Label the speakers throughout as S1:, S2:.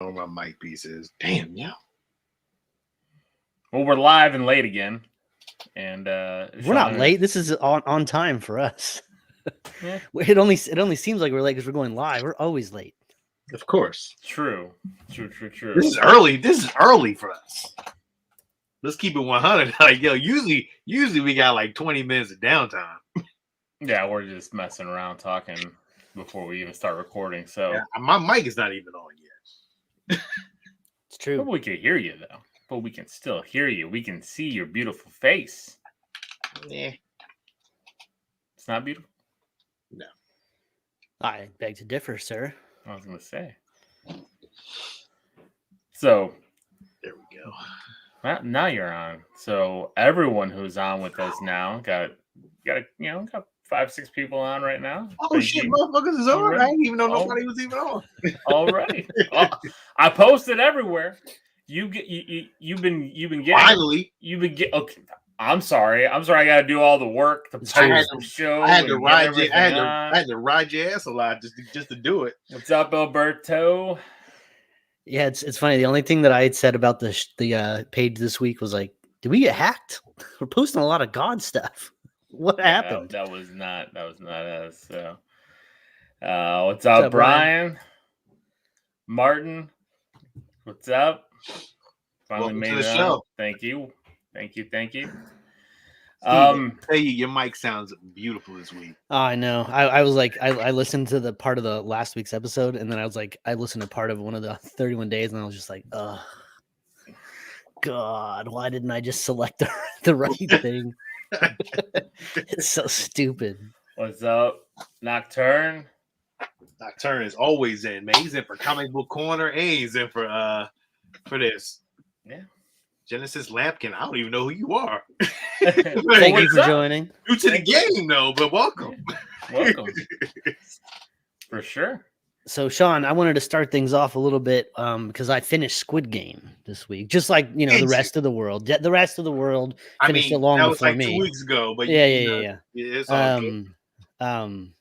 S1: Oh, my mic piece is. Damn, yeah.
S2: Well, we're live and late again. And
S3: we're not late. This is on time for us.
S2: Yeah.
S3: It only seems like we're late because we're going live. We're always late.
S1: Of course.
S2: True.
S1: This is early. This is early for us. Let's keep it 100. Like, yo, usually we got like 20 minutes of downtime.
S2: Yeah, we're just messing around talking before we even start recording. So
S1: yeah, my mic is not even on yet.
S3: It's true.
S2: But we can hear you though. But we can still hear you. We can see your beautiful face.
S1: Yeah.
S2: It's not beautiful?
S1: No.
S3: I beg to differ, sir.
S2: I was gonna say. So
S1: there we go.
S2: Well, now you're on. So everyone who's on with us now got 5-6 people on right now.
S1: Oh shit, motherfuckers is on. I didn't even know nobody was even on.
S2: Already. I posted everywhere. You've been getting
S1: finally.
S2: You've been getting okay. I'm sorry. I got to do all the work to post the show.
S1: I had to ride your ass a lot just to do it.
S2: What's up, Alberto?
S3: Yeah, it's funny. The only thing that I had said about the page this week was like, did we get hacked? We're posting a lot of God stuff. What happened?
S2: That was not us. So, what's up, Brian? Martin, what's up? Finally
S1: Welcome
S2: made
S1: to the
S2: it
S1: show.
S2: On. Thank you.
S1: Steve, tell you, your mic sounds beautiful this week.
S3: Oh, I know. I was like, I listened to the part of the last week's episode, and then I was like, I listened to part of one of the 31 days, and I was just like, oh, God, why didn't I just select the right thing? It's so stupid.
S2: What's up, Nocturne?
S1: Nocturne is always in, man. He's in for Comic Book Corner, and he's in for this.
S2: Yeah.
S1: Genesis Lampkin, I don't even know who you are.
S3: Thank you for joining.
S1: New to the game, though, but welcome.
S2: Welcome. For sure.
S3: So, Sean, I wanted to start things off a little bit because I finished Squid Game this week, just like the rest of the world. The rest of the world finished it long before me.
S1: 2 weeks ago, but
S3: yeah.
S1: It's all good.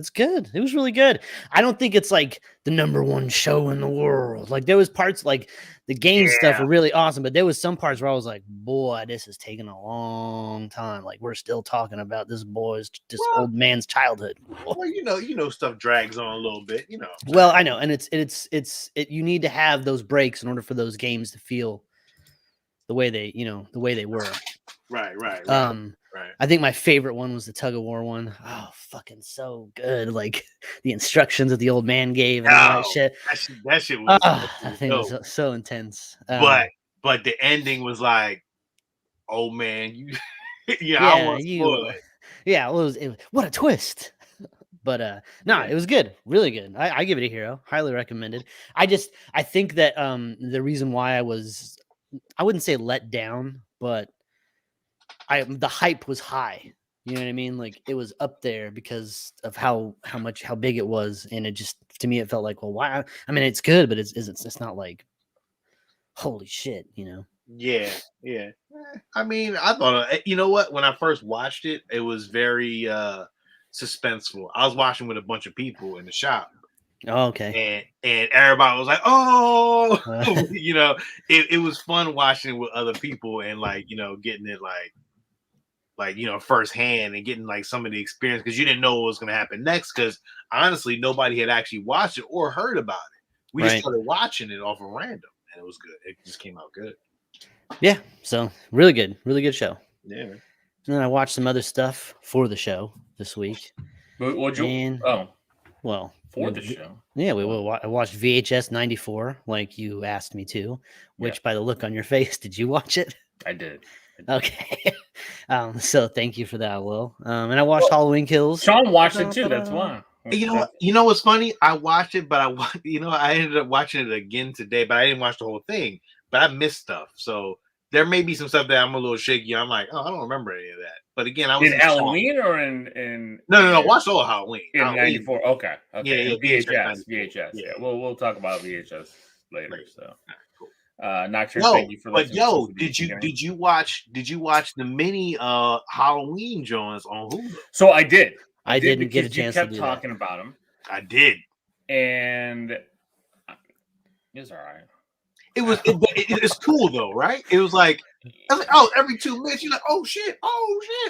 S3: It's good. It was really good. I don't think it's like the #1 show in the world. Like there was parts like the game stuff were really awesome, but there was some parts where I was like, boy, this is taking a long time. Like we're still talking about this old man's childhood.
S1: Well, you know, stuff drags on a little bit,
S3: Well, I know, and it's you need to have those breaks in order for those games to feel the way they were.
S1: Right.
S3: I think my favorite one was the tug of war one. Oh, fucking so good! Like the instructions that the old man gave and all that shit.
S1: That shit was.
S3: I think it was so intense.
S1: But the ending was like, oh man, you.
S3: Yeah, well, it was what a twist. But it was good, really good. I give it a hero, highly recommended. I think that the reason why I wouldn't say let down, but the hype was high. You know what I mean? Like it was up there because of how big it was, and it just to me it felt like, well, why? I mean, it's good, but it's not like holy shit,
S1: Yeah. I mean, I thought you know what? When I first watched it, it was very suspenseful. I was watching with a bunch of people in the shop.
S3: Oh, okay.
S1: And everybody was like, oh, it was fun watching it with other people and like, getting it like firsthand and getting like some of the experience because you didn't know what was going to happen next because honestly, nobody had actually watched it or heard about it. We just started watching it off of random and it was good. It just came out good.
S3: Yeah. So really good show.
S1: Yeah.
S3: And then I watched some other stuff for the show this week.
S2: What'd you? For the show.
S3: Yeah, I watched VHS 94 like you asked me to, which by the look on your face, did you watch it?
S2: I did.
S3: Okay. So thank you for that, Will. And I watched Halloween Kills.
S2: Sean watched it too, that's why.
S1: You know what's funny? I watched it, but I ended up watching it again today, but I didn't watch the whole thing. But I missed stuff. So there may be some stuff that I'm a little shaky. I'm like, I don't remember any of that. But again, I was
S2: in Halloween or in
S1: No. Watch all Halloween.
S2: In 94. Okay.
S1: Yeah,
S2: VHS. Yeah. We'll talk about VHS later. So not sure.
S1: No,
S2: thank you for
S1: but did you watch the mini Halloween Jones on Hulu?
S2: So I did.
S3: I didn't get a chance to do
S2: you kept talking about them.
S1: I did.
S2: And It's all right.
S1: It's cool though, right? It was like, I was like, oh, every 2 minutes you're like, oh shit.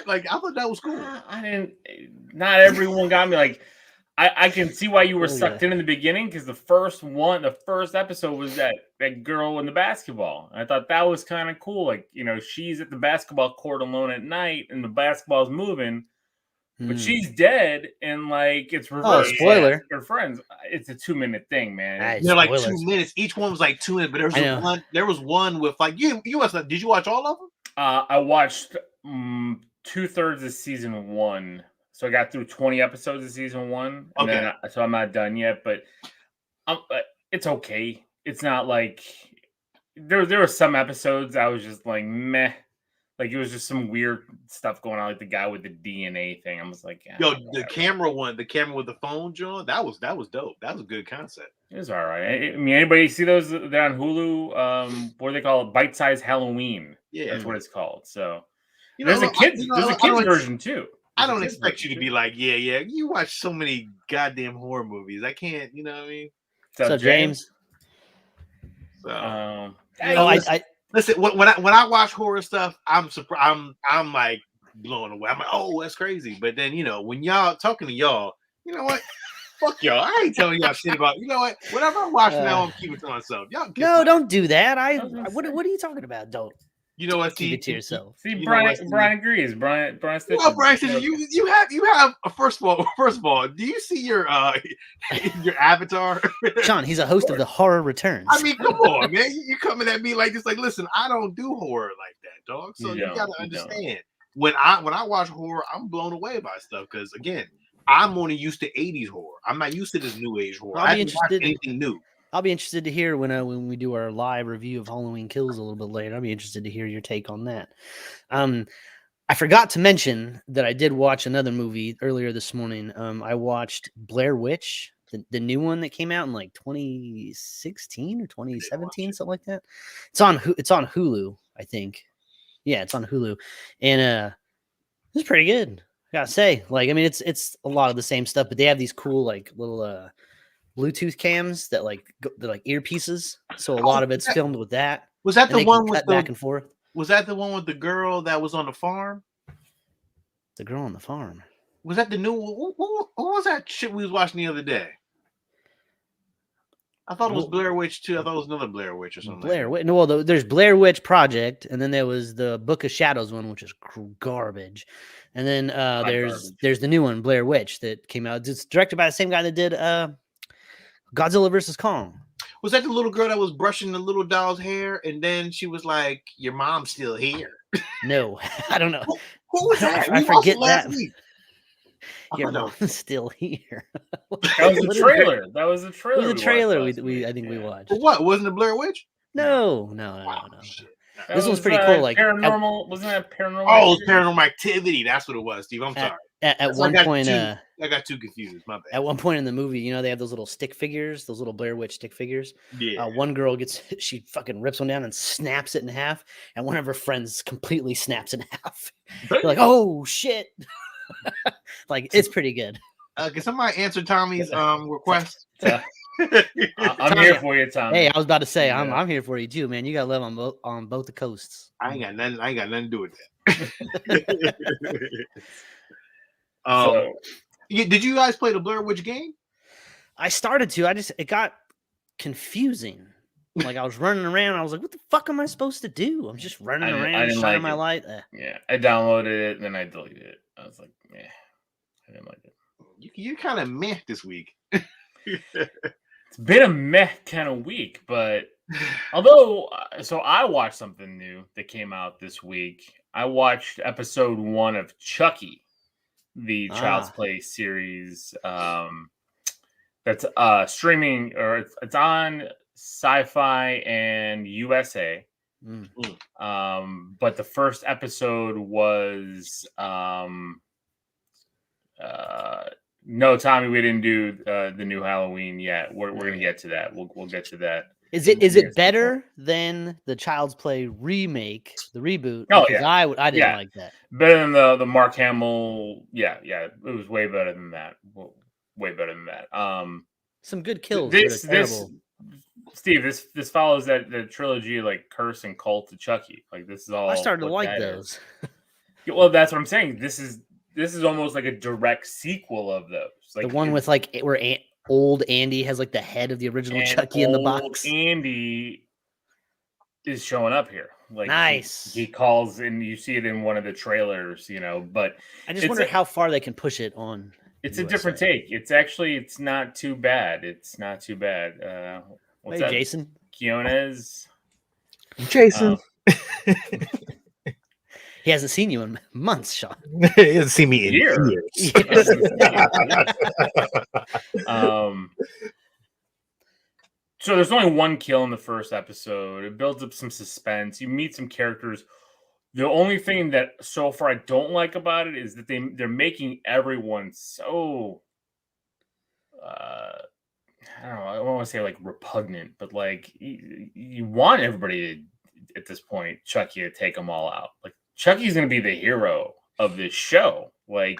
S1: Like I thought that was cool.
S2: I didn't. Not everyone got me. Like I can see why you were
S3: Oh,
S2: sucked in the beginning because the first episode was that girl in the basketball. I thought that was kind of cool. Like she's at the basketball court alone at night, and the basketball's moving. But she's dead, and like it's reversed.
S3: Oh, spoiler!
S2: Her friends. It's a 2-minute thing, man.
S1: They're like 2 minutes. Each one was like 2 minutes, but there was one with like you. Did you watch all of them?
S2: I watched 2/3 of season 1, so I got through 20 episodes of season 1. And then so I'm not done yet, but it's okay. It's not like there were some episodes I was just like meh. Like it was just some weird stuff going on, like the guy with the DNA thing. I was like,
S1: the camera with the phone, John. That was dope. That was a good concept.
S2: It was all right. I mean, anybody see those? They're on Hulu. What do they call it? Bite Size Halloween. Yeah, that's what it's called. So there's a kids version too.
S1: I don't expect you to be like, yeah. You watch so many goddamn horror movies. I can't. You know what I mean?
S3: What's up, James?
S1: So, listen, when I watch horror stuff, I'm surprised. I'm like blown away. I'm like, oh, that's crazy. But then when y'all talking to y'all, you know what? Fuck y'all. I ain't telling y'all shit about. You know what? Whatever I'm watching now, I'm keeping it to myself. Y'all
S3: don't do that. What are you talking about? Don't.
S1: You know what?
S3: Keep it to yourself.
S2: See, Brian agrees. Brian says,
S1: Brian says you have. First of all, do you see your avatar?
S3: Sean, he's a host of the Horror Returns.
S1: I mean, come on, man. You coming at me like this? Like, listen, I don't do horror like that, dog. So you gotta understand. When I watch horror, I'm blown away by stuff because again, I'm only used to 80s horror. I'm not used to this new age horror. I haven't watched anything new.
S3: I'll be interested to hear when we do our live review of Halloween Kills a little bit later. I'll be interested to hear your take on that. I forgot to mention that I did watch another movie earlier this morning. I watched Blair Witch, the new one that came out in like 2016 or 2017, something like that. It's on Hulu, I think. Yeah, it's on Hulu, and it's pretty good. I gotta say, like, I mean, it's a lot of the same stuff, but they have these cool like little Bluetooth cams that they're like earpieces. So a lot of it's filmed with that.
S1: Was that the one with
S3: back and forth?
S1: Was that the one with the girl that was on the farm?
S3: The girl on the farm.
S1: Was that the new? What was that shit we was watching the other day? I thought it was Blair Witch too. I thought it was another Blair Witch or something.
S3: Blair Witch. No, well, there's Blair Witch Project, and then there was the Book of Shadows one, which is garbage. And then there's the new one, Blair Witch, that came out. It's directed by the same guy that did Godzilla vs. Kong.
S1: Was that the little girl that was brushing the little doll's hair, and then she was like, "Your mom's still here"?
S3: No, I don't know.
S1: Who was that?
S3: I forget that. Your
S1: mom's
S3: still here.
S2: That was a trailer. That was a trailer.
S3: It was a trailer. We watched.
S1: For what? Wasn't it Blair Witch?
S3: No.
S1: Shit.
S3: This was pretty cool. Like
S2: paranormal. Wasn't that paranormal?
S1: Oh, it was Paranormal Activity. That's what it was, Steve. I'm sorry.
S3: At one point,
S1: I got too confused. My bad.
S3: At one point in the movie, they have those little stick figures, those little Blair Witch stick figures.
S1: Yeah.
S3: One girl she fucking rips one down and snaps it in half, and one of her friends completely snaps it in half. You're like, oh shit! Like it's pretty good.
S1: Can somebody answer Tommy's request?
S2: I'm here for you, Tommy.
S3: Hey, I was about to say, I'm here for you too, man. You got to live on both the coasts.
S1: I ain't got nothing to do with that. Did you guys play the Blair Witch game?
S3: I started to. It got confusing. Like I was running around. I was like, "What the fuck am I supposed to do?" I'm just running around, shining my light.
S2: Yeah, I downloaded it and then I deleted it. I was like, "Yeah, I didn't like it."
S1: You kind of meh this week.
S2: It's been a meh kind of week, but although, so I watched something new that came out this week. I watched episode 1 of Chucky, the Child's Play series. That's streaming, or it's on Sci-Fi and USA. But the first episode was no, Tommy, we didn't do the new Halloween yet. We're gonna get to that. We'll get to that.
S3: Is it better than the Child's Play remake, the reboot?
S2: Oh yeah,
S3: I didn't like that.
S2: Better than the Mark Hamill. Yeah, it was way better than that. Way better than that.
S3: Some good kills.
S2: Steve, this follows the trilogy like Curse and Cult to Chucky. Like this is all.
S3: I started to
S2: what
S3: like
S2: that
S3: those.
S2: is. Well, that's what I'm saying. This is almost like a direct sequel of those. Like
S3: The one with like where old Andy has like the head of the original Chucky in the box.
S2: Andy is showing up here. Like
S3: Nice.
S2: he calls, and you see it in one of the trailers, but
S3: I just wonder how far they can push it on.
S2: It's
S3: USA.
S2: a different take. It's not too bad. It's not too bad. What's
S3: hey,
S2: that?
S3: Jason.
S2: Quiones.
S4: Jason.
S3: He hasn't seen you in months, Sean.
S4: He hasn't seen me in years.
S2: So there's only one kill in the first episode. It builds up some suspense. You meet some characters. The only thing that so far I don't like about it is that they're making everyone so I don't know. I don't want to say like repugnant, but like you want everybody to, at this point, Chucky to take them all out. Like Chucky's going to be the hero of this show. Like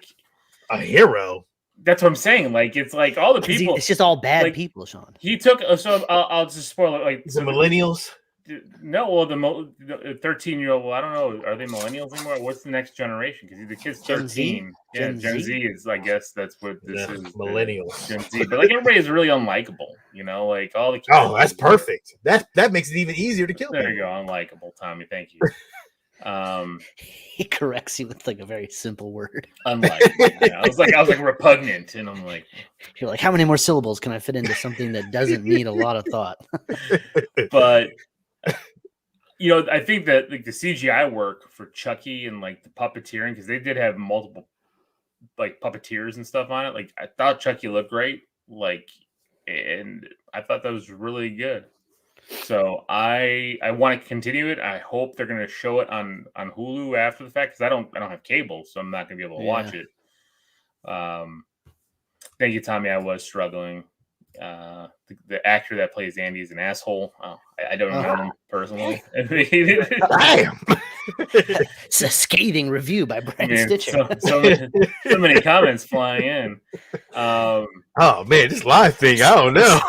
S4: a hero.
S2: That's what I'm saying. Like it's like all the people.
S3: It's just all bad people, Sean.
S2: He took. So I'll just spoil it. Like
S4: the millennials.
S2: No, well, the 13-year-old. Well, I don't know. Are they millennials anymore? What's the next generation? Because the kid's 13. Gen Z is. I guess that's what this is.
S4: Millennials.
S2: Gen Z. But like everybody is really unlikable. Like all the kids.
S4: Oh, that's perfect. That makes it even easier to kill.
S2: There you go. Unlikable, Tommy. Thank you.
S3: He corrects you with like a very simple word.
S2: Unlikable. I was like repugnant, and I'm like,
S3: you're like, how many more syllables can I fit into something that doesn't need a lot of thought?
S2: But I think that like the CGI work for Chucky and like the puppeteering, because they did have multiple like puppeteers and stuff on it. Like I thought Chucky looked great, and I thought that was really good. So I want to continue it. I hope they're going to show it on Hulu after the fact, because I don't have cable, so I'm not going to be able to watch it. Thank you, Tommy. I was struggling. The actor that plays Andy is an asshole. I don't know him personally.
S4: Damn.
S3: It's a scathing review by Brandon Stitcher.
S2: So many comments flying in.
S4: Oh man, this live thing, I don't know.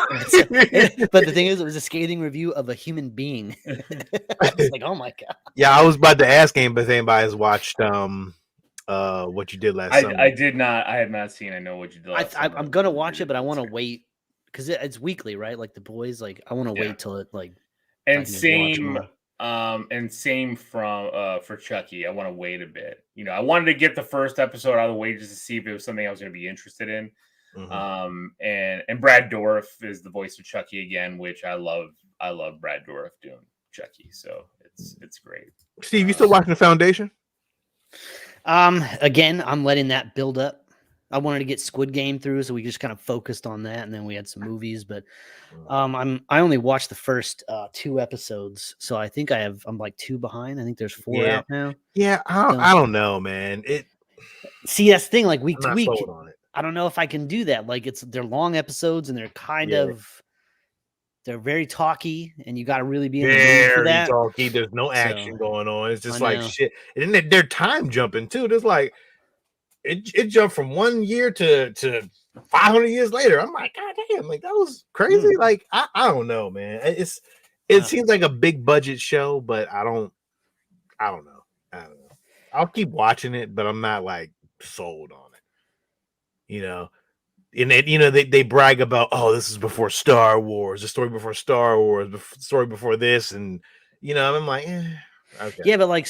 S3: But the thing is, it was a scathing review of a human being. I was like, oh my god.
S4: Yeah, I was about to ask if anybody has watched What You Did Last Summer.
S2: I did not. I have not seen. I Know What You Did Last Summer.
S3: I'm gonna watch it, but I want to wait because it's weekly, right? Like The Boys. Like I want to wait till it like.
S2: And same for Chucky. I want to wait a bit. I wanted to get the first episode out of the way just to see if it was something I was going to be interested in. Mm-hmm. And Brad Dourif is the voice of Chucky again, which I love. I love Brad Dourif doing Chucky, so it's great.
S4: Steve, you still watching The Foundation?
S3: Again, I'm letting that build up. I wanted to get Squid Game through, so we just kind of focused on that, and then we had some movies. But I only watched the first 2 episodes, so I think I'm like 2 behind. I think there's 4 out now.
S4: Yeah, I don't know, man.
S3: See, that's the thing. Like week to week,
S4: on it.
S3: I don't know if I can do that. Like they're long episodes, and they're kind of they're very talky, and you got to really be in the mood for that.
S4: Talky. There's no action going on. It's just like shit, and then they're time jumping too. There's like. It jumped from 1 year to 500 years later. I'm like, God damn, like that was crazy. Like I don't know, man. It seems like a big budget show, but I don't know. I'll keep watching it, but I'm not like sold on it. And they brag about, oh, this is before Star Wars, the story before Star Wars, the story before this, and I'm like, okay.
S3: Yeah, but like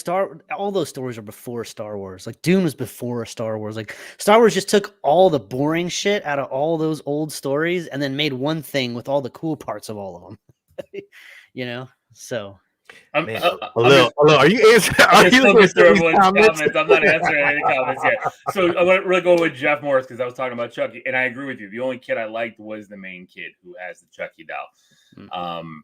S3: all those stories are before Star Wars. Like Dune was before Star Wars. Like Star Wars just took all the boring shit out of all those old stories and then made one thing with all the cool parts of all of them. So.
S4: Hello, are you answering? Are you
S2: answering comments? I'm not answering any comments yet. So I want to really go with Jeff Morris because I was talking about Chucky, and I agree with you. The only kid I liked was the main kid who has the Chucky doll. Mm-hmm.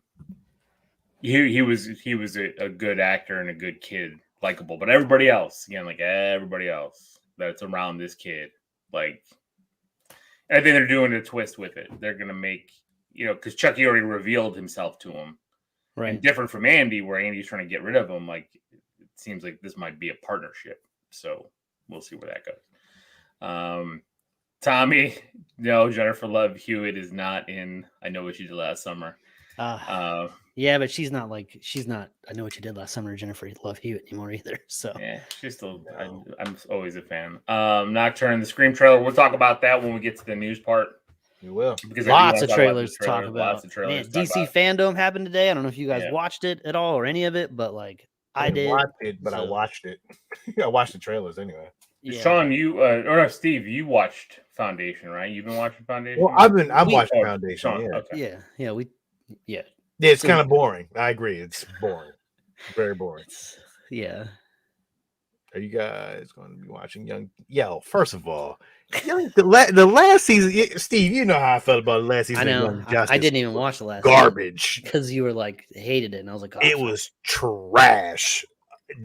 S2: He was a good actor and a good kid, likable. But everybody else that's around this kid, like, I think they're doing a twist with it. They're gonna make because Chucky already revealed himself to him. Right. And different from Andy, where Andy's trying to get rid of him. Like it seems like this might be a partnership. So we'll see where that goes. Tommy, no, Jennifer Love Hewitt is not in I Know What You Did Last Summer.
S3: Yeah, but she's not. I Know What You Did Last Summer, Jennifer Love Hewitt anymore either. So
S2: yeah, she's still. I'm always a fan. Nocturne, the Scream trailer. We'll talk about that when we get to the news part.
S4: We will.
S2: Because
S3: lots of trailers to talk about.
S2: Lots of trailers.
S3: Man, DC Fandome happened today. I don't know if you guys watched it at all or any of it, but like I did.
S4: Watch it, but I watched it. I watched the trailers anyway.
S2: Yeah. Sean, Steve, you watched Foundation, right? You've been watching Foundation.
S4: Well, I've watched Foundation.
S2: Sean,
S4: yeah.
S2: Okay.
S3: Yeah.
S4: It's kind of boring. I agree. It's boring. Very boring.
S3: Yeah.
S4: Are you guys going to be watching first of all, the last season, Steve, you know how I felt about the last season.
S3: I know. I didn't even watch the last
S4: garbage
S3: because you were like hated it, and I was like,
S4: it was trash.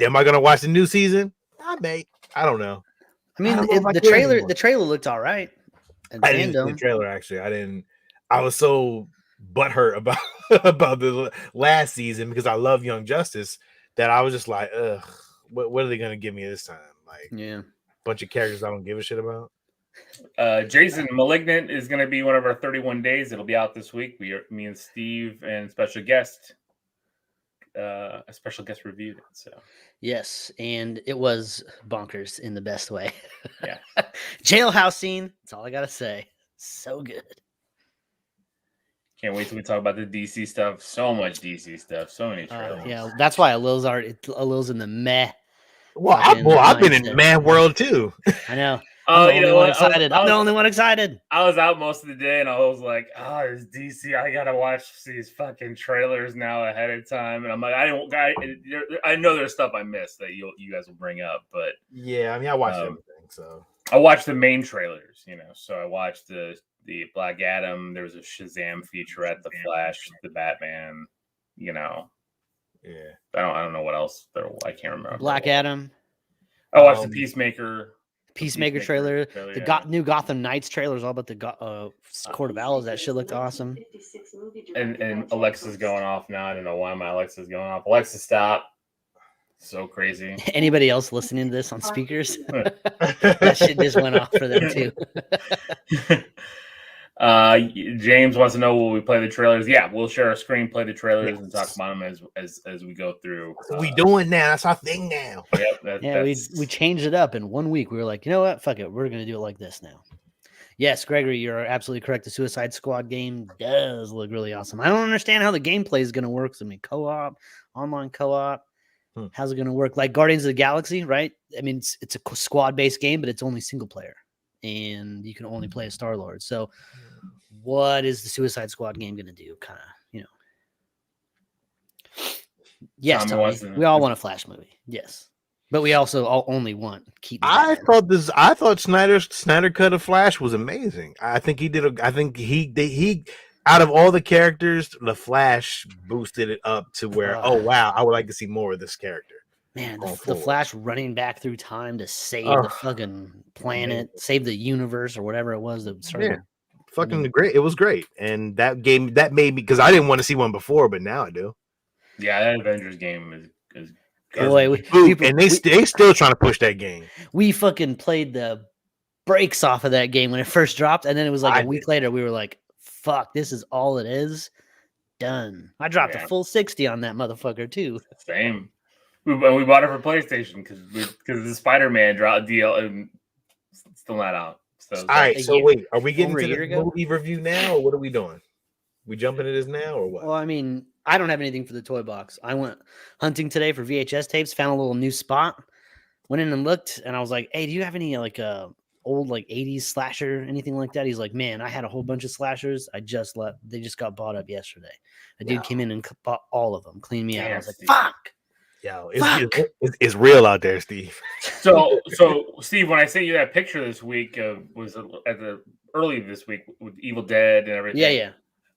S4: Am I going to watch the new season? I may. I don't know.
S3: I mean, the trailer looked all right.
S4: I didn't see the trailer actually. I was so butthurt about the last season because I love Young Justice that I was just like, ugh. What are they going to give me this time? Like, bunch of characters I don't give a shit about.
S2: Jason, Malignant is going to be one of our 31 days. It'll be out this week. Me and Steve and a special guest reviewed it. So
S3: yes, and it was bonkers in the best way.
S2: Yeah,
S3: jailhouse scene. That's all I gotta say. So good.
S2: Can't wait till we talk about the DC stuff. So much DC stuff. So many trailers.
S3: Yeah, that's why Alil's in the meh.
S4: Well, I've been in the meh world too.
S3: I know. I'm the only one excited.
S2: I was out most of the day, and I was like, "It's DC. I gotta watch these fucking trailers now ahead of time." And I'm like, I know there's stuff I missed that you guys will bring up, but
S4: yeah, I mean, I watched everything. So
S2: I watched the main trailers, So I watched the Black Adam. There was a Shazam featurette, the Flash, the Batman.
S4: Yeah.
S2: I don't know what else. I can't remember.
S3: Black Adam.
S2: I watched the Peacemaker
S3: trailer. The new Gotham Knights trailer is all about the Court of Owls. That shit looked awesome.
S2: And Alexa's going off now. I don't know why my Alexa's going off. Alexa, stop. So crazy.
S3: Anybody else listening to this on speakers? That shit just went off for them too.
S2: James wants to know, will we play the trailers? Yeah, we'll share our screen, play the trailers, and talk about them as we go through.
S4: We doing now. That's our thing now.
S2: Yep,
S3: we changed it up in 1 week. We were like, you know what? Fuck it. We're going to do it like this now. Yes, Gregory, you're absolutely correct. The Suicide Squad game does look really awesome. I don't understand how the gameplay is going to work. I mean, co-op, online co-op. How's it going to work? Like Guardians of the Galaxy, right? I mean, it's a squad-based game, but it's only single player. And you can only play as Star-Lord. So what is the Suicide Squad game going to do? Kind of, Yes, Tommy, we all want a Flash movie. Yes. But we also only want Keaton.
S4: I thought Snyder cut of Flash was amazing. I think he out of all the characters, the Flash boosted it up to where, oh wow, I would like to see more of this character.
S3: Man, the Flash running back through time to save the fucking planet, save the universe or whatever it was that started.
S4: Fucking great. It was great. And that game that made me, because I didn't want to see one before, but now I do.
S2: Yeah, that Avengers game is
S3: boy,
S4: they still trying to push that game.
S3: We fucking played the brakes off of that game when it first dropped, and then it was like a week later we were like, fuck, this is all it is. Done. I dropped a full 60 on that motherfucker too.
S2: Same. We bought it for PlayStation because the Spider-Man deal and still not out. So
S4: all right, so wait, are we getting to the movie review now, or what are we doing? We jumping into this now, or what?
S3: Well, I mean, I don't have anything for the toy box. I went hunting today for VHS tapes, found a little new spot, went in and looked, and I was like, hey, do you have any like old like 80s slasher, anything like that? He's like, man, I had a whole bunch of slashers. They just got bought up yesterday. A dude came in and bought all of them, cleaned me out. I was like, fuck.
S4: Yo, it's real out there, Steve.
S2: So Steve, when I sent you that picture this week, was early this week with Evil Dead and everything.
S3: Yeah.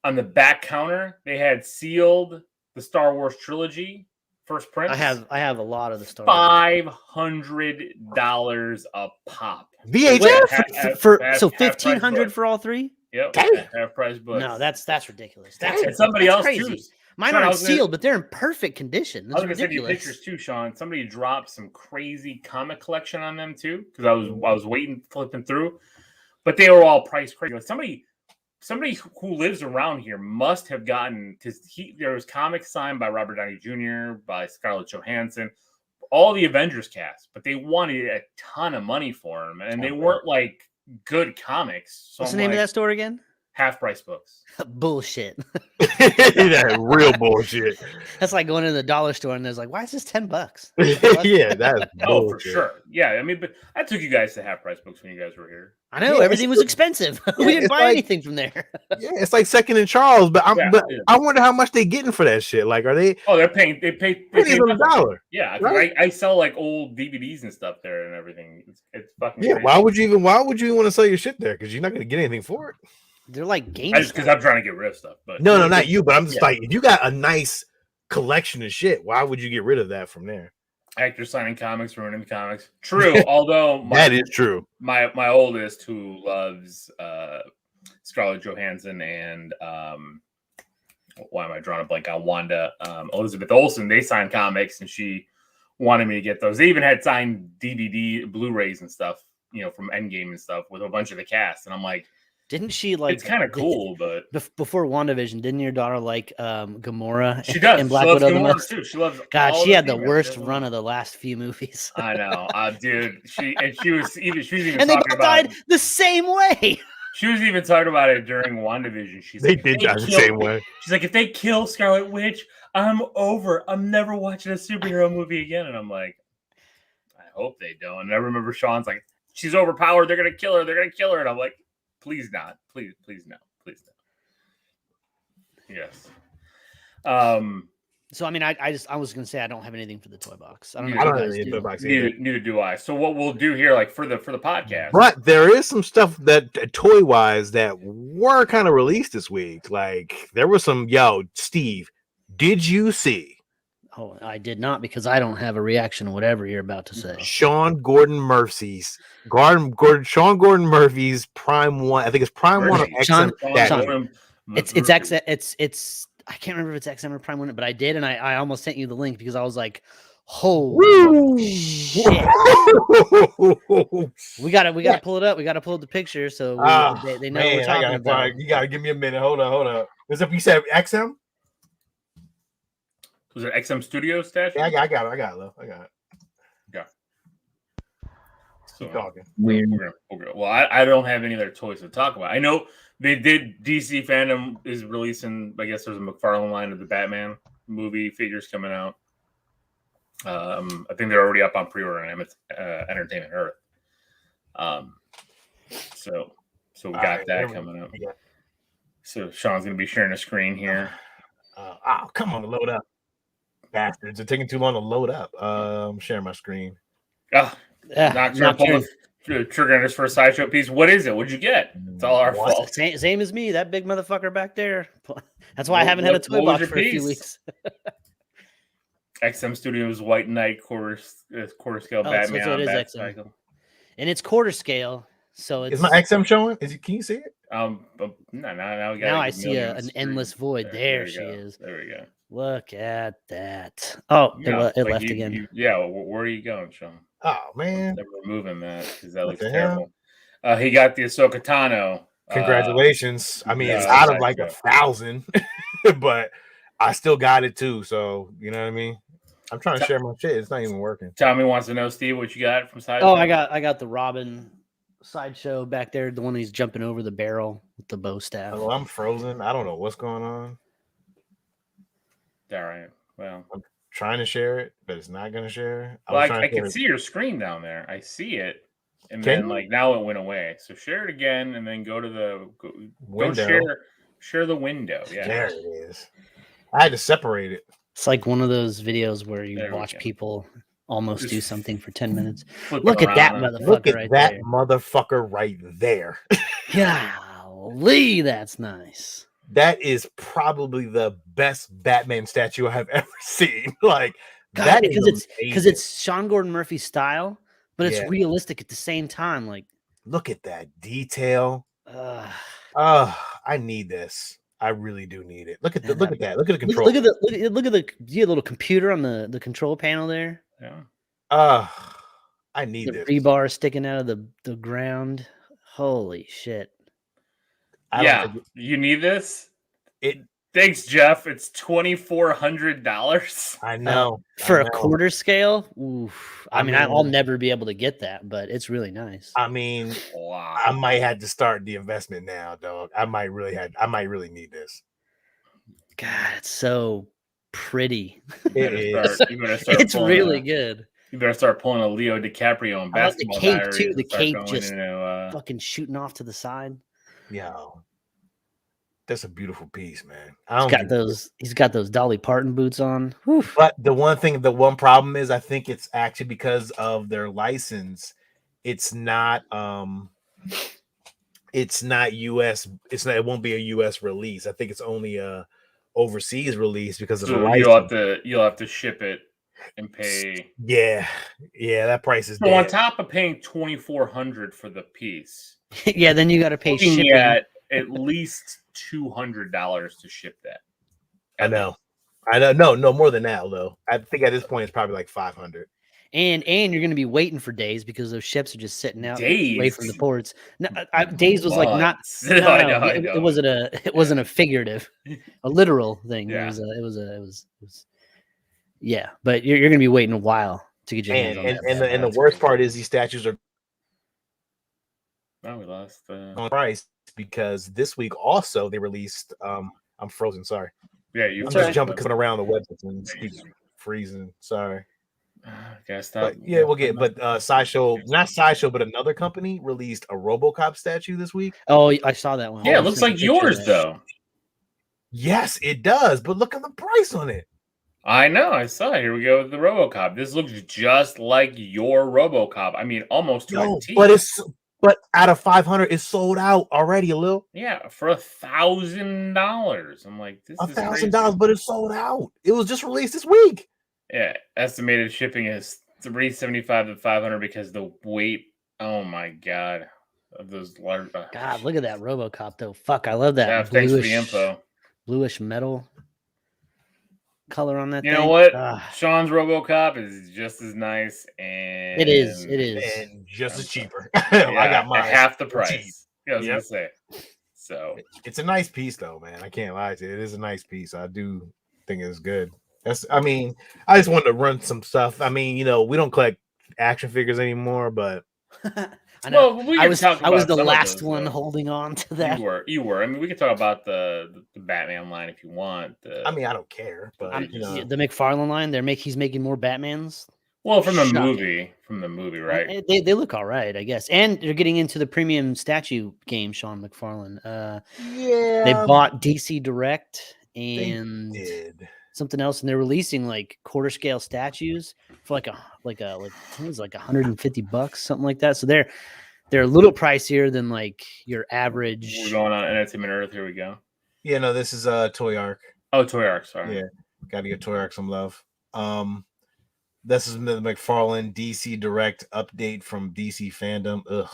S2: On the back counter, they had sealed the Star Wars trilogy first print.
S3: I have a lot of the Star
S2: Wars. $500 a pop.
S4: VHS
S3: for $1,500 for all three.
S2: Yep, half price books.
S3: No, that's ridiculous.
S2: And somebody else
S3: crazy.
S2: too.
S3: Mine aren't sealed, but they're in perfect condition. That's
S2: I was going to send you pictures too, Sean. Somebody dropped some crazy comic collection on them too, because I was flipping through, but they were all priced crazy. Like somebody somebody who lives around here must have gotten, because there was comics signed by Robert Downey Jr., by Scarlett Johansson, all the Avengers cast, but they wanted a ton of money for them, and they weren't like good comics. So
S3: What's the name of that store again?
S2: Half Price Books.
S3: Bullshit.
S4: That real bullshit.
S3: That's like going to the dollar store and there's like, why is this $10?
S4: Yeah, that's
S2: oh, for sure. Yeah, I mean, but I took you guys to Half Price Books when you guys were here.
S3: I know everything was expensive. We didn't buy anything from there.
S4: Yeah, it's like Second and Charles, but I wonder how much they getting for that shit. Like, are they?
S2: Oh, they pay
S4: pennies on a dollar.
S2: Yeah, right? I sell like old DVDs and stuff there and everything. It's fucking crazy.
S4: Why would you even want to sell your shit there? Because you're not going to get anything for it.
S3: They're like games.
S2: Just because I'm trying to get rid of stuff. But
S4: no, not you. But I'm just like, if you got a nice collection of shit, why would you get rid of that from there?
S2: Actors signing comics, ruining comics. True, although
S4: that is true.
S2: My oldest, who loves Scarlett Johansson and why am I drawing a blank on Wanda? Elizabeth Olsen, they signed comics, and she wanted me to get those. They even had signed DVD, Blu-rays and stuff, from Endgame and stuff with a bunch of the cast. And I'm like,
S3: didn't she like?
S2: It's kind of cool, but
S3: before WandaVision, didn't your daughter like Gamora?
S2: She does.
S3: And Black Widow the most?
S2: Too. She loves.
S3: God, she had the worst run of the last few movies.
S2: I know, dude. She was even.
S3: And they both died the same way.
S2: She was even talking about it during WandaVision.
S4: They did die the same way.
S2: She's like, if they kill Scarlet Witch, I'm over. I'm never watching a superhero movie again. And I'm like, I hope they don't. And I remember Sean's like, she's overpowered. They're gonna kill her. They're gonna kill her. And I'm like, please not. Please no. Please no. Yes.
S3: So I mean, I was gonna say I don't have anything for the toy box. I don't
S4: have any toy box either.
S2: Neither do I. So what we'll do here, like for the podcast,
S4: but there is some stuff that toy wise that were kind of released this week. Like there was some. Yo, Steve, did you see?
S3: Oh, I did not, because I don't have a reaction to whatever you're about to say.
S4: Sean Gordon Murphy's Prime 1. I think it's Prime 1 or XM.
S3: It's I can't remember if it's XM or Prime 1, but I did, and I almost sent you the link because I was like, holy shit. We gotta pull it up. We gotta pull up the picture so they know what we're talking about.
S4: You gotta give me a minute. Hold on. Was it you said XM?
S2: Was it XM Studio statue?
S4: Yeah, I got it, love. I got it.
S2: Yeah. So,
S4: keep talking.
S2: Weird. Well, I don't have any other toys to talk about. I know they did. DC Fandome is releasing, I guess there's a McFarlane line of the Batman movie figures coming out. I think they're already up on pre-order on Entertainment Earth. So we got that coming up. Yeah. So Sean's going to be sharing a screen here.
S4: Come on, load up. Bastards, it's taking too long to load up. Share my screen.
S2: Not sure. Pull the trigger on this for a sideshow piece. What is it? What'd you get? It's all our fault.
S3: Same as me. That big motherfucker back there. That's why I haven't had a toy box for a few weeks.
S2: XM Studios White Knight quarter scale Batman.
S3: So it is XM. Cycle. And it's quarter scale. So it's,
S4: is my XM showing? Can you see it?
S2: Now
S3: I see an endless void. There she is.
S2: There we go.
S3: Look at that. Oh, it left again.
S2: Where are you going, Sean?
S4: Oh man,
S2: they're removing that because that looks terrible. He got the Ahsoka Tano.
S4: Congratulations. I mean, it's out of like 1,000, but I still got it too. So you know what I mean. I'm trying to share my shit. It's not even working.
S2: Tommy wants to know, Steve, what you got from Sideshow.
S3: Oh, I got the Robin Sideshow back there, the one he's jumping over the barrel with the bow staff.
S4: Oh, I'm frozen. I don't know what's going on.
S2: All right. Well,
S4: I'm trying to share it, but it's not going to share.
S2: I can see your screen down there. I see it, and then now it went away. So share it again, and then go to the window. Share the window. Yeah,
S4: there it is. I had to separate it.
S3: It's like one of those videos where you watch people almost do something for 10 minutes. Look at that motherfucker
S4: motherfucker right there.
S3: Golly, that's nice.
S4: That is probably the best Batman statue I have ever seen. Like that
S3: because it's Sean Gordon Murphy's style, but it's realistic at the same time. Like,
S4: look at that detail. I need this. I really do need it. Look at that. Look at the control.
S3: Look at the little computer on the control panel there.
S2: Yeah.
S4: I need
S3: the
S4: this.
S3: rebar sticking out of the ground. Holy shit.
S2: You need this.
S4: It.
S2: Thanks, Jeff. It's $2,400.
S4: I know
S3: for a quarter scale. Oof. I mean, I'll never be able to get that, but it's really nice.
S4: I mean, wow. I might have to start the investment now, dog. I might really need this.
S3: God, it's so pretty.
S2: It's
S3: really good.
S2: You better start pulling a Leo DiCaprio in Basketball
S3: Diaries. The cape too. The cape just fucking shooting off to the side.
S4: Yo, that's a beautiful piece, man.
S3: He's got those Dolly Parton boots on. Whew.
S4: But the one problem is, I think it's actually because of their license. It's not US. It won't be a US release. I think it's only a overseas release because of the license.
S2: You'll have to ship it and pay.
S4: Yeah, that price is.
S2: So on top of paying $2,400 for the piece,
S3: yeah, then you got to pay shipping
S2: at least $200 to ship that.
S4: I know. No more than that though. I think at this point it's probably like $500.
S3: And you're going to be waiting for days because those ships are just sitting out away from the ports. No, days was like not. It wasn't a figurative, a literal thing.
S2: Yeah.
S3: It was. Yeah, but you're going to be waiting a while to get your hands on that.
S4: And the worst part is these statues are.
S2: Oh, we lost
S4: on price because this week also they released. I'm frozen. Sorry.
S2: Yeah,
S4: I'm just jumping around the website and keep freezing. Sorry. We'll get. But Sideshow, not Sideshow, but another company released a RoboCop statue this week.
S3: Oh, I saw that one.
S2: Yeah, it looks like yours though.
S4: Yes, it does. But look at the price on it.
S2: I know. I saw it. Here we go with the RoboCop. This looks just like your RoboCop. I mean, almost to a T.
S4: But out of 500, it's sold out already, Lil.
S2: Yeah, for $1,000. I'm like, this is
S4: $1,000, but it's sold out. It was just released this week.
S2: Yeah, estimated shipping is $375 to $500 because the weight. Oh my god, of those large.
S3: God, look at that RoboCop though. Fuck, I love that.
S2: Yeah, thanks for the info.
S3: Bluish metal color on that.
S2: You know what? Sean's RoboCop is just as nice, and
S3: it is,
S4: and just as cheaper.
S2: I got mine at half the price. Yeah, I was gonna say. So
S4: it's a nice piece, though, man. I can't lie to you. It is a nice piece. I do think it's good. I just wanted to run some stuff. I mean, we don't collect action figures anymore, but
S3: I know. Well, I was the last one holding on to that.
S2: You were. I mean, we can talk about the Batman line if you want.
S4: I mean, I don't care, but
S3: the McFarlane line. He's making more Batmans.
S2: Well, from the movie, right?
S3: They look all right, I guess. And they're getting into the premium statue game, Sean McFarlane. They bought DC Direct and something else, and they're releasing like quarter scale statues for like I think it was like $150, something like that. So they're a little pricier than like your average.
S2: We're going on Entertainment Earth. Here we go.
S4: Yeah, no, this is Toy Arc.
S2: Oh, Toy Arc. Sorry.
S4: Yeah, got to get Toy Arc some love. This is the McFarlane DC Direct update from DC Fandome. Ugh.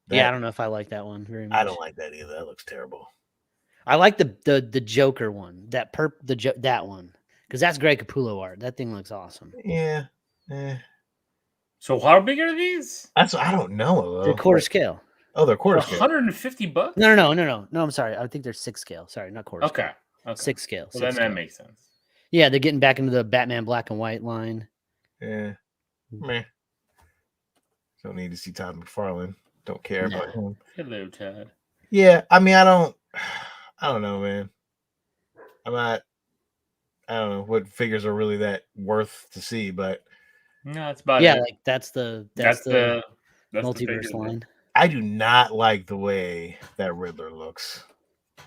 S3: I don't know if I like that one very much.
S4: I don't like that either. That looks terrible.
S3: I like the Joker one, that one, because that's Greg Capullo art. That thing looks awesome.
S4: Yeah.
S2: So how big are these?
S4: I don't know.
S3: They're quarter scale.
S4: Oh, they're quarter scale.
S2: $150?
S3: No. I'm sorry. I think they're 6 scale. Sorry, not quarter scale. Okay. 6 scale.
S2: Well, then that makes sense.
S3: Yeah, they're getting back into the Batman black and white line.
S4: Yeah. Meh. Don't need to see Todd McFarlane. Don't care about him.
S2: Hello, Todd.
S4: Yeah, I mean, I don't know, man. I don't know what figures are really that worth to see, but
S2: no, it's about
S3: like that's the multiverse line.
S4: I do not like the way that Riddler looks.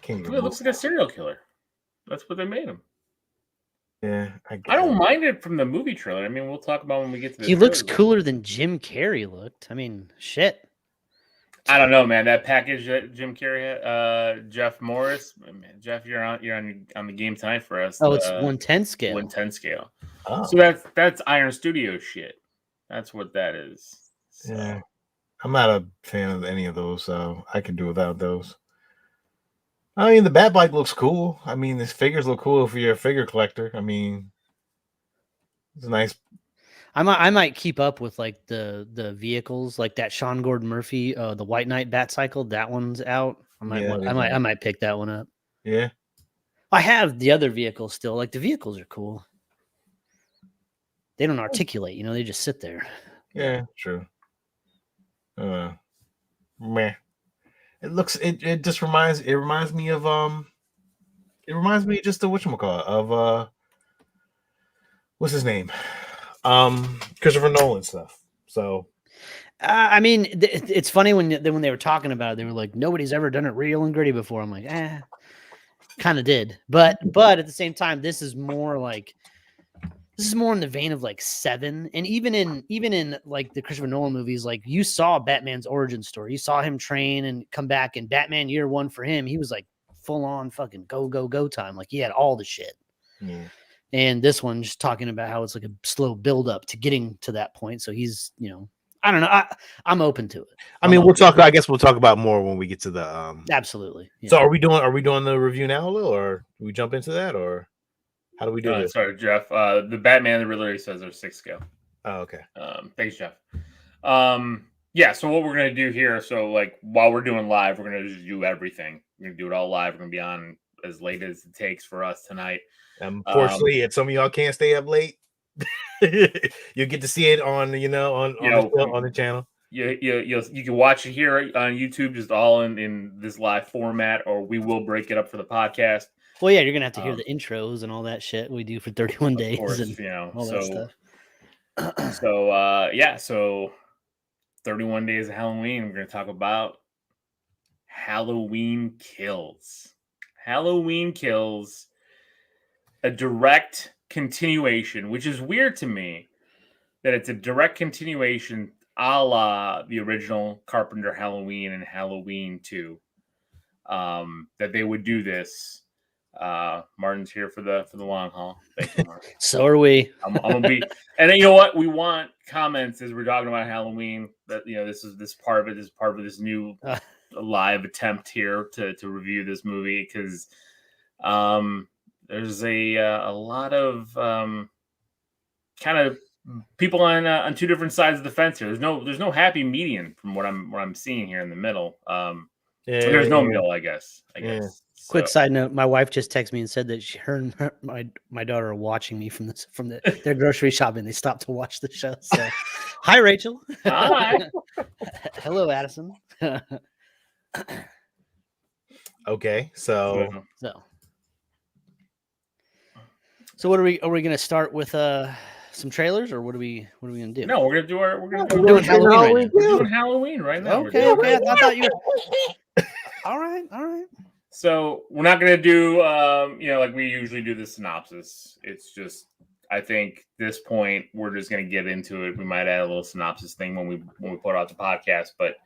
S2: It looks like a serial killer. That's what they made him.
S4: Yeah,
S2: I don't mind it from the movie trailer. I mean, we'll talk about when we get to the
S3: He looks cooler than Jim Carrey looked. I mean, shit.
S2: I don't know, man. That package that Jim Carrey had, Jeff Morris. Man, Jeff, you're on the game tonight for us.
S3: Oh, it's 110 scale.
S2: 110 scale.
S4: Oh.
S2: So that's Iron Studio shit. That's what that is. So.
S4: Yeah. I'm not a fan of any of those, so I can do without those. I mean, the Batbike looks cool. I mean, the figures look cool if you're a figure collector. I mean, it's nice.
S3: I might keep up with like the vehicles, like that Sean Gordon Murphy, the White Knight Bat Cycle. That one's out. I might pick that one up.
S4: Yeah.
S3: I have the other vehicles still. Like the vehicles are cool. They don't articulate, they just sit there.
S4: Yeah, true. Meh. It just reminds me of just the whatchamacallit of what's his name? Christopher Nolan stuff. So
S3: I mean, it's funny when they were talking about it, they were like, nobody's ever done it real and gritty before. I'm like, kind of did, but at the same time, this is more in the vein of like Seven, and even in like the Christopher Nolan movies, like you saw Batman's origin story, you saw him train and come back, and Batman Year One for him, he was like full on fucking go time, like he had all the shit.
S4: Yeah.
S3: And this one just talking about how it's like a slow build up to getting to that point. So he's, I don't know. I'm open to it.
S4: I mean, I guess we'll talk about more when we get to the
S3: Absolutely. Yeah.
S4: So are we doing the review now, Lil, or do we jump into that, or how do we do this?
S2: Sorry, Jeff. The Batman the Riddler says there's 6 go.
S4: Oh, okay.
S2: Thanks, Jeff. Yeah, so what we're gonna do here, so like while we're doing live, we're gonna just do everything. We're gonna do it all live. We're gonna be on as late as it takes for us tonight.
S4: Unfortunately, if some of y'all can't stay up late, you'll get to see it on on the channel.
S2: You can watch it here on YouTube, just all in this live format, or we will break it up for the podcast.
S3: Well, yeah, you're gonna have to hear the intros and all that shit we do for 31 days,
S2: course,
S3: and all that stuff.
S2: So 31 days of Halloween. We're gonna talk about Halloween Kills. Halloween Kills, a direct continuation, which is weird to me that it's a direct continuation a la the original Carpenter Halloween and Halloween 2. That they would do this. Martin's here for the long haul. Thank you, Martin.
S3: So are we.
S2: I'm gonna be, and then, you know what? We want comments as we're talking about Halloween. That this is part of this new live attempt here to review this movie, because there's a lot of kind of people on two different sides of the fence here. There's no happy median from what I'm seeing here in the middle. There's no middle, I guess.
S3: Quick side note: my wife just texted me and said that her and my daughter are watching me from their grocery shopping. They stopped to watch the show. So, hi, Rachel.
S2: Hi.
S3: Hello, Addison.
S4: Okay, so
S3: what are we going to start with? Some trailers, or what are we going to do?
S2: No, we're
S3: doing Halloween right now.
S2: We're doing Halloween right now.
S3: Okay. I thought you were. All right.
S2: So we're not going to do, like we usually do the synopsis. It's just, I think this point we're just going to get into it. We might add a little synopsis thing when we put out the podcast, but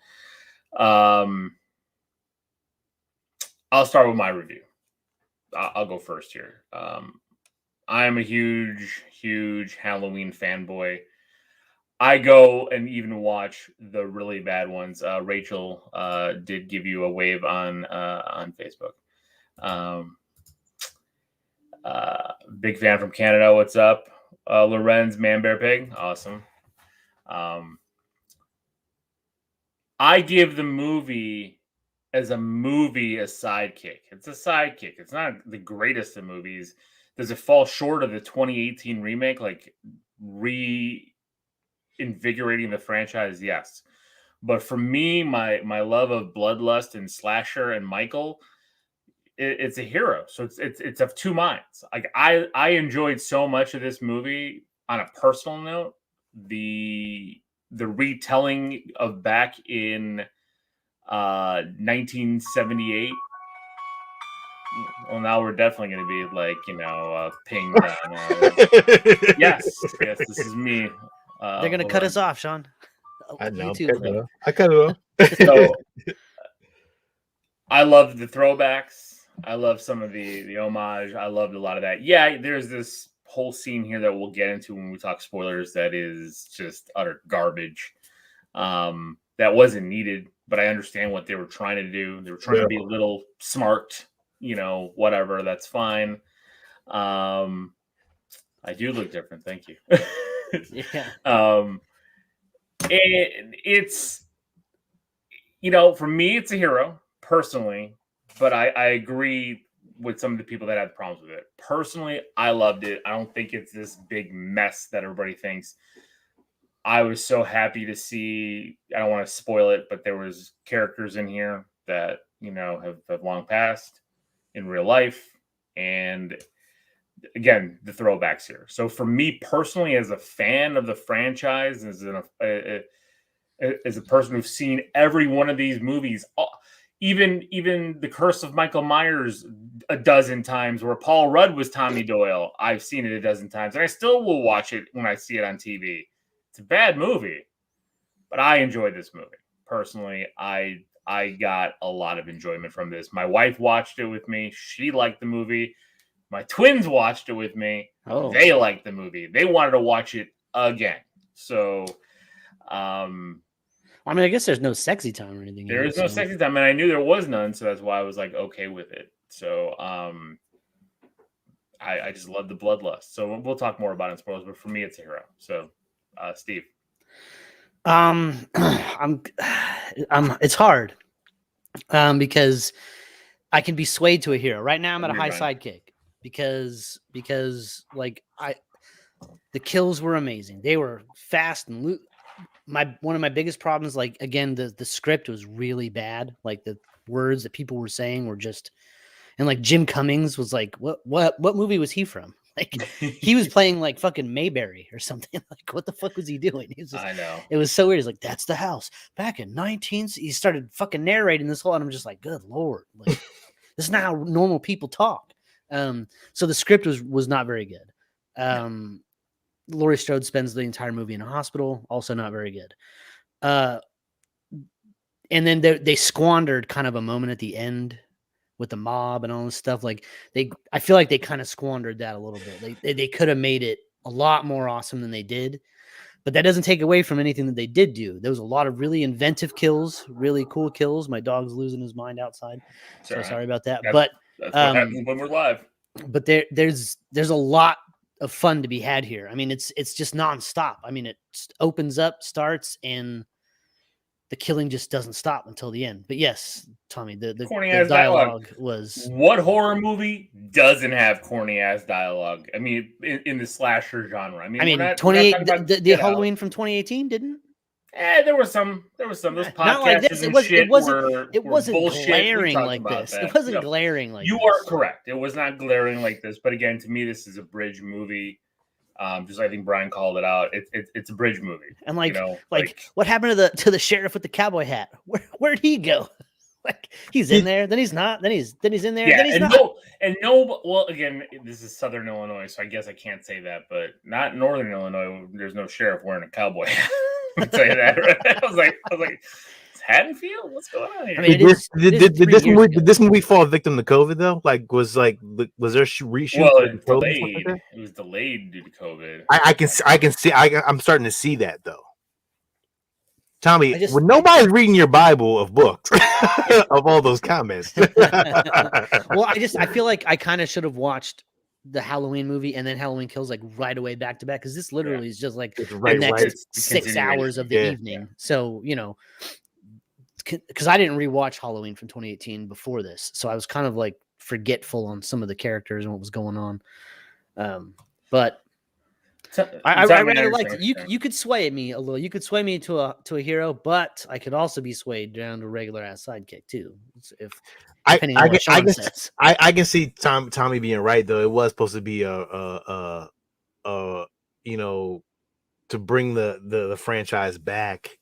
S2: I'll start with my review. I'll go first here. I am a huge Halloween fanboy. I go and even watch the really bad ones. Rachel did give you a wave on Facebook. Big fan from Canada. What's up? Lorenz, Man Bear Pig. Awesome. I give the movie as a sidekick. It's a sidekick. It's not the greatest of movies. Does it fall short of the 2018 remake? Like reinvigorating the franchise? Yes. But for me, my love of Bloodlust and Slasher and Michael, it's a hero. So it's of two minds. Like I enjoyed so much of this movie on a personal note. The retelling of back in 1978. Well, now we're definitely going to be like, pinged down. Yes, this is me.
S3: They're going to cut us off, Sean.
S4: I know. I cut it off.
S2: So, I love the throwbacks. I love some of the homage. I loved a lot of that. Yeah, there's this whole scene here that we'll get into when we talk spoilers that is just utter garbage. That wasn't needed, but I understand what they were trying to do. They were trying to be a little smart. Whatever, that's fine. I do look different. Thank you.
S3: Yeah.
S2: And it's, for me, it's a hero. personally, but I agree with some of the people that had problems with it. Personally, I loved it. I don't think it's this big mess that everybody thinks. I was so happy to see, I don't want to spoil it, but there was characters in here that, have long passed in real life. And again, the throwbacks here. So for me personally, as a fan of the franchise, as a person who's seen every one of these movies, even The Curse of Michael Myers a dozen times, where Paul Rudd was Tommy Doyle, I've seen it a dozen times, and I still will watch it when I see it on TV. It's a bad movie, but I enjoyed this movie. Personally, I got a lot of enjoyment from this. My wife watched it with me. She liked the movie. My twins watched it with me. Oh. They liked the movie. They wanted to watch it again. So, I
S3: guess there's no sexy time or anything.
S2: There is no sexy time, and I knew there was none, so that's why I was like okay with it. So, I just love the bloodlust. So we'll talk more about it in spoilers, but for me, it's a hero. So, Steve.
S3: It's hard, because I can be swayed to a hero. Right now, I'm at a high sidekick because like the kills were amazing. They were fast and one of my biggest problems, like again, the script was really bad. Like the words that people were saying were just, and like Jim Cummings was like, what movie was he from? Like he was playing like fucking Mayberry or something. Like what the fuck was he doing?
S2: I know.
S3: It was so weird. He's like, that's the house back in 19. He started fucking narrating this whole, and I'm just like, good Lord. Like this is not how normal people talk. So the script was not very good. Laurie Strode spends the entire movie in a hospital, also not very good. And then they squandered kind of a moment at the end with the mob and all this stuff. Like I feel like they kind of squandered that a little bit. They could have made it a lot more awesome than they did, but that doesn't take away from anything that they did do. There was a lot of really inventive kills, really cool kills. My dog's losing his mind outside. So sorry about that. That's
S2: what happens when we're live.
S3: But there's a lot of fun to be had here. I mean, it's just nonstop. I mean, it opens up, starts, and the killing just doesn't stop until the end. But yes, Tommy, the dialogue was...
S2: What horror movie doesn't have corny ass dialogue? I mean, in the slasher genre. I mean,
S3: the Halloween from 2018 didn't.
S2: There was some. Those podcasts
S3: not like this. It wasn't
S2: bullshit.
S3: glaring like this. It wasn't glaring like this.
S2: You are correct. It was not glaring like this. But again, to me, this is a bridge movie. Just I think Brian called it out. It's a bridge movie.
S3: And like what happened to the sheriff with the cowboy hat? Where'd he go? Like he's in there, then he's not, then he's in there, then he's not.
S2: Well, again, this is Southern Illinois, so I guess I can't say that, but not Northern Illinois. There's no sheriff wearing a cowboy hat. I'll tell you that. Right? I was like, it's Haddonfield? What's going on here?
S4: I mean, did this movie fall victim to COVID though? Like, was there reshoot?
S2: Well, it delayed. It was delayed due to COVID.
S4: I can see. I'm starting to see that though. Tommy, when nobody's reading your Bible of books of all those comments.
S3: Well, I feel like I kind of should have watched the Halloween movie and then Halloween Kills like right away back to back, because this literally is just like the next 6 hours of the evening. Yeah. So, because I didn't rewatch Halloween from 2018 before this, so I was kind of like forgetful on some of the characters and what was going on. But I really liked it. You could sway me a little. You could sway me to a hero, but I could also be swayed down to a regular ass sidekick too. I
S4: can see Tommy being right though. It was supposed to be to bring the franchise back.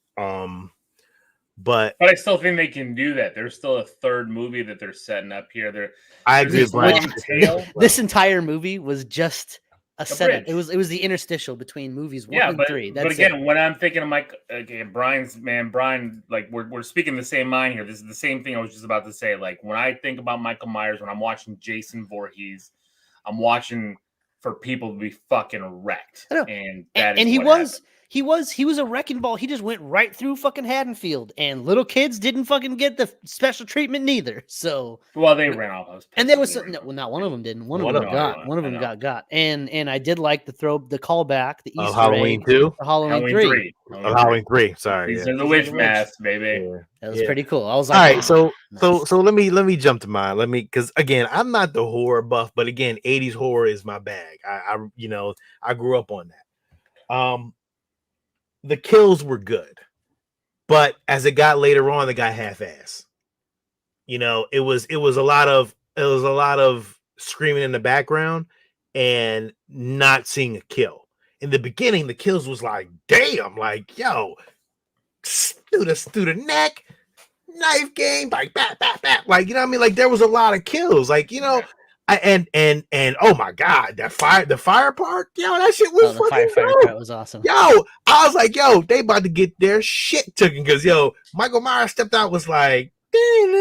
S4: But
S2: I still think they can do that. There's still a third movie that they're setting up here.
S4: I agree
S3: with this entire movie was just a setup. It was the interstitial between movies 1 and 3.
S2: But again, when I'm thinking of Brian, like we're speaking the same mind here. This is the same thing I was just about to say. Like when I think about Michael Myers, when I'm watching Jason Voorhees, I'm watching for people to be fucking wrecked. And he was a wrecking ball. He just went right through fucking Haddonfield, and little kids didn't fucking get the special treatment neither. So they ran off.
S3: And there was not one of them didn't. One of them got. And I did like the callback, the Easter
S4: Halloween
S3: egg,
S4: 2,
S3: Halloween 3.
S4: Halloween 3. Sorry.
S2: These are the witch masks, baby.
S4: Yeah.
S3: That was pretty cool. I was
S4: All
S3: like,
S4: right, so
S3: nice.
S4: let me jump to mine. Because again, I'm not the horror buff, but again, 80s horror is my bag. I grew up on that. The kills were good, but as it got later on, they got half-ass. It was a lot of screaming in the background and not seeing a kill. In the beginning, the kills was like, damn, like, yo, through the neck, knife game, like bat, like, you know what I mean? Like, there was a lot of kills, like, and oh my god, the fire part, that shit was
S3: the firefighter part was awesome.
S4: I was like, they about to get their shit taken because Michael Myers stepped out, was like, and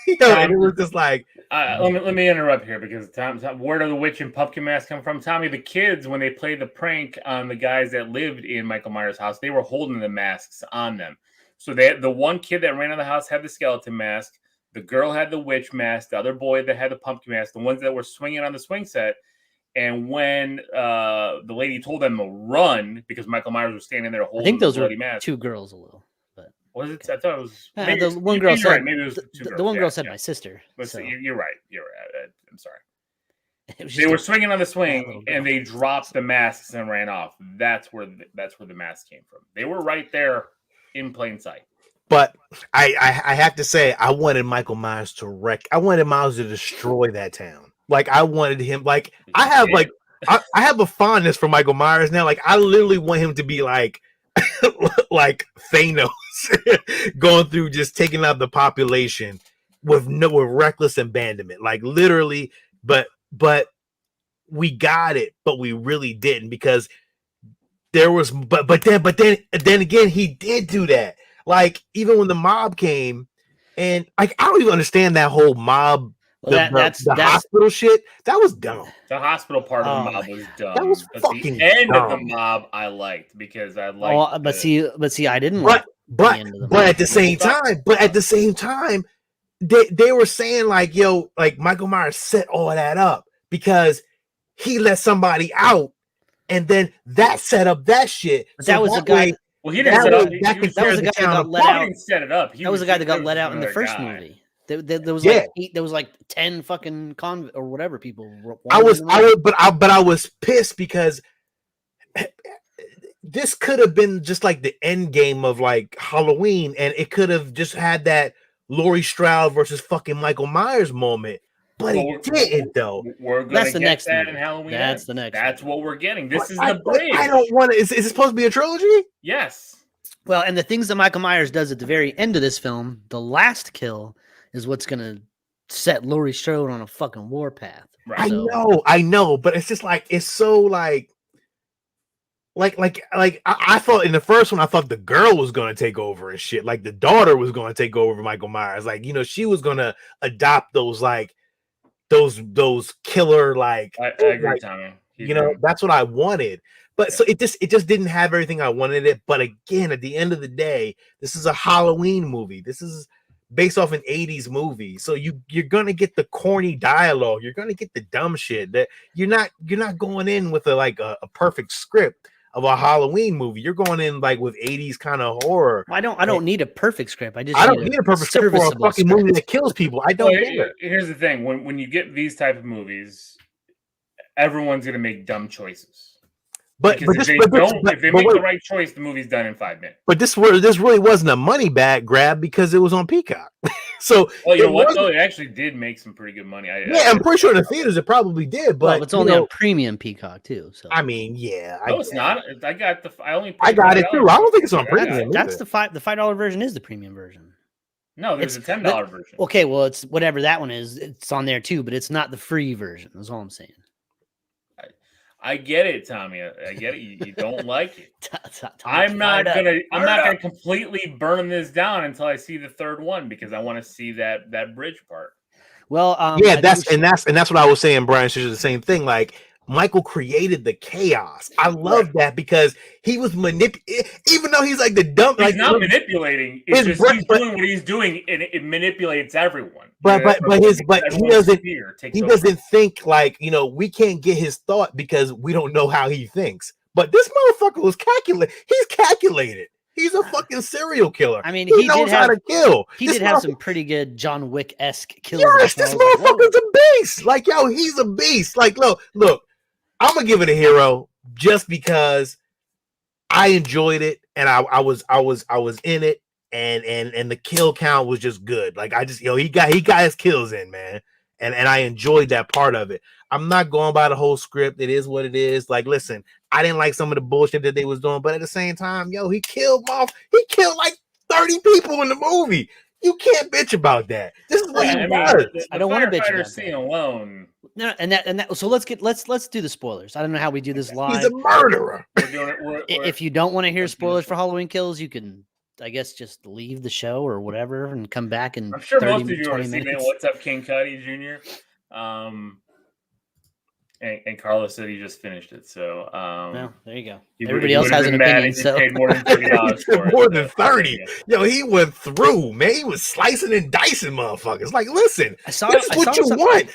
S4: it was just like.
S2: Let me interrupt here because Tom, where do the witch and pumpkin mask come from? Tommy, the kids, when they played the prank on the guys that lived in Michael Myers' house, they were holding the masks on them. So the one kid that ran out of the house had the skeleton mask. The girl had the witch mask. The other boy that had the pumpkin mask. The ones that were swinging on the swing set. And when the lady told them to run because Michael Myers was standing there holding, I think those were mask.
S3: Two girls a little.
S2: Was it? I thought it was.
S3: The one girl said.
S2: Right. Maybe it was
S3: the one girl said my sister.
S2: So. You're right. I'm sorry. They were swinging on the swing and they dropped the masks and ran off. That's where the mask came from. They were right there in plain sight.
S4: But I have to say, I wanted Michael Myers to wreck. I wanted Myers to destroy that town. Like, I wanted him. Like, I have a fondness for Michael Myers now. Like, I literally want him to be like like Thanos going through just taking out the population with reckless abandonment, like literally. But we got it, but we really didn't because there was. But then again, he did do that. Like, even when the mob came, and like, I don't even understand that whole mob. That's hospital shit. That was dumb.
S2: The hospital part of the mob was dumb.
S4: That was fucking
S2: the end
S4: dumb.
S2: of the mob I liked because I liked.
S3: But see, I didn't. But
S4: at the same time, they were saying like, like Michael Myers set all that up because he let somebody out, and then that set up that shit.
S3: But that was a guy.
S2: Well, he didn't set up.
S3: That was a guy that got let out.
S2: He didn't set it up.
S3: That was a guy that got let out in the first movie. There was like 8, there was like 10 fucking or whatever people.
S4: I was pissed because this could have been just like the end game of like Halloween, and it could have just had that Laurie Strode versus fucking Michael Myers moment, but it didn't though.
S2: We're gonna get that in Halloween.
S3: That's the next.
S2: That's what we're getting. This is the bridge.
S4: I don't want to. Is it supposed to be a trilogy?
S2: Yes.
S3: Well, and the things that Michael Myers does at the very end of this film, the last kill, is what's gonna set Laurie Strode on a fucking warpath.
S4: Right. I know, but it's just like it's so like I thought in the first one, I thought the girl was gonna take over and shit. Like the daughter was gonna take over Michael Myers. Like, she was gonna adopt those like those killer like.
S2: I agree, Tommy.
S4: That's what I wanted. But so it just didn't have everything I wanted it. But again, at the end of the day, this is a Halloween movie. This is based off an 80s movie. So you're gonna get the corny dialogue, you're gonna get the dumb shit that you're not going in with a perfect script of a Halloween movie. You're going in like with 80s kind of horror.
S3: I don't need a perfect script. I
S4: don't need a perfect script for a fucking movie that kills people. I don't get it.
S2: Here's the thing: when you get these type of movies, everyone's gonna make dumb choices. If they make the right choice, the movie's done in 5 minutes.
S4: But this really wasn't a money grab because it was on Peacock. So
S2: you know what? Though it actually did make some pretty good money.
S4: I'm pretty sure in the theaters it probably did. But
S3: it's only on premium Peacock too. So
S4: I mean, yeah.
S2: No, it's not. I got it
S4: too. I don't think it's on premium.
S3: That's the $5 version is the premium version.
S2: No, there's a $10 version.
S3: Okay, well, it's whatever that one is. It's on there too, but it's not the free version. That's all I'm saying.
S2: I get it, Tommy. I get it. You don't like it. I'm not gonna completely burn this down until I see the third one because I want to see that bridge part.
S3: Well,
S4: that's what I was saying, Brian. It's the same thing. Like Michael created the chaos. I love that because he was manipulating, even though he's like the dumb.
S2: He's not manipulating. It's just he's doing what he's doing, and it manipulates everyone.
S4: But he doesn't think like we can't get his thought because we don't know how he thinks. But this motherfucker was calculated. He's calculated. He's a fucking serial killer.
S3: I mean,
S4: he knows how to kill.
S3: He did have some pretty good John Wick-esque kills.
S4: Yes, this motherfucker's a beast. Like, yo, he's a beast. Like, look, I'm gonna give it a hero just because I enjoyed it and I was in it, and the kill count was just good. Like, I just, he got his kills in, man. And I enjoyed that part of it. I'm not going by the whole script. It is what it is. Like, listen, I didn't like some of the bullshit that they was doing, but at the same time, he killed like 30 people in the movie. You can't bitch about that. This is what he does.
S3: I don't want to bitch about
S2: scene alone.
S3: No, and that. So let's do the spoilers. I don't know how we do this live.
S4: He's a murderer.
S3: If you don't want to hear spoilers for Halloween Kills, you can, I guess, just leave the show or whatever and come back and.
S2: I'm sure most of you are seeing it. What's up, King Cuddy Jr.? And Carlos said he just finished it. So
S3: well, there you go. Everybody else has an opinion. So
S2: paid more than $30 for it.
S4: More than 30. Yo, he went through, man. He was slicing and dicing motherfuckers. Like, listen, this is what you want.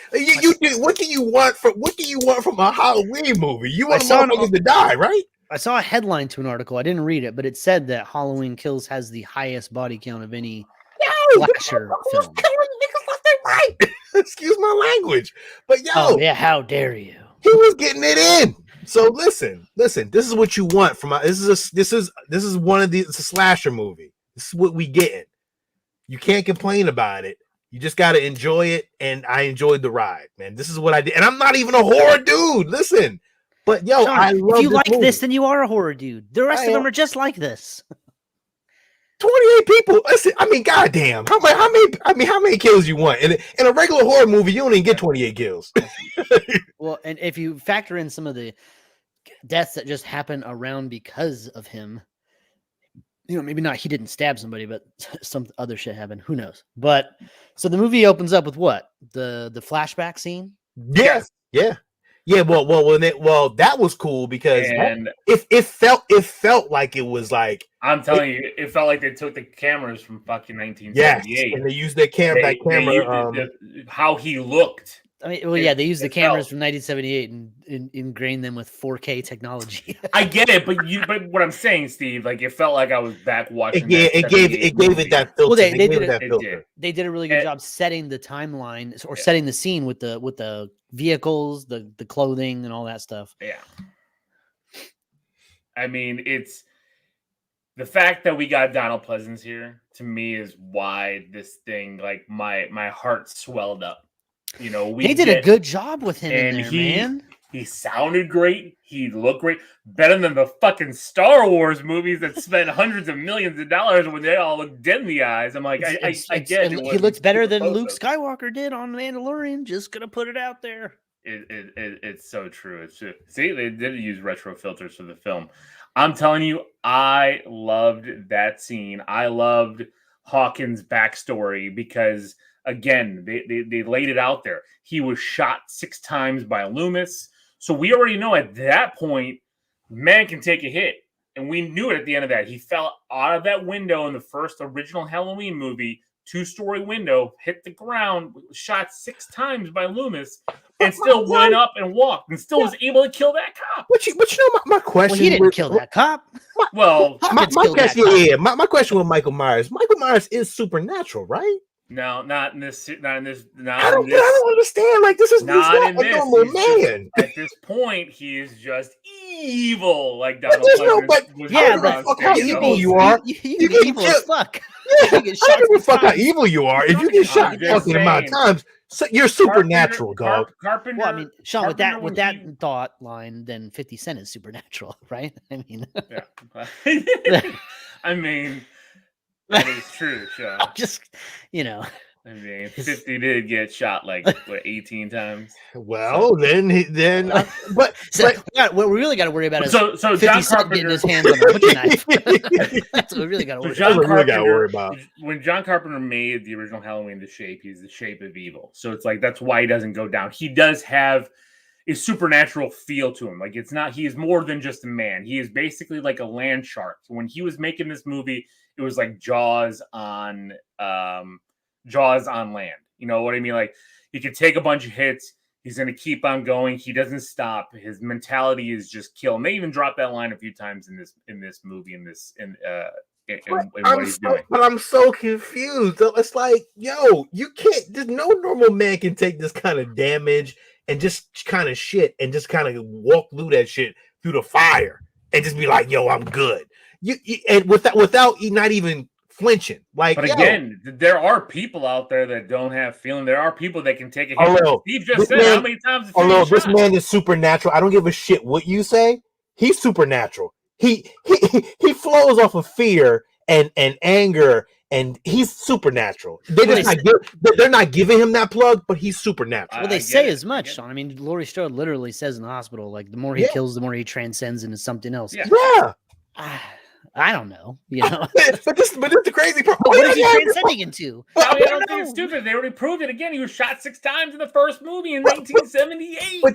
S4: What do you want from a Halloween movie? You want motherfuckers to die, right?
S3: I saw a headline to an article. I didn't read it, but it said that Halloween Kills has the highest body count of any slasher film.
S4: Right. Excuse my language. But
S3: oh yeah, how dare you?
S4: He was getting it in. So listen, this is what you want from this is one of it's a slasher movie. This is what we getting. You can't complain about it. You just gotta enjoy it. And I enjoyed the ride, man. This is what I did. And I'm not even a horror dude. Listen. But yo,
S3: Sean,
S4: I love
S3: if you like
S4: movie.
S3: this, then you are a horror dude. The rest of them are just like this.
S4: 28 people. Listen, I mean, goddamn. How many kills you want? In a regular horror movie, you don't even get 28 kills.
S3: Well, and if you factor in some of the deaths that just happen around because of him, maybe not he didn't stab somebody, but some other shit happened. Who knows? But so the movie opens up with what? The flashback scene?
S4: Yes. Yeah. Yeah, well, that was cool because it felt like it was like,
S2: I'm telling you, it felt like they took the cameras from fucking 1978.
S4: Yes, and they used that camera.
S2: How he looked.
S3: I mean, well, yeah, they used the cameras from 1978 and ingrained them with 4K technology.
S2: I get it, but what I'm saying, Steve, like it felt like I was back watching.
S4: It gave it that filter.
S3: Well, they did a really good job setting the timeline or setting the scene with the vehicles, the clothing, and all that stuff.
S2: Yeah. I mean, it's the fact that we got Donald Pleasance here to me is why this thing, like my heart swelled up.
S3: They did a good job with him in there, man.
S2: He sounded great. He looked great. Better than the fucking Star Wars movies that spent hundreds of millions of dollars when they all look dead in the eyes. I'm like, I get it.
S3: He looks better than Luke Skywalker did on Mandalorian. Just gonna put it out there.
S2: It's so true. It's just, see, they did use retro filters for the film. I'm telling you, I loved that scene. I loved Hawkins' backstory because, again, they laid it out there. He was shot 6 times by Loomis. So we already know at that point, man can take a hit. And we knew it at the end of that. He fell out of that window in the first original Halloween movie, 2-story window, hit the ground, shot 6 times by Loomis, and still went up and walked, and still was able to kill that cop.
S4: But you know, my question.
S3: Well, he didn't kill that cop.
S4: My question, my question with Michael Myers. Michael Myers is supernatural, right?
S2: No, not in this. Not in this.
S4: I don't understand. Like, this is not a normal man.
S2: At this point, he is just evil. Like Donald Pleasance.
S4: How evil you are.
S3: You get evil as fuck.
S4: I don't give a fuck how evil you are. If you get shot fucking amount of times, you're supernatural, dog.
S2: Carpenter.
S3: Well, I mean, Sean, with that thought line, then 50 Cent is supernatural, right? I mean,
S2: yeah. I mean. That is true, Sean.
S3: Just,
S2: I mean, 50 did get shot like 18 times.
S4: Well, then, but
S3: what we really got to worry about is
S2: so
S3: 50
S2: John
S3: Cent
S2: Carpenter
S3: getting his hands on the butcher knife. That's what we really got to worry
S2: about. When John Carpenter made the original Halloween the shape, he's the shape of evil. So it's like that's why he doesn't go down. He does have a supernatural feel to him. Like it's not. He is more than just a man. He is basically like a land shark. When he was making this movie, it was like Jaws on land. You know what I mean? Like he could take a bunch of hits, He's going to keep on going. He doesn't stop. His mentality is just kill. And they even drop that line a few times in this movie, in what he's doing.
S4: But I'm so confused. It's like, yo, you can't. There's no normal man can take this kind of damage and just kind of shit and just kind of walk through that shit through the fire and just be like, yo, I'm good. You and without not even flinching. Like,
S2: but again, there are people out there that don't have feeling. There are people that can take a hit. Steve just said how many times.
S4: Although this man is supernatural, I don't give a shit what you say. He's supernatural. He flows off of fear and anger, and he's supernatural. They're not giving him that plug, but he's supernatural.
S3: Well, they say as much, Sean. I mean, Laurie Strode literally says in the hospital, like, the more he kills, the more he transcends into something else.
S4: Yeah.
S3: I don't know, you know.
S4: but this the crazy part.
S3: What is he transcending into?
S2: I don't think it's stupid. They already proved it again. He was shot 6 times in the first movie in 1978.
S4: But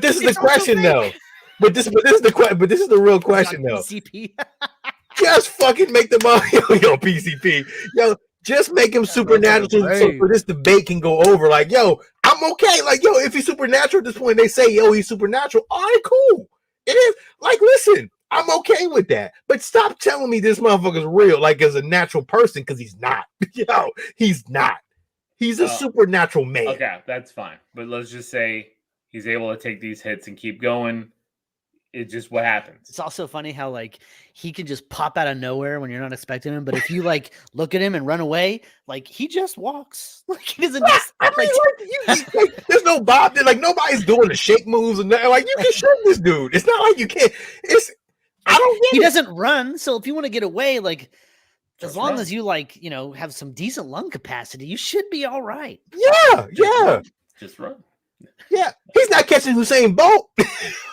S4: this is the question, though. But this is the real question, though.
S3: PCP.
S4: Just fucking make the yo PCP. Yo, just make him supernatural so this debate can go over. Like, yo, I'm okay. Like, yo, if he's supernatural at this point, they say, yo, he's supernatural. All right, cool. It is. Like, listen. I'm okay with that, but stop telling me this motherfucker's real, like as a natural person, because he's not. Yo, he's not. He's a supernatural man.
S2: Okay, that's fine. But let's just say he's able to take these hits and keep going. It's just what happens.
S3: It's also funny how like he can just pop out of nowhere when you're not expecting him, but if you like look at him and run away, like he just walks. Like he doesn't.
S4: There's no Bob. Like nobody's doing the shake moves and nothing. Like you can shake this dude. It's not like you can't.
S3: He doesn't run, so if you want to get away, like as long as you like, you know, have some decent lung capacity, you should be all right.
S4: Yeah.
S2: Just run.
S4: Yeah, he's not catching Usain Bolt.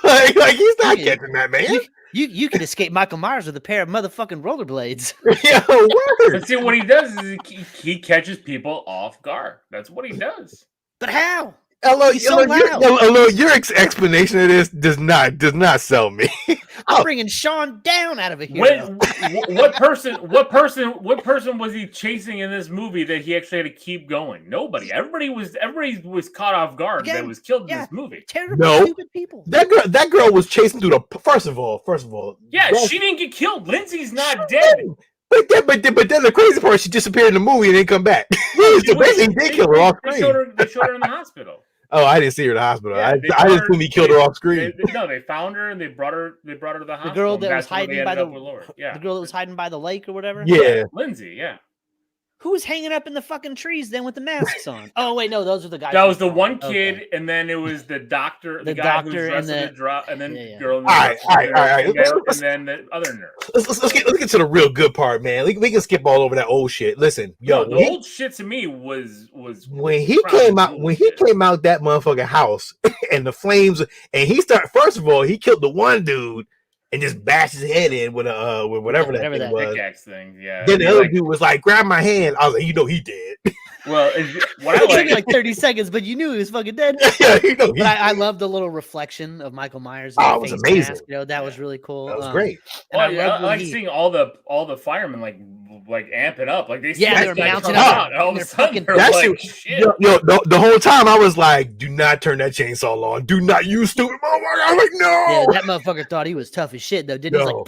S4: like he's not catching that man.
S3: You could escape Michael Myers with a pair of motherfucking rollerblades.
S4: Yeah, word.
S2: But see, what he does is he catches people off guard. That's what he does.
S3: But how?
S4: Your explanation of this does not sell me.
S3: I'm bringing Sean down out of it here.
S2: What person was he chasing in this movie that he actually had to keep going? Nobody. Everybody was caught off guard. That was killed in this movie.
S3: Terrible, stupid people.
S4: That girl was chasing through the. First of all.
S2: Yeah, she didn't get killed. Lindsay's not dead.
S4: But then the crazy part, she disappeared in the movie and didn't come back. They did kill her off screen.
S2: They showed her in the hospital.
S4: Oh, I didn't see her in the hospital.
S2: Yeah,
S4: I just assumed he killed her off screen.
S2: They found her and they brought her to the hospital.
S3: The girl that was hiding by the girl that was hiding by the lake or whatever.
S4: Yeah,
S2: Lindsay. Yeah.
S3: Who was hanging up in the fucking trees then with the masks on? Oh wait, no, those are the guys.
S2: That was the one kid, and then it was the doctor, the guy who was dressed in the drop, and then girl.
S4: All right.
S2: And then the other nurse.
S4: Let's get to the real good part, man. We can skip all over that old shit. Listen, yo,
S2: the old shit to me was
S4: when he came out that motherfucking house and the flames, and he started. First of all, he killed the one dude. And just bashed his head in with whatever that thing was.
S2: Pickaxe thing, yeah.
S4: Then the other dude was like, "Grab my hand." I was like, "You know, he did."
S2: Well, what
S3: it took me like 30 seconds, but you knew he was fucking dead.
S4: Yeah, you know.
S3: But I love the little reflection of Michael Myers.
S4: Oh, it was amazing.
S3: Mask, you know, that was really cool.
S4: That was great.
S2: I like seeing all the firemen like amp it up, like they
S3: were mounting up.
S2: All of a sudden,
S4: shit. Yo, the whole time I was like, "Do not turn that chainsaw on. Do not, you stupid motherfucker!" I'm like, "No."
S3: Yeah, that motherfucker thought he was tough as shit though, didn't he? Like,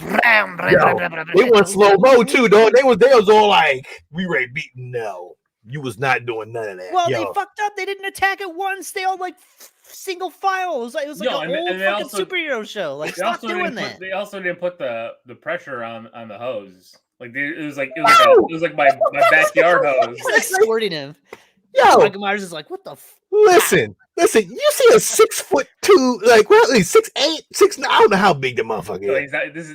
S4: they went slow mo too, dog. They was all like, "We ready beat." No, you was not doing none of that.
S3: Well, they fucked up. They didn't attack at once. They all like single file. It was like an old fucking superhero show. Like, stop doing that.
S2: They also didn't put the pressure on the hose. Like it was like my backyard hose.
S3: He's like squirting him.
S4: Yo,
S3: Michael Myers is like, what the?
S4: Listen. You see a 6'2", like 6'8", 6'9". I don't know how big the motherfucker is.
S2: This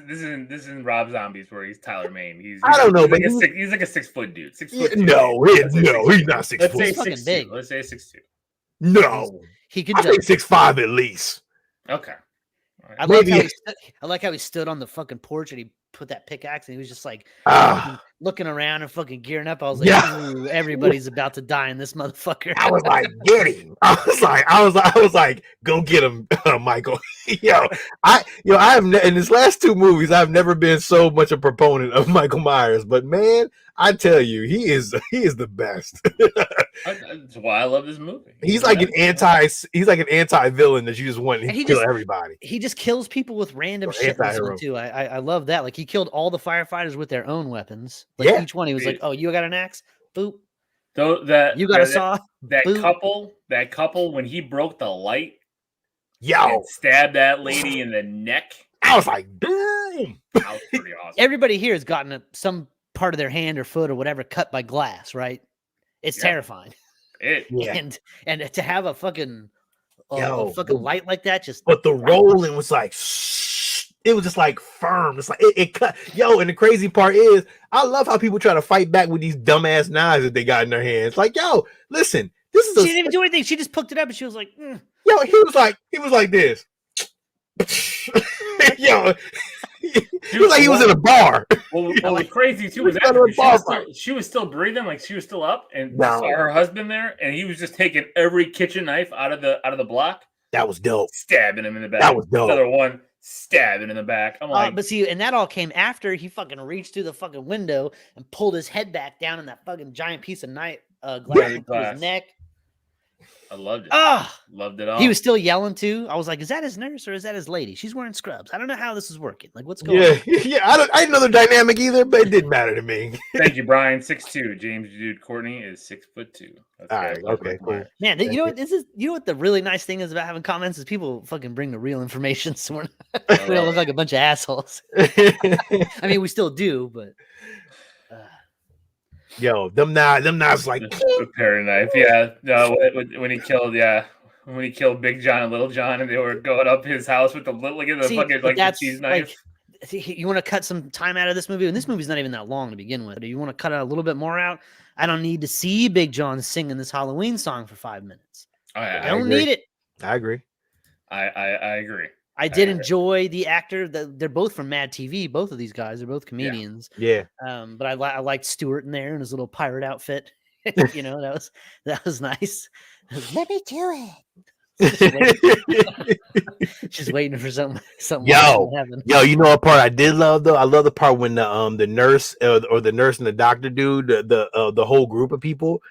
S2: isn't Rob Zombies where he's Tyler Mane.
S4: I don't know, but
S2: he's like a 6 foot dude. 6 foot.
S4: No, he's not 6 foot.
S3: Let's say 6'2".
S2: Let's say 6'2".
S4: No,
S3: he could.
S4: I think 6'5" at least.
S2: Okay.
S3: Right. I like how he stood on the fucking porch and he put that pickaxe and he was just like looking around and fucking gearing up. I was like, ooh, everybody's about to die in this motherfucker.
S4: I was like, get him. I was like, go get him, Michael. I have in his last 2 movies, I've never been so much a proponent of Michael Myers, but man, I tell you, he is the best.
S2: That's why I love this movie.
S4: He's like an anti-villain that you just want to kill everybody.
S3: He just kills people with random shit in this one too. I love that. Like he killed all the firefighters with their own weapons. Like each one, he was like, "Oh, you got an axe? Boop.
S2: So
S3: you got a saw?
S2: That couple, when he broke the light, and stabbed that lady in the neck.
S4: I was like, boom.
S2: That was pretty awesome.
S3: Everybody here has gotten some part of their hand or foot or whatever cut by glass, right? It's terrifying. And to have a fucking light like that,
S4: but the rolling was like, it was just like firm. It's like it cut. And the crazy part is, I love how people try to fight back with these dumbass knives that they got in their hands. Like, listen, this is.
S3: She didn't even do anything. She just picked it up and she was like,
S4: he was like this. He was like he was in a bar.
S2: Well, the crazy too was she was still breathing, like she was still up, and saw her husband there, and he was just taking every kitchen knife out of the block.
S4: That was dope.
S2: Stabbing him in the back.
S4: That was dope.
S2: Another one stabbing in the back. I'm like,
S3: but see, and that all came after he fucking reached through the fucking window and pulled his head back down in that fucking giant piece of glass into his neck.
S2: I loved it. Loved it all.
S3: He was still yelling too. I was like, is that his nurse or is that his lady? She's wearing scrubs. I don't know how this is working. Like, what's going on?
S4: Yeah. I didn't know the dynamic either, but it didn't matter to me.
S2: Thank you, Brian. 6'2". James Jude Courtney is 6'2".
S4: All right. Okay. Cool.
S3: Man, you know what? You know what the really nice thing is about having comments is people fucking bring the real information, so we don't look like a bunch of assholes. I mean, we still do, but.
S4: Them knives like
S2: a pair of knife. Yeah, no, when he killed Big John and Little John, and they were going up his house with the fucking cheese knife.
S3: You want to cut some time out of this movie, and this movie's not even that long to begin with. You want to cut a little bit more out. I don't need to see Big John singing this Halloween song for 5 minutes. I don't need it.
S4: I agree.
S2: I agree.
S3: I did enjoy the actor. They're both from Mad TV. Both of these guys are both comedians.
S4: Yeah.
S3: But I liked Stewart in there in his little pirate outfit. That was nice. Let me do it. Just waiting for something.
S4: Yo, you know what part I did love though? I love the part when the nurse or the nurse and the doctor dude, the whole group of people.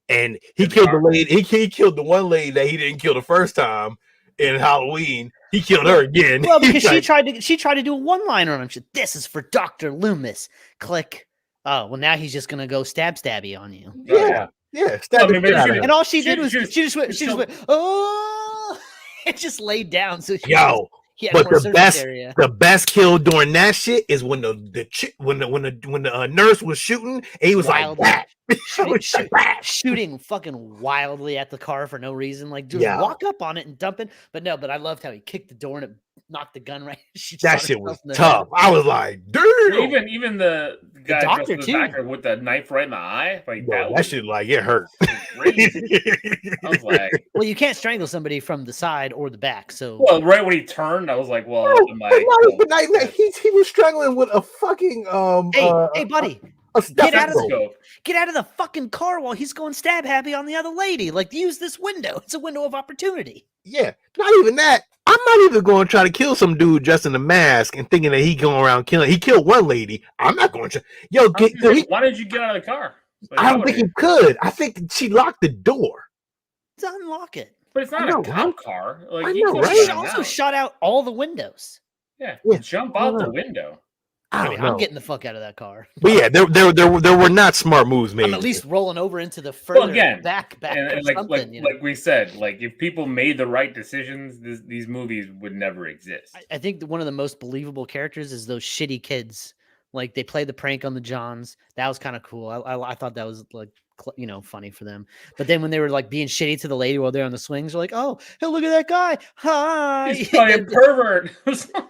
S4: And he killed the lady. He killed the one lady that he didn't kill the first time. In Halloween, he killed her again.
S3: Well, because she tried to do a one-liner on him. She said, "This is for Dr. Loomis." Click. Oh, well, now he's just gonna go stabby on you.
S4: Yeah.
S3: And all she did was she just went, oh, and just laid down. So but the best kill during that shit is when the nurse was shooting, and he was like that. Shooting fucking wildly at the car for no reason. Like, just walk up on it and dump it. But I loved how he kicked the door and it knocked the gun right.
S4: That shit was tough. I was like, dude.
S2: Even the guy
S3: doctor too
S2: with the knife right in the eye. Like
S4: that shit, like it hurt.
S2: I was like,
S3: well, you can't strangle somebody from the side or the back. So
S2: right when he turned, I was like, well,
S4: he was struggling with a fucking
S3: hey, buddy. Get out of the fucking car while he's going stab happy on the other lady. Like, use this window. It's a window of opportunity.
S4: Yeah, not even that. I'm not even going to try to kill some dude dressed in a mask and thinking that he going around killing. He killed one lady. I'm not going to.
S2: Why did you get out of the car?
S4: I don't think he could. I think she locked the door.
S3: Let's unlock it.
S2: But it's not a cop car. Like,
S4: I know, right?
S3: She also shot out all the windows.
S2: Yeah. Jump out the window.
S3: I'm getting the fuck out of that car.
S4: But yeah, there were not smart moves made.
S3: I'm at least rolling over into the further back.
S2: And like we said, like if people made the right decisions, these movies would never exist.
S3: I think one of the most believable characters is those shitty kids. Like they played the prank on the Johns. That was kind of cool. I thought that was like, funny for them. But then when they were like being shitty to the lady while they're on the swings, they're like, oh, hey, look at that guy. Hi.
S2: He's probably a pervert.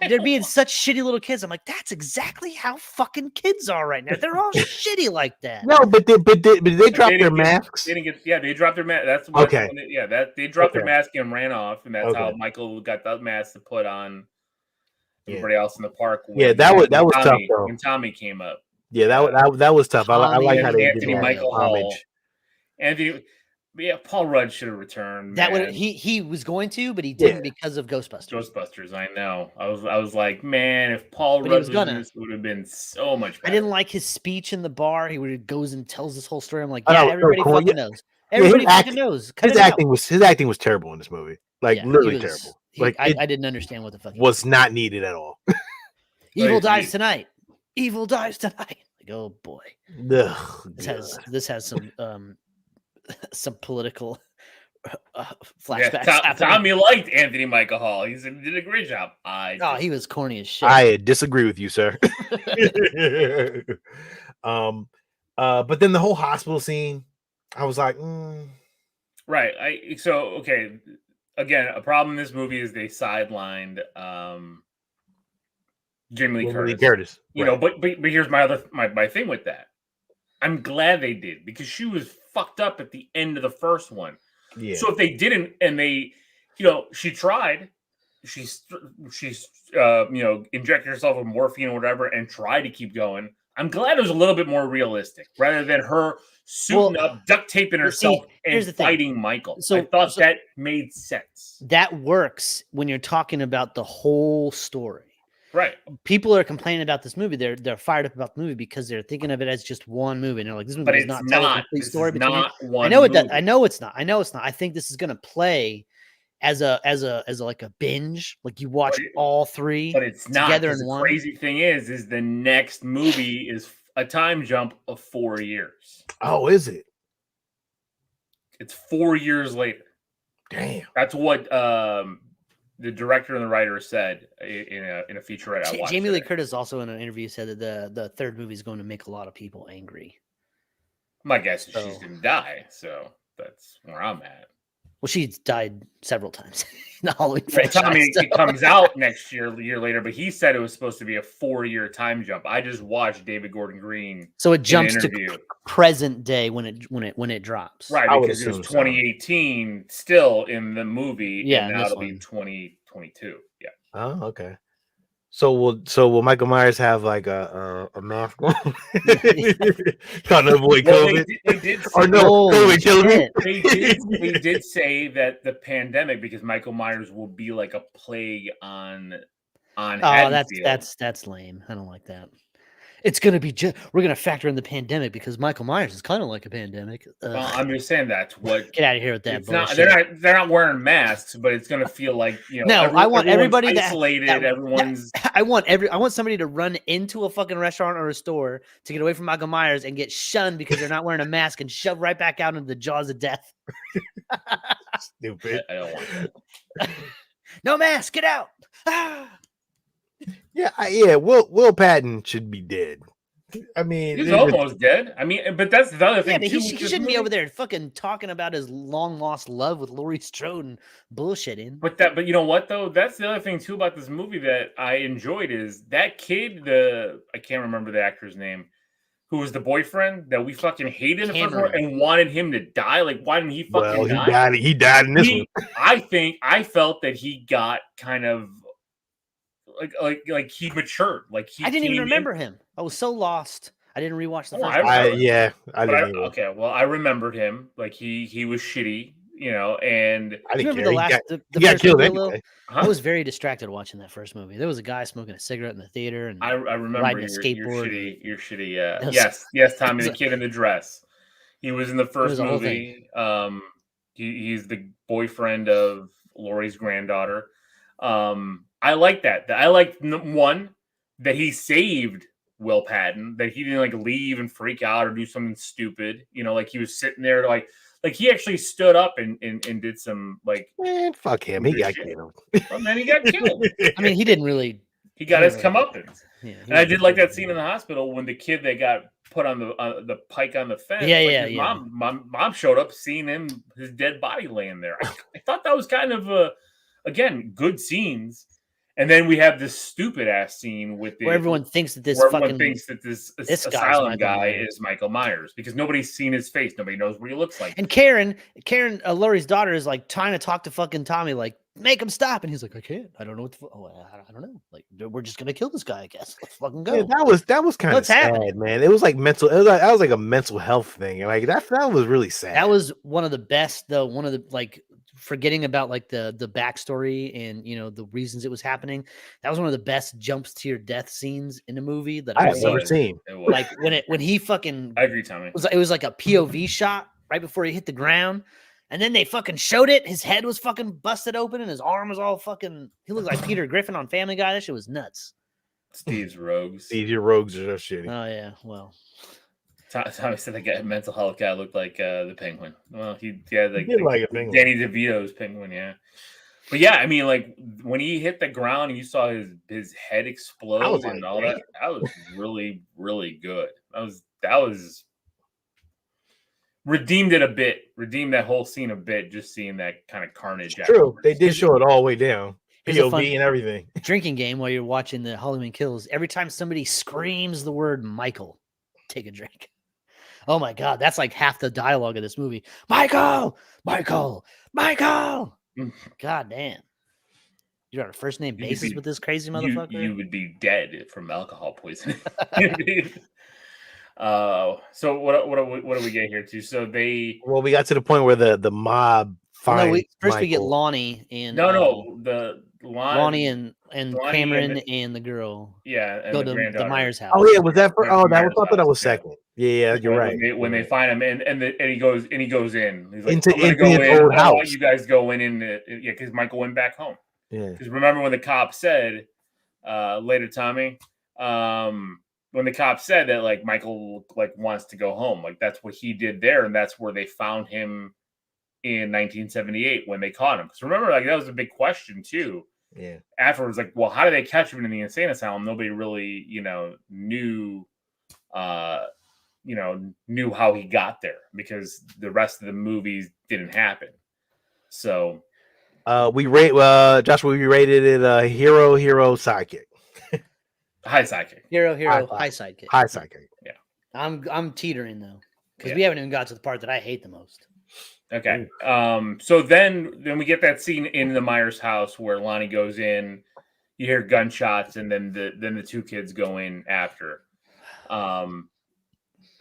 S3: They're being such shitty little kids. I'm like, that's exactly how fucking kids are right now. They're all shitty like that.
S4: No, but did they drop their masks?
S2: They dropped their mask. That's what,
S4: okay.
S2: They dropped their mask and ran off, and that's how Michael got that mask to put on everybody else in the park.
S4: That was tough though.
S2: When Tommy came up.
S4: Yeah, that was tough. I like how they
S2: Anthony
S4: did
S2: Michael
S4: homage.
S2: Anthony, Yeah, Paul Rudd should have returned.
S3: That would
S2: man.
S3: he was going to, but he didn't because of Ghostbusters.
S2: Ghostbusters, I know. I was like, man, if Paul Rudd was in this, it would have been so much better.
S3: I didn't like his speech in the bar. He goes and tells this whole story. I'm like, yeah, everybody fucking knows. Everybody fucking knows.
S4: His acting was terrible in this movie. Like literally terrible. Like
S3: I didn't understand what the fuck
S4: was not needed at all.
S3: Evil dies tonight. Evil dies tonight. Like, oh boy. This has some political flashbacks.
S2: Yeah, Tommy liked Anthony Michael Hall. He did a great job.
S3: He was corny as shit.
S4: I disagree with you, sir. But then the whole hospital scene, I was like,
S2: right. Okay. Again, a problem in this movie is they sidelined Jamie Lee Curtis. You know, but here's my thing with that. I'm glad they did because she was fucked up at the end of the first one. Yeah. So if they didn't, and they, she tried, she's injected herself with morphine or whatever, and tried to keep going. I'm glad it was a little bit more realistic rather than her suiting up, duct taping herself, and fighting Michael. So I thought that made sense.
S3: That works when you're talking about the whole story.
S2: Right.
S3: People are complaining about this movie. They're fired up about the movie because they're thinking of it as just one movie. And they're like, this movie is not telling a complete story. I know it. I know it's not. I think this is going to play as a binge. Like you watch all three,
S2: but it's not
S3: together in one.
S2: The crazy thing is the next movie is a time jump of 4 years.
S4: Oh, is it?
S2: It's 4 years later.
S4: Damn.
S2: That's what the director and the writer said in a featurette I watched.
S3: Jamie Lee Curtis also in an interview said that the third movie is going to make a lot of people angry.
S2: My guess is she's going to die, so that's where I'm at.
S3: Well, she's died several times in the Halloween franchise.
S2: I mean, it comes out next year, a year later, but he said it was supposed to be a 4-year time jump. I just watched David Gordon Green.
S3: So it jumps to present day when it drops.
S2: Right, because it was 2018 still in the movie.
S3: Yeah,
S2: and now it'll be 2022. Yeah.
S4: Oh, okay. So will Michael Myers have like a mask on? Trying to avoid COVID.
S2: They did say,
S4: COVID killing me.
S2: They did say that the pandemic, because Michael Myers will be like a plague on. Oh,
S3: that's lame. I don't like that. It's gonna be we're gonna factor in the pandemic because Michael Myers is kind of like a pandemic.
S2: Well, I'm just saying that's what.
S3: Get out of here with that bullshit.
S2: They're not wearing masks, but it's gonna feel like
S3: I want everybody
S2: isolated. Everyone's.
S3: I want somebody to run into a fucking restaurant or a store to get away from Michael Myers and get shunned because they're not wearing a mask and shoved right back out into the jaws of death.
S4: Stupid.
S2: I don't want that.
S3: No mask. Get out.
S4: Yeah. Will Patton should be dead. I mean,
S2: he's almost dead. I mean, but that's the other thing.
S3: Yeah, but he shouldn't be over there fucking talking about his long lost love with Laurie Strode and bullshitting.
S2: But you know what though? That's the other thing too about this movie that I enjoyed is that kid. I can't remember the actor's name, who was the boyfriend that we fucking hated in the first one and wanted him to die. Like, why didn't he fucking die?
S4: He died in this one.
S2: I felt that he got kind of. Like he matured. Like I
S3: didn't even remember him. I was so lost. I didn't rewatch the first.
S4: I didn't.
S2: Okay, well, I remembered him. Like he was shitty, and
S3: I didn't remember the first
S4: killed
S3: anyway. I was very distracted watching that first movie. There was a guy smoking a cigarette in the theater, and
S2: I remember
S3: riding a skateboard.
S2: You're shitty. Yes, Tommy, the kid in the dress. He was in the first movie. He's the boyfriend of Laurie's granddaughter. I like that. I like one that he saved Will Patton, that he didn't like leave and freak out or do something stupid. Like he was sitting there like he actually stood up and did some like.
S4: Man, fuck him. He got killed.
S2: Well, then he got killed.
S3: I mean, he didn't really.
S2: He got his comeuppance. Yeah, and I did like that scene in the hospital when the kid that got put on the pike on the fence. His mom showed up, seeing his dead body laying there. I thought that was kind of again good scenes. And then we have this stupid ass scene with
S3: where everyone thinks that this
S2: asylum guy is Michael Myers because nobody's seen his face. Nobody knows what he looks like.
S3: And Karen, Laurie's daughter is like trying to talk to fucking Tommy, like, make him stop. And he's like, I can't. I don't know what the I don't know. Like, we're just gonna kill this guy, I guess. Let's fucking go.
S4: Yeah, that was kind of sad,
S3: happening?
S4: man. It was like mental. That was like a mental health thing. Like that was really sad.
S3: That was one of the best, though. One of the, like, forgetting about like the backstory and, you know, the reasons it was happening. That was one of the best jumps to your death scenes in a movie that
S4: I've ever seen.
S3: Like when he fucking,
S2: I agree, Tommy.
S3: It was like a POV shot right before he hit the ground. And then they fucking showed it. His head was fucking busted open and his arm was all fucking, he looked like Peter Griffin on Family Guy. That shit was nuts.
S2: Steve's rogues.
S4: Your rogues are just shitty.
S3: Oh yeah. Well,
S2: Tommy said that mental health guy looked like the Penguin. Well, he like
S4: a penguin.
S2: Danny DeVito's Penguin, yeah. But yeah, I mean, like when he hit the ground and you saw his head explode and all that was really, really good. That was redeemed it a bit, redeemed that whole scene a bit, just seeing that kind of carnage.
S4: True, they did show it all the way down. POV and everything.
S3: Drinking game while you're watching the Halloween Kills. Every time somebody screams the word Michael, take a drink. Oh my God, that's like half the dialogue of this movie. Michael, Michael, Michael. God damn. You're on a first name basis with this crazy motherfucker?
S2: You would be dead from alcohol poisoning. So what do we get here too? So
S4: we got to the point where the mob finds
S3: we get Lonnie and Lonnie and Cameron and the girl.
S2: Yeah, and
S3: go to the Myers house.
S4: Oh yeah, was that first? Oh, I thought that was second. Yeah, you're right.
S2: When they find him and he goes in. He's like,
S4: into
S2: go in.
S4: Old house.
S2: You guys go in because Michael went back home.
S4: Yeah.
S2: Because remember when the cop said later, Tommy, when the cop said that like Michael like wants to go home, like that's what he did there, and that's where they found him in 1978 when they caught him. Because remember, like that was a big question too.
S4: Yeah.
S2: Afterwards, like, well, how did they catch him in the insane asylum? Nobody really, knew how he got there because the rest of the movies didn't happen. So,
S4: we rated it hero sidekick.
S2: High sidekick.
S3: Hero, high sidekick.
S4: High sidekick.
S2: Yeah.
S3: I'm teetering though. Because we haven't even got to the part that I hate the most.
S2: Okay. So then we get that scene in the Myers house where Lonnie goes in, you hear gunshots, and then the two kids go in after.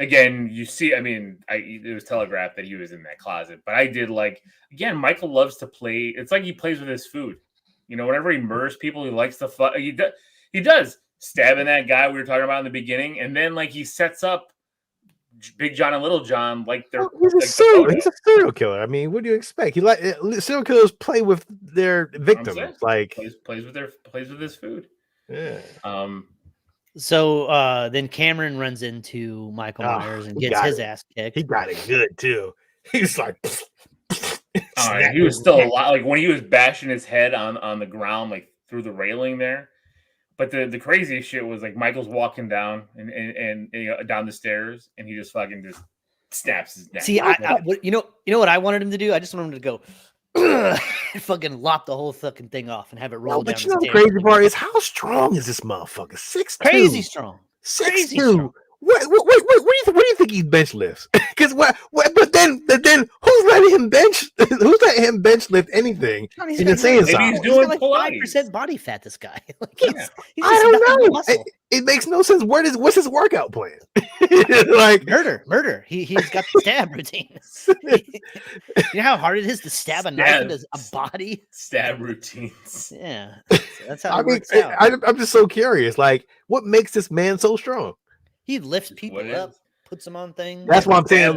S2: Again, you see, I mean, it was telegraphed that he was in that closet, but I did like, again, Michael loves to play. It's like he plays with his food. Whenever he murders people, he likes to he does stabbing that guy we were talking about in the beginning, and then like he sets up Big John and Little John like they're
S4: he's a serial killer. I mean, what do you expect? Serial killers play with their victims, like
S2: plays with his food.
S4: Yeah.
S3: So then Cameron runs into Michael Myers and gets his ass kicked.
S4: He got it good too. He's like,
S2: he was still alive. Like when he was bashing his head on the ground, like through the railing there. But the craziest shit was like Michael's walking down and down the stairs, and he just fucking just snaps his neck.
S3: See, you know what I wanted him to do? I just wanted him to go and fucking lop the whole fucking thing off and have it roll down.
S4: But the crazy part is how strong is this motherfucker? 6'2".
S3: Crazy strong.
S4: 6'2". What do you think he bench lifts? Because but then who's letting him bench? Who's letting him bench lift anything?
S3: In the same
S2: maybe he's doing
S3: like 5% body fat. This guy. Like he's
S4: I don't know. It makes no sense. What's his workout plan? Like
S3: murder. He's got the stab routines. You know how hard it is to stab a knife into a body?
S2: Stab routines.
S3: Yeah, that's how it works out.
S4: I'm just so curious. Like, what makes this man so strong?
S3: He lifts people up, puts them on things.
S4: That's what I'm saying.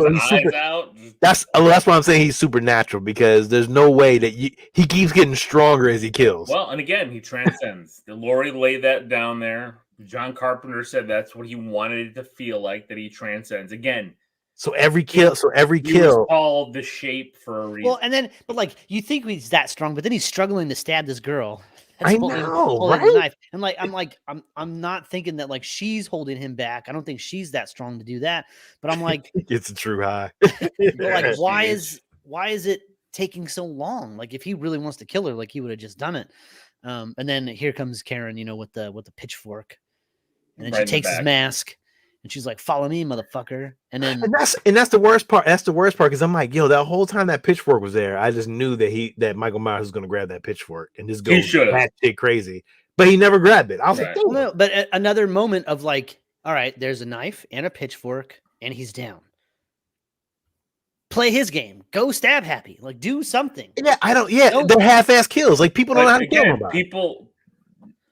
S4: That's why I'm saying he's supernatural, because there's no way that he keeps getting stronger as he kills.
S2: Well, and again, he transcends. Laurie laid that down there. John Carpenter said that's what he wanted it to feel like, that he transcends. Again,
S4: so every kill
S2: was called the Shape for a reason.
S3: Well, but like you think he's that strong, but then he's struggling to stab this girl.
S4: I know, right?
S3: The knife. And I'm not thinking that like she's holding him back. I don't think she's that strong to do that. But I'm like,
S4: it's a true high.
S3: Like, why is it taking so long? Like, if he really wants to kill her, like he would have just done it. And then here comes Karen, with the pitchfork, and then she takes his mask And she's like, "Follow me, motherfucker." And then
S4: that's the worst part. That's the worst part because I'm like, yo, that whole time that pitchfork was there, I just knew that Michael Myers was gonna grab that pitchfork and just go batshit crazy. But he never grabbed it. I was like,
S3: well, no, but another moment of like, all right, there's a knife and a pitchfork, and he's down. Play his game. Go stab Happy. Like, do something.
S4: Yeah, I don't. Yeah, they're half-ass kills. Like people don't know how to kill him.
S2: People,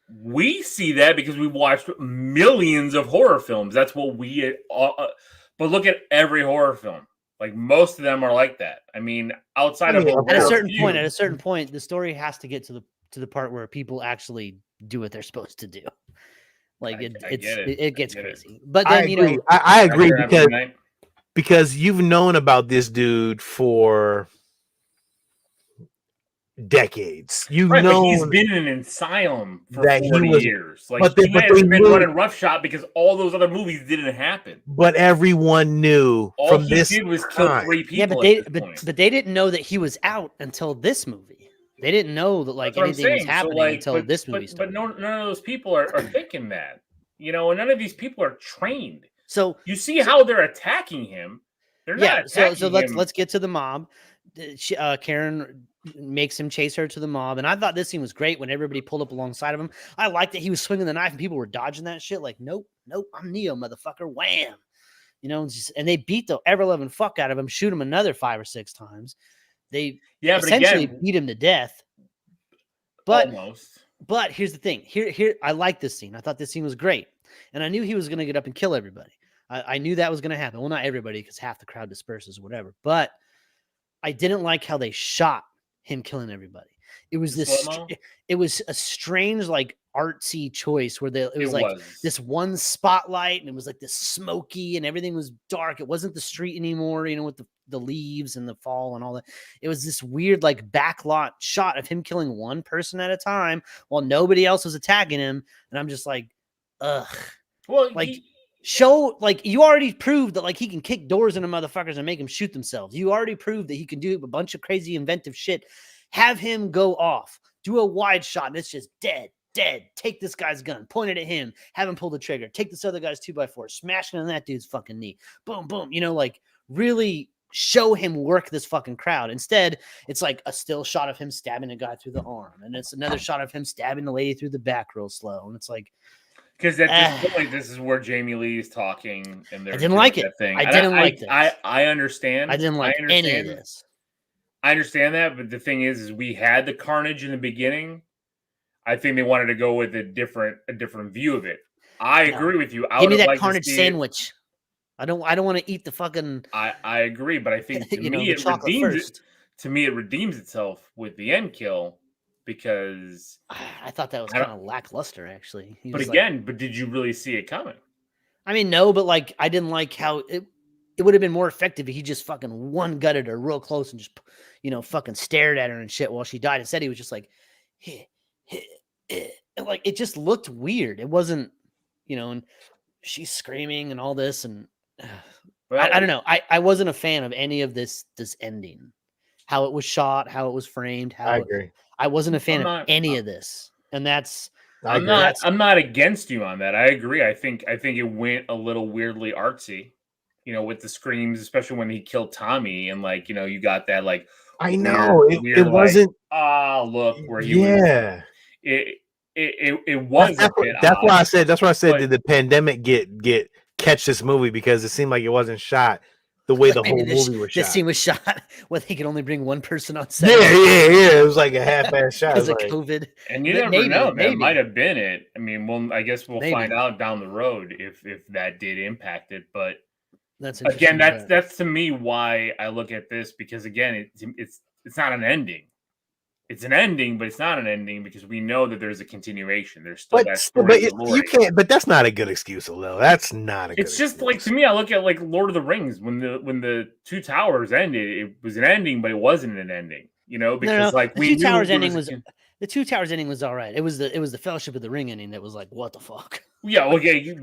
S2: we see that because we watched millions of horror films. That's what we. But look at every horror film. Like most of them are like that. I mean, outside of
S3: at a certain point, the story has to get to the part where people actually do what they're supposed to do. Like it gets crazy. But then
S4: I agree because you've known about this dude for decades. You've known
S2: he's been in an asylum for 40 years. Like he hasn't been running roughshod because all those other movies didn't happen.
S4: But everyone knew
S2: all he did was kill 3 people.
S3: Yeah, but they didn't know that he was out until this movie. They didn't know that like anything was happening until this movie started.
S2: But none of those people are thinking that. You know, and none of these people are trained.
S3: So
S2: you see how they're attacking him. They're not attacking
S3: so let's get to the mob. Karen makes him chase her to the mob, and I thought this scene was great when everybody pulled up alongside of him. I liked that he was swinging the knife and people were dodging that shit. Like, nope, I'm Neo, motherfucker. Wham! You know, and they beat the ever-loving fuck out of him, shoot him another 5 or 6 times. They essentially beat him to death. But
S2: almost.
S3: But here's the thing. Here, I like this scene. I thought this scene was great, and I knew he was going to get up and kill everybody. I knew that was going to happen. Well, not everybody, because half the crowd disperses, or whatever. But I didn't like how they shot him killing everybody. It was it was a strange, like artsy choice where it was this one spotlight, and it was like this smoky, and everything was dark. It wasn't the street anymore, you know, with the leaves and the fall and all that. It was this weird, like backlot shot of him killing one person at a time while nobody else was attacking him. And I'm just like, ugh.
S2: Well,
S3: like you already proved that like he can kick doors into motherfuckers and make them shoot themselves. You already proved that he can do a bunch of crazy inventive shit. Have him go off, do a wide shot, and it's just dead. Take this guy's gun, point it at him, have him pull the trigger, take this other guy's 2x4, smash it on that dude's fucking knee. Boom, boom. You know, like really show him work this fucking crowd. Instead, it's like a still shot of him stabbing a guy through the arm, and it's another shot of him stabbing the lady through the back real slow. And it's like,
S2: because at this point, this is where Jamie Lee is talking, and I
S3: didn't like it. I didn't like this.
S2: I understand.
S3: I didn't like any of this.
S2: I understand that, but the thing is we had the carnage in the beginning. I think they wanted to go with a different view of it. I agree with you.
S3: Give me that carnage sandwich. I don't want to eat the fucking.
S2: I agree, but I think to me it redeems it. To me, it redeems itself with the end kill because
S3: I thought that was kind of lackluster, actually.
S2: But again, but did you really see it coming?
S3: I mean, no, but like I didn't like how it would have been more effective if he just fucking one gutted her real close and just, you know, fucking stared at her and shit while she died. Instead, he was just like, like it just looked weird. It wasn't, you know, and she's screaming and all this, and I don't know. I wasn't a fan of any of this ending, how it was shot, how it was framed. I agree. I wasn't a fan of any of this, and that's.
S2: I'm not against you on that. I agree. I think it went a little weirdly artsy. You know, with the screams, especially when he killed Tommy, and like, you know, you got that like.
S4: I know it wasn't.
S2: Like, look where he was.
S4: Yeah.
S2: It was.
S4: That's why I said. That's why I said. Did the pandemic get catch this movie because it seemed like it wasn't shot the way the whole movie was shot.
S3: This scene was shot where they could only bring one person on set.
S4: Yeah. It was like a half-ass shot
S3: because of COVID.
S2: And you never know. That might have been it. I mean, I guess we'll find out down the road if that did impact it. But that's to me why I look at this, because again, it's not an ending. It's an ending, but it's not an ending because we know that there's a continuation. There's still that story.
S4: But you can't. But that's not a good excuse, though. That's not a.
S2: It's just like, to me, I look at like Lord of the Rings when the Two Towers ended. It was an ending, but it wasn't an ending. You know, because like
S3: the Two Towers ending was. The Two Towers ending was all right. It was the Fellowship of the Ring ending that was like, what the fuck?
S2: Yeah, okay, it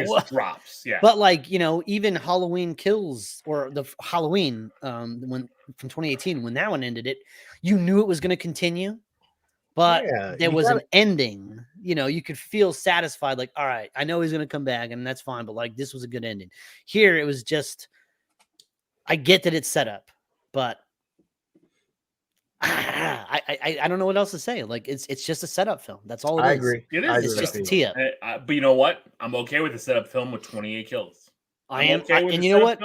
S2: just drops. Yeah,
S3: but like, you know, even Halloween Kills or the Halloween when from 2018 when that one ended, you knew it was going to continue, but there was an ending. You know, you could feel satisfied, like, all right, I know he's gonna come back, and that's fine, but like this was a good ending. Here it was just, I get that it's set up, but I don't know what else to say. Like it's just a setup film. That's all it is.
S4: I agree.
S2: It is.
S3: It's just a tee up.
S2: But you know what? I'm okay with the setup film with 28 kills.
S3: And you know what?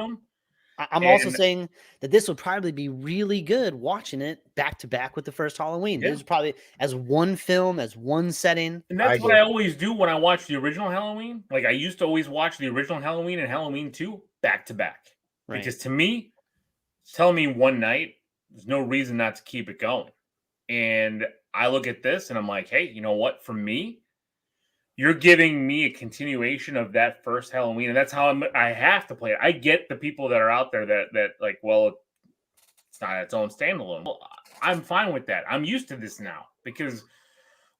S3: I'm also saying that this would probably be really good watching it back to back with the first Halloween. This is probably as one film, as one setting.
S2: And that's what I always do when I watch the original Halloween. Like I used to always watch the original Halloween and Halloween 2 back to back. Right. Because to me, it's telling me one night, there's no reason not to keep it going. And I look at this and I'm like, hey, you know what? For me, you're giving me a continuation of that first Halloween. And that's how I have to play it. I get the people that are out there that like, well, it's not its own standalone. Well, I'm fine with that. I'm used to this now because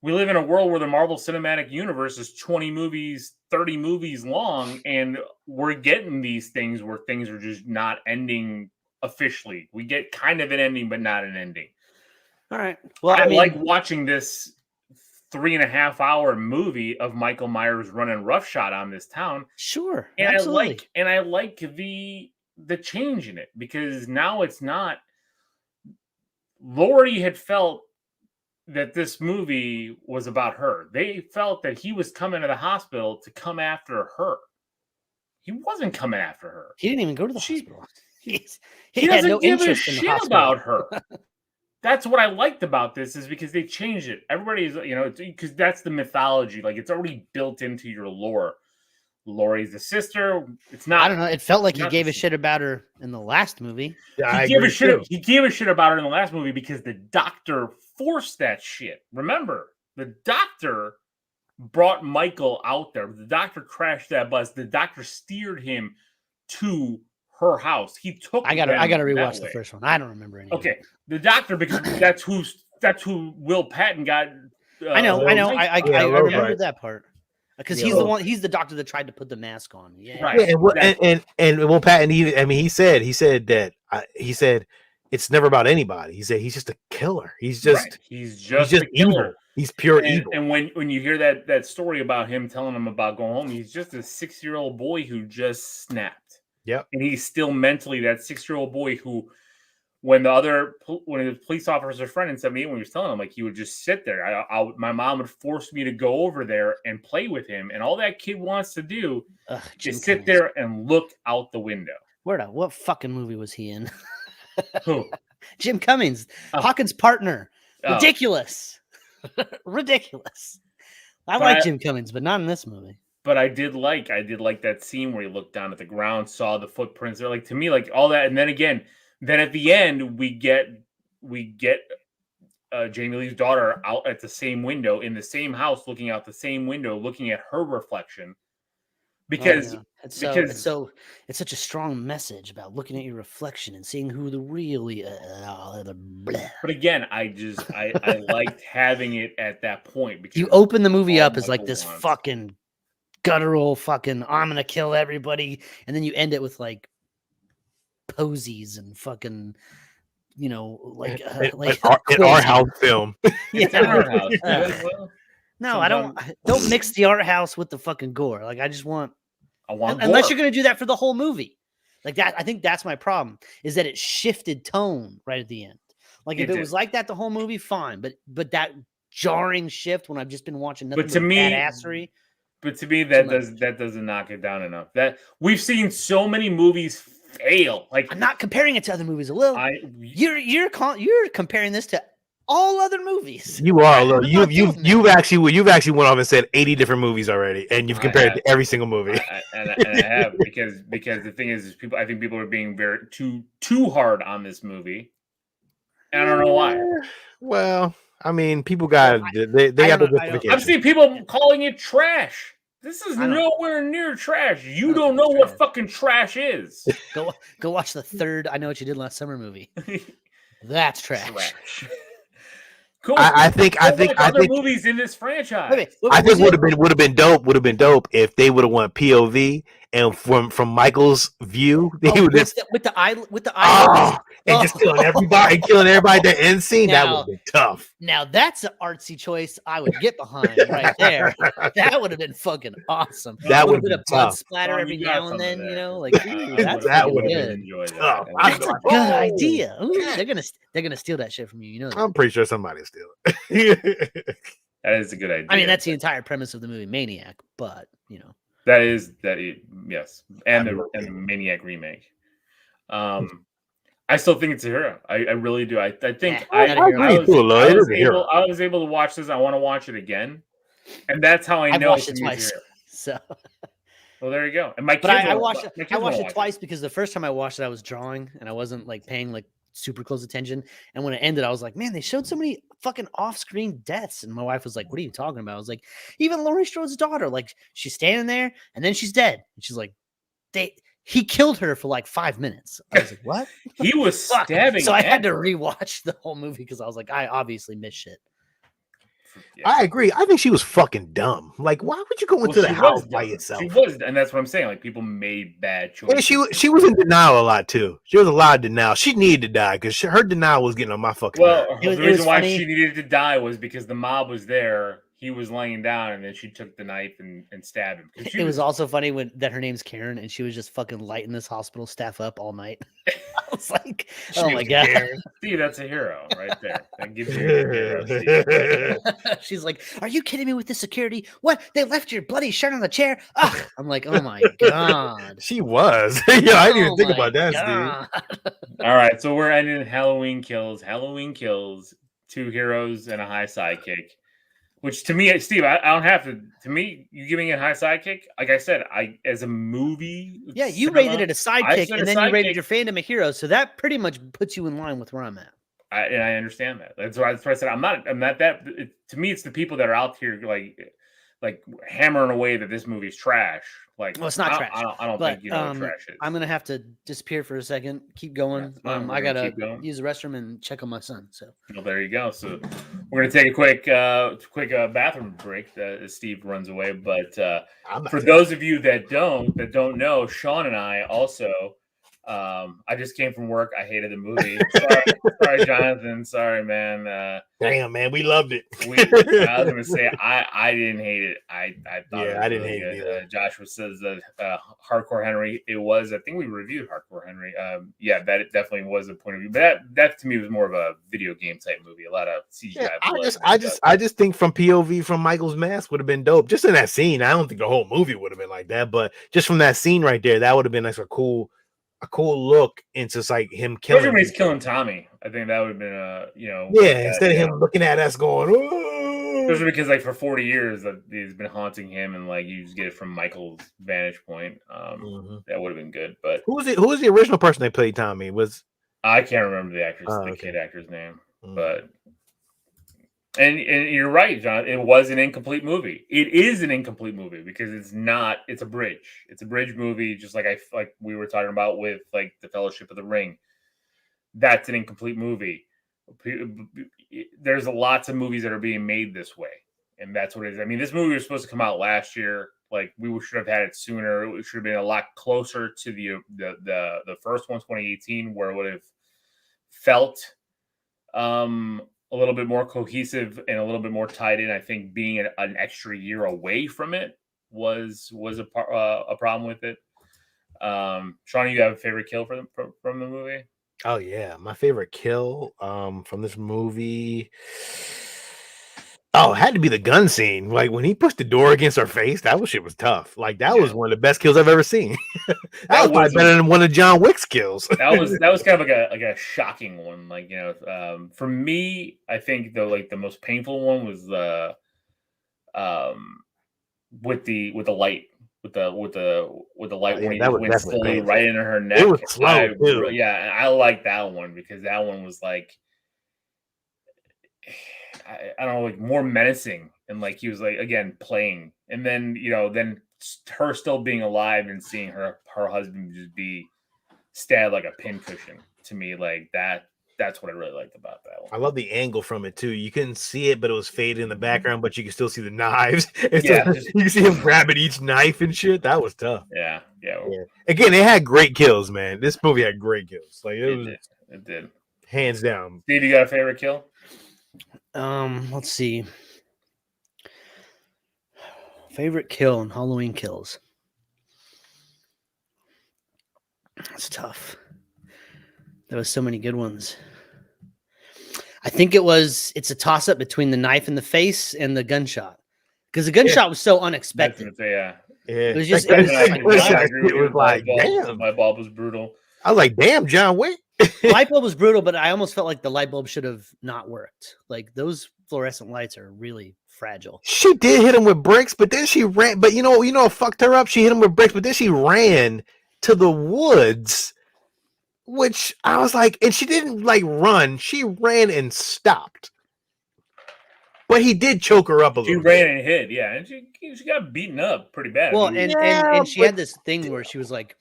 S2: we live in a world where the Marvel Cinematic Universe is 20 movies, 30 movies long. And we're getting these things where things are just not ending officially. We get kind of an ending, but not an ending.
S3: All right. Well,
S2: I mean, like watching this 3.5 hour movie of Michael Myers running roughshod on this town.
S3: Sure.
S2: And
S3: absolutely.
S2: I like the change in it because now it's not. Laurie had felt that this movie was about her. They felt that he was coming to the hospital to come after her. He wasn't coming after her.
S3: He didn't even go to the hospital.
S2: He doesn't give a shit about her. That's what I liked about this is because they changed it. Everybody's, you know, because that's the mythology. Like it's already built into your lore. Laurie's the sister. It's not.
S3: I don't know. It felt like he gave a shit about her in the last movie.
S4: Yeah,
S2: he gave a shit about her in the last movie because the doctor forced that shit. Remember, the doctor brought Michael out there. The doctor crashed that bus. The doctor steered him to her house. He took.
S3: I gotta rewatch the first one. I don't remember anything.
S2: Okay, the doctor, because that's who Will Patton got.
S3: I know. I remember that part because he's the one. He's the doctor that tried to put the mask on. Yeah,
S4: right. Yeah, and Will Patton. He said that it's never about anybody. He said he's just a killer. He's just a killer. He's pure evil.
S2: And when you hear that story about him telling him about going home, he's just a 6-year-old boy who just snapped.
S4: Yep.
S2: And he's still mentally that 6-year-old boy who, when the police officer's friend in 78, when he was telling him, like, he would just sit there. My mom would force me to go over there and play with him. And all that kid wants to do is sit there and look out the window.
S3: What fucking movie was he in?
S2: Who?
S3: Jim Cummings, Hawkins' partner. Ridiculous. Ridiculous. I like Jim Cummings, but not in this movie.
S2: But I did like that scene where he looked down at the ground, saw the footprints. They're like, to me, like all that. And then again, at the end, we get Jamie Lee's daughter out at the same window in the same house, looking out the same window, looking at her reflection. Because
S3: it's such a strong message about looking at your reflection and seeing who the really.
S2: But again, I liked having it at that point because
S3: you open the movie up as like this fucking guttural fucking I'm gonna kill everybody, and then you end it with like posies and fucking, you know, like
S4: our house film.
S2: Yeah, our house.
S3: No, I don't mix the art house with the fucking gore. Like I want unless
S2: gore.
S3: you're gonna do that for the whole movie. Like that, I think that's my problem, is that it shifted tone right at the end. Like if it was like that the whole movie, fine. But that jarring shift when I've just been watching nothing but badassery.
S2: But to me, that doesn't knock it down enough. That we've seen so many movies fail. Like
S3: I'm not comparing it to other movies. A little. You're comparing this to all other movies.
S4: You are a little. You've actually went off and said 80 different movies already, and you've compared it to every single movie.
S2: And I have because the thing is I think people are being very too hard on this movie. And I don't know why.
S4: Well, I mean, people got they got the justification.
S2: I've seen people calling it trash. This is nowhere near trash. You don't know what fucking trash is.
S3: Go watch the third I Know What You Did Last Summer movie. That's trash.
S2: Cool.
S4: I think
S2: other movies in this franchise.
S4: I think would have been dope if they would have went POV and from Michael's view, he would just
S3: with the eye.
S4: And just killing everybody at the end scene. That would have been tough.
S3: Now that's an artsy choice I would get behind right there. That would have been fucking awesome.
S4: That would have
S3: been
S4: been
S3: a blood
S4: tough.
S3: splatter every now and then, you know, like ooh,
S4: that would have
S3: been
S4: good. Tough.
S3: That's a good idea. Ooh, they're gonna steal that shit from you, you know.
S4: I'm pretty sure somebody'll steal it.
S2: That is a good idea.
S3: I mean, that's the entire premise of the movie Maniac, but you know.
S2: Yes. And the Maniac remake. I still think it's a hero. I really do. I think I was able to watch this. I want to watch it again. And that's how I know
S3: watched it twice. So
S2: well, there you go. And
S3: I watched it twice because the first time I watched it, I was drawing and I wasn't like paying like super close attention. And when it ended, I was like, man, they showed so many fucking off-screen deaths. And my wife was like, what are you talking about? I was like, even Laurie Strode's daughter, like she's standing there and then she's dead. And she's like, he killed her for like 5 minutes. I was like, what?
S2: He was stabbing.
S3: So I had to rewatch the whole movie because I was like, I obviously missed shit.
S4: Yeah. I agree. I think she was fucking dumb. Like, why would you go into the house by yourself?
S2: She was, and that's what I'm saying. Like, people made bad choices.
S4: And she was in denial a lot too. She was a lot of denial. She needed to die because her denial was getting on my fucking.
S2: Well, the reason why she needed to die was because the mob was there. He was laying down, and then she took the knife and stabbed him.
S3: It was also funny that her name's Karen, and she was just fucking lighting this hospital staff up all night. I was like, oh my god,
S2: Steve, that's a hero right there. That gives you a hero.
S3: She's like, are you kidding me with the security? What? They left your bloody shirt on the chair? Ugh. I'm like, oh my god.
S4: She was. I didn't even think about that, Steve.
S2: All right, so we're ending Halloween Kills. Halloween Kills, 2 heroes and a high sidekick. Which to me, Steve, I don't have to. To me, you giving it a high sidekick. Like I said, as a movie.
S3: Yeah, you rated it a sidekick, and then you rated your fandom a hero. So that pretty much puts you in line with where I'm at.
S2: And I understand that. That's why I said I'm not that. To me, it's the people that are out here like hammering away that this movie's trash. Like,
S3: well, it's not trash.
S2: I don't think you know what trash is.
S3: I'm gonna have to disappear for a second. Keep going. I gotta use the restroom and check on my son. So,
S2: well, there you go. So, we're gonna take a quick bathroom break as Steve runs away. But for those of you that don't know, Sean and I also. I just came from work. I hated the movie. Sorry, Jonathan. Sorry, man.
S4: Damn, man, we loved it.
S2: I was gonna say I didn't hate it. I thought
S4: I didn't hate it either.
S2: Joshua says that Hardcore Henry. It was. I think we reviewed Hardcore Henry. Yeah, that it definitely was a point of view. But that to me was more of a video game type movie. A lot of CGI.
S4: Yeah, I just think from POV from Michael's mask would have been dope. Just in that scene, I don't think the whole movie would have been like that. But just from that scene right there, that would have been like a cool look into like him killing.
S2: He's killing Tommy. I think that would have been
S4: instead of him looking at us going, oh.
S2: Especially because like for 40 years that he's been haunting him, and like you just get it from Michael's vantage point. That would have been good. But
S4: who was the original person that played Tommy?
S2: I can't remember the kid actor's name, but. And you're right, John. It was an incomplete movie. It is an incomplete movie because it's not. It's a bridge. It's a bridge movie, just like we were talking about with like the Fellowship of the Ring. That's an incomplete movie. There's lots of movies that are being made this way, and that's what it is. I mean, this movie was supposed to come out last year. Like we should have had it sooner. It should have been a lot closer to the first one, 2018, where it would have felt. A little bit more cohesive and a little bit more tied in. I think being an extra year away from it was a problem with it. Sean, you have a favorite kill from the movie?
S4: Oh yeah, my favorite kill from this movie. Oh, it had to be the gun scene. Like when he pushed the door against her face, that shit was tough. Like that was one of the best kills I've ever seen. that was probably better than one of John Wick's kills.
S2: that was kind of like a shocking one. Like, you know, for me, I think the most painful one was with the light. With the light when he went slowly right into her neck.
S4: It was slow too.
S2: Yeah, and I like that one because that one was like I don't know, like more menacing, and like he was like again playing, and then then her still being alive and seeing her husband just be stabbed like a pincushion. To me, like that that's what I really liked about that one.
S4: I love the angle from it too. You couldn't see it, but it was faded in the background, but you could still see the knives.
S2: Yeah,
S4: You can see him grabbing each knife and shit. That was tough.
S2: Yeah.
S4: Again, it had great kills, man. This movie had great kills. Like it
S2: did.
S4: Hands down.
S2: Steve, you got a favorite kill?
S3: Let's see. Favorite kill in Halloween Kills. It's tough. There was so many good ones. I think it's a toss up between the knife in the face and the gunshot. Because the gunshot was so unexpected.
S2: Yeah.
S3: It was just
S4: it was like, damn.
S2: My bulb was brutal.
S4: I was like, damn, John Wick.
S3: Light bulb was brutal, but I almost felt like the light bulb should have not worked. Like those fluorescent lights are really fragile.
S4: She did hit him with bricks, but then she ran. But you know what fucked her up? She hit him with bricks, but then she ran to the woods, which I was like, and she didn't like run. She ran and stopped. But he did choke her up a little.
S2: She ran and hit, yeah, and she got beaten up pretty bad.
S3: Well, and she had this thing where she was like,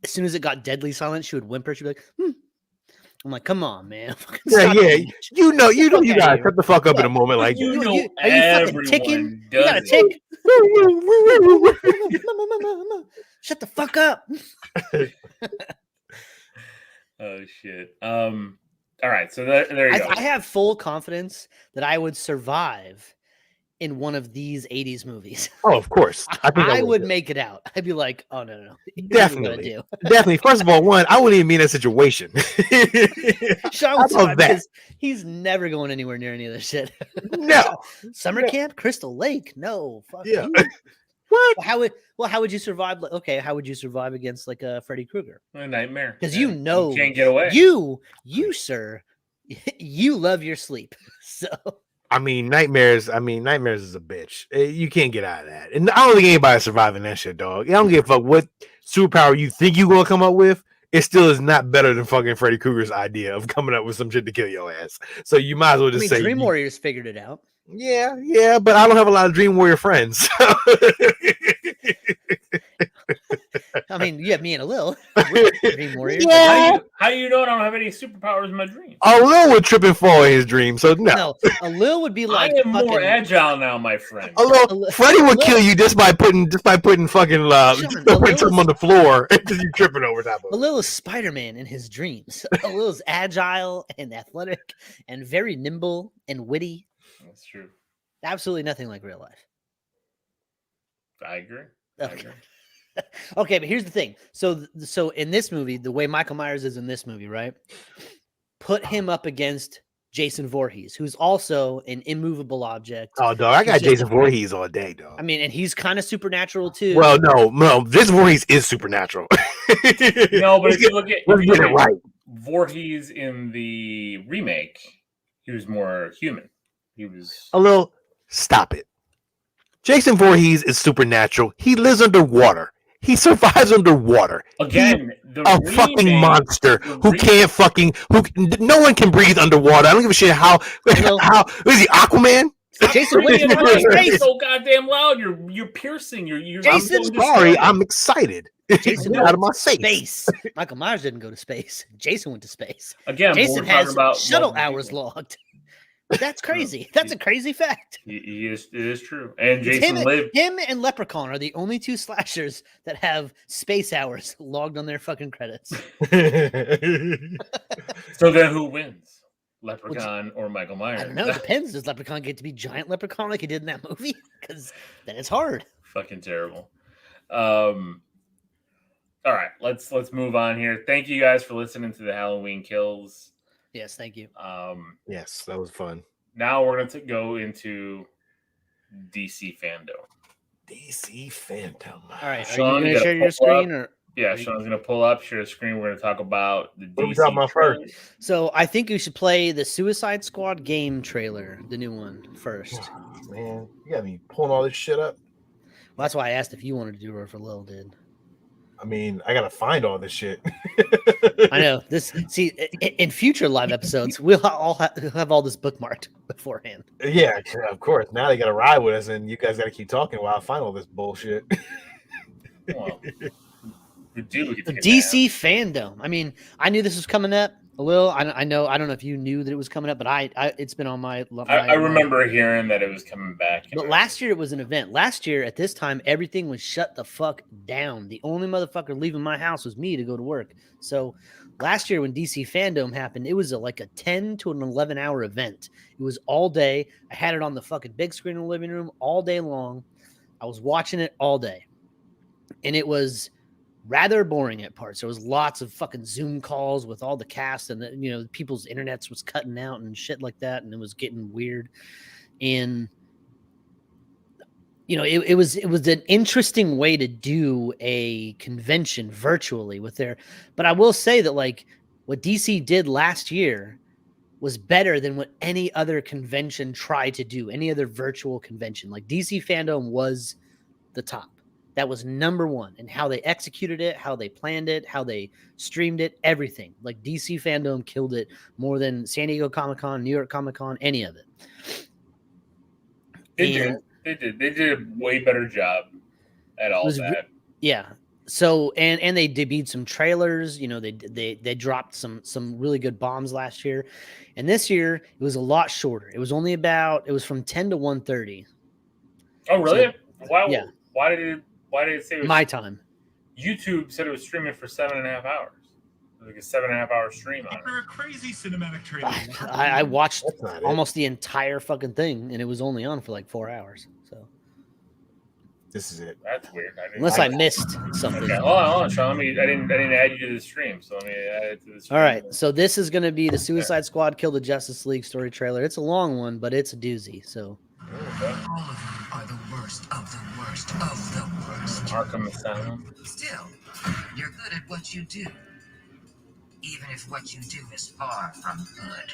S3: as soon as it got deadly silent, she would whimper. She'd be like, I'm like, come on, man.
S4: Yeah. You gotta shut the fuck up in a moment like
S2: you
S3: are you fucking ticking?
S2: You
S3: got to tick. Shut the fuck up.
S2: Oh shit. All right, so there you go.
S3: I have full confidence that I would survive in one of these 80s movies.
S4: Oh, of course.
S3: I would make it out. I'd be like, oh, no.
S4: Definitely. Definitely. First of all, I wouldn't even be in that situation.
S3: Sean would survive because he's never going anywhere near any of this shit.
S4: No.
S3: Summer camp? Crystal Lake? No. Fuck you.
S4: What?
S3: How would you survive? Okay, how would you survive against like a Freddy Krueger?
S2: A nightmare.
S3: Because you
S2: can't get away.
S3: You, sir, you love your sleep. So
S4: nightmares is a bitch. You can't get out of that. And I don't think anybody's surviving that shit, dog. I don't give a fuck what superpower you think you're gonna come up with. It still is not better than fucking Freddy Krueger's idea of coming up with some shit to kill your ass. So you might as well just say
S3: Dream Warriors figured it out.
S4: Yeah, but I don't have a lot of Dream Warrior friends. So.
S3: I mean, you have me and Lil. Dream Warriors.
S2: Yeah. How do you know I don't have any superpowers in my dreams?
S4: Lil would trip and fall in his dream, so no.
S3: Lil would be like,
S2: I am more agile now, my friend.
S4: Freddy would kill you just by putting fucking putting something on the floor and you tripping over top of it.
S3: Lil is Spider-Man in his dreams. Lil is agile and athletic and very nimble and witty.
S2: That's true.
S3: Absolutely nothing like real life.
S2: I agree.
S3: Okay, but here's the thing. So in this movie, the way Michael Myers is in this movie, right? Put him up against Jason Voorhees, who's also an immovable object.
S4: Oh, dog, I got Jason Voorhees all day, dog.
S3: I mean, and he's kind of supernatural too.
S4: Well, no, Jason Voorhees is supernatural.
S2: No, but if you look at
S4: right.
S2: Voorhees in the remake, he was more human. He was
S4: stop it. Jason Voorhees is supernatural. He lives underwater. He survives underwater.
S2: Again,
S4: fucking monster who can't no one can breathe underwater. I don't give a shit how is he Aquaman?
S3: Jason
S2: Voorhees so goddamn loud. You're piercing. You're
S3: Jason,
S4: sorry, I'm excited.
S3: Jason
S4: out of my space.
S3: Michael Myers didn't go to space. Jason went to space.
S2: Again,
S3: Jason has shuttle hours logged. That's crazy. That's a crazy fact.
S2: It is true. And Jason lived.
S3: Him and Leprechaun are the only two slashers that have space hours logged on their fucking credits.
S2: So then who wins? Leprechaun or Michael Myers?
S3: I don't know. It depends. Does Leprechaun get to be giant Leprechaun like he did in that movie? Because then it's hard.
S2: Fucking terrible. All right. Let's move on here. Thank you guys for listening to the Halloween Kills.
S3: Yes, thank you.
S4: Yes, that was fun.
S2: Now we're going to go into DC Fandome.
S4: DC Fandome.
S3: All right,
S2: Sean,
S3: are you going to share your screen?
S2: Sean's going to pull up, share the screen. We're going to talk about the
S4: DC
S2: first.
S3: So I think you should play the Suicide Squad game trailer, the new one, first.
S4: Oh, man, you got me pulling all this shit up.
S3: Well, that's why I asked if you wanted to do it or if Lil did.
S4: I mean, I gotta find all this shit.
S3: I know this. See, in future live episodes, we'll all have all this bookmarked beforehand.
S4: Yeah, of course. Now they gotta ride with us, and you guys gotta keep talking while I find all this bullshit.
S2: Well, we do.
S3: DC Fandome. I mean, I knew this was coming up. a little. I know. I don't know if you knew that it was coming up, but it's been on my.
S2: I remember hearing that it was coming back.
S3: But last year it was an event. Last year at this time, everything was shut the fuck down. The only motherfucker leaving my house was me to go to work. So last year when DC Fandome happened, it was like a 10 to an 11-hour event. It was all day. I had it on the fucking big screen in the living room all day long. I was watching it all day. And it was rather boring at parts. There was lots of fucking Zoom calls with all the cast, and people's internets was cutting out and shit like that, and it was getting weird. And it was an interesting way to do a convention virtually but I will say that like what DC did last year was better than what any other convention tried to do, any other virtual convention. Like DC Fandome was the top. That was number one, and how they executed it, how they planned it, how they streamed it, everything. Like DC Fandome killed it more than San Diego Comic-Con, New York Comic-Con, any of it.
S2: They did a way better job at all that.
S3: Yeah. So and they debuted some trailers. They dropped some really good bombs last year, and this year it was a lot shorter. It was only it was from 10 to 1:30.
S2: Oh really?
S3: So,
S2: why?
S3: Yeah.
S2: Why did it say it was
S3: my time?
S2: YouTube said it was streaming for 7.5 hours. It was like a 7.5 hour stream on it.
S5: After a crazy cinematic trailer,
S3: I watched almost the entire fucking thing, and it was only on for like 4 hours. So
S4: this is it.
S2: That's weird.
S3: Unless I missed something.
S2: Okay, hold on, Sean. I didn't add you to the stream, so let me add it to the stream.
S3: All right, so this is going to be the Suicide Squad Kill the Justice League story trailer. It's a long one, but it's a doozy. So
S5: all of them are the worst of the worst of the worst.
S2: Arkham Asylum.
S5: Still, you're good at what you do, even if what you do is far from good.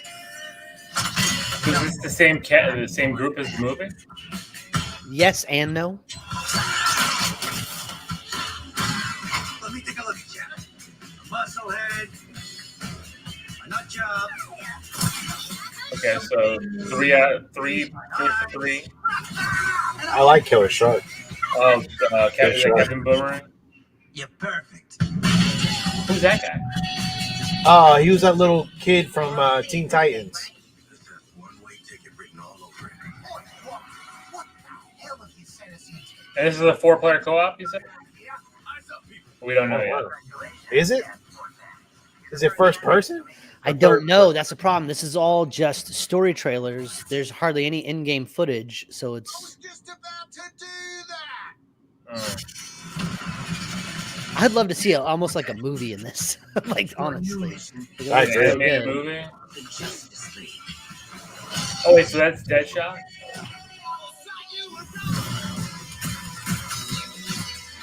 S2: Is this the same group as the movie?
S3: yes and no.
S5: Let me take a look at you. A musclehead, a nut job.
S2: Okay, so three for three.
S4: I like Killer Shark.
S2: Oh, Captain Boomerang.
S5: You're perfect.
S2: Who's that guy?
S4: Oh, he was that little kid from Teen Titans.
S5: One-way ticket written all over it. What the hell have you sent us into?
S2: And this is a 4-player co-op, you said? We don't know yet.
S4: Is it? Is it first person?
S3: I don't know. That's the problem. This is all just story trailers. There's hardly any in-game footage, so it's.
S5: I was just about to do that.
S3: I'd love to see almost like a movie in this. Like honestly,
S4: I did.
S2: Made a movie. Oh wait, so that's Deadshot?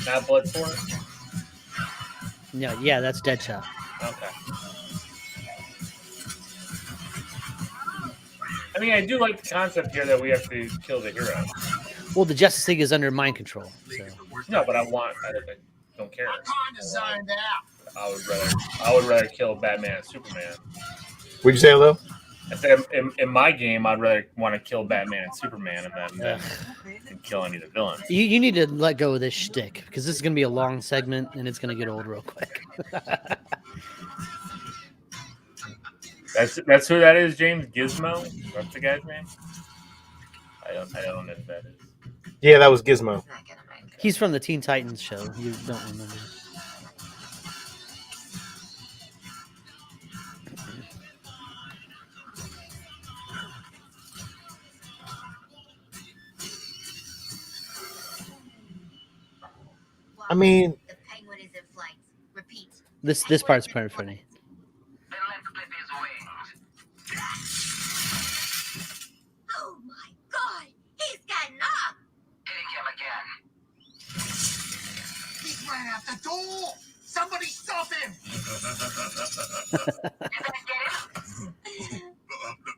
S2: Not Bloodsport?
S3: No, yeah, that's Deadshot.
S2: Okay. I mean, I do like the concept here that we have to kill the hero.
S3: Well, the Justice League is under mind control. So.
S2: No, but I don't care.
S5: Designed out.
S2: I would rather kill Batman and Superman.
S4: What'd you say, Lil?
S2: I said in my game, I'd rather want to kill Batman and Superman than kill any of the villains.
S3: You need to let go of this shtick because this is going to be a long segment and it's going to get old real quick.
S2: That's who that is, James Gizmo. That's the guy's name. I don't know who that is.
S4: Yeah, that was Gizmo.
S3: He's from the Teen Titans show. You don't remember.
S4: I mean,
S6: the penguin is in flight. Repeat.
S3: This part's pretty funny.
S6: Oh my God! He's getting up.
S5: Hitting him again. He ran out the door. Somebody stop him.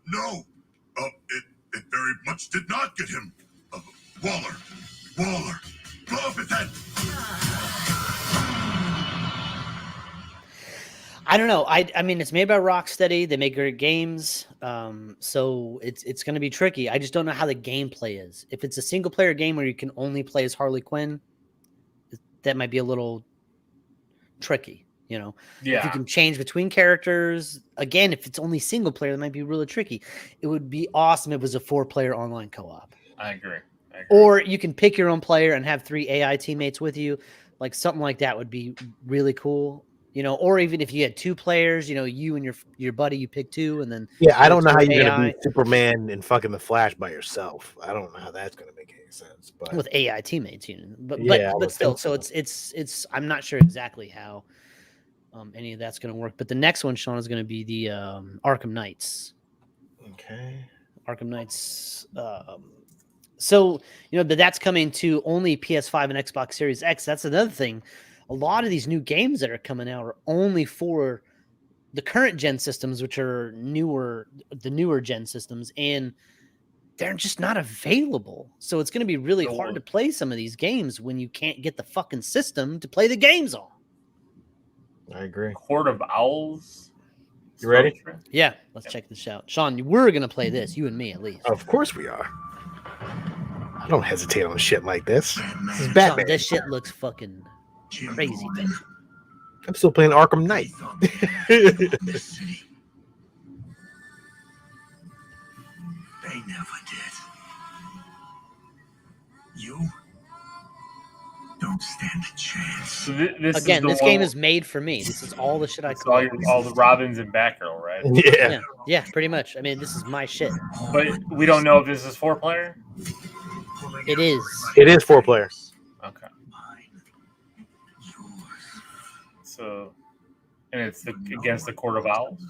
S7: No, it very much did not get him. Waller, blow up his head.
S3: I don't know. I mean, it's made by Rocksteady. They make great games, so it's going to be tricky. I just don't know how the gameplay is. If it's a single player game where you can only play as Harley Quinn, that might be a little tricky. You know,
S2: Yeah.
S3: if you can change between characters, again, if it's only single player, that might be really tricky. It would be awesome if it was a 4-player online co-op.
S2: I agree.
S3: Or you can pick your own player and have 3 AI teammates with you. Like something like that would be really cool. You know, or even if you had 2 players, you know, you and your buddy, you pick 2, and then
S4: I don't know how you're
S3: AI.
S4: gonna be Superman and fucking the Flash by yourself. I don't know how that's gonna make any sense. But
S3: with AI teammates, you know, but still, so it's I'm not sure exactly how any of that's going to work. But the next one, Sean, is going to be the Arkham Knights.
S4: Okay.
S3: Arkham Knights. So you know that's coming to only PS5 and Xbox Series X. That's another thing. A lot of these new games that are coming out are only for the current gen systems, which are the newer gen systems, and they're just not available. So it's going to be really hard to play some of these games when you can't get the fucking system to play the games on.
S4: I agree.
S2: Court of Owls.
S4: You ready?
S3: Yeah, let's check this out. Sean, we're going to play this, you and me at least.
S4: Of course we are. I don't hesitate on shit like this. This is Batman.
S3: Sean, this shit looks fucking crazy, man.
S4: I'm still playing Arkham Knight.
S5: This city. They never did. You don't stand a chance.
S2: So this
S3: game is made for me. This is all the shit I call
S2: all the Robins and Batgirl, right?
S3: Yeah, pretty much. I mean, this is my shit.
S2: But we don't know if this is 4-player.
S3: It is.
S4: It is 4-player.
S2: Okay. So, and it's against the Court of Owls.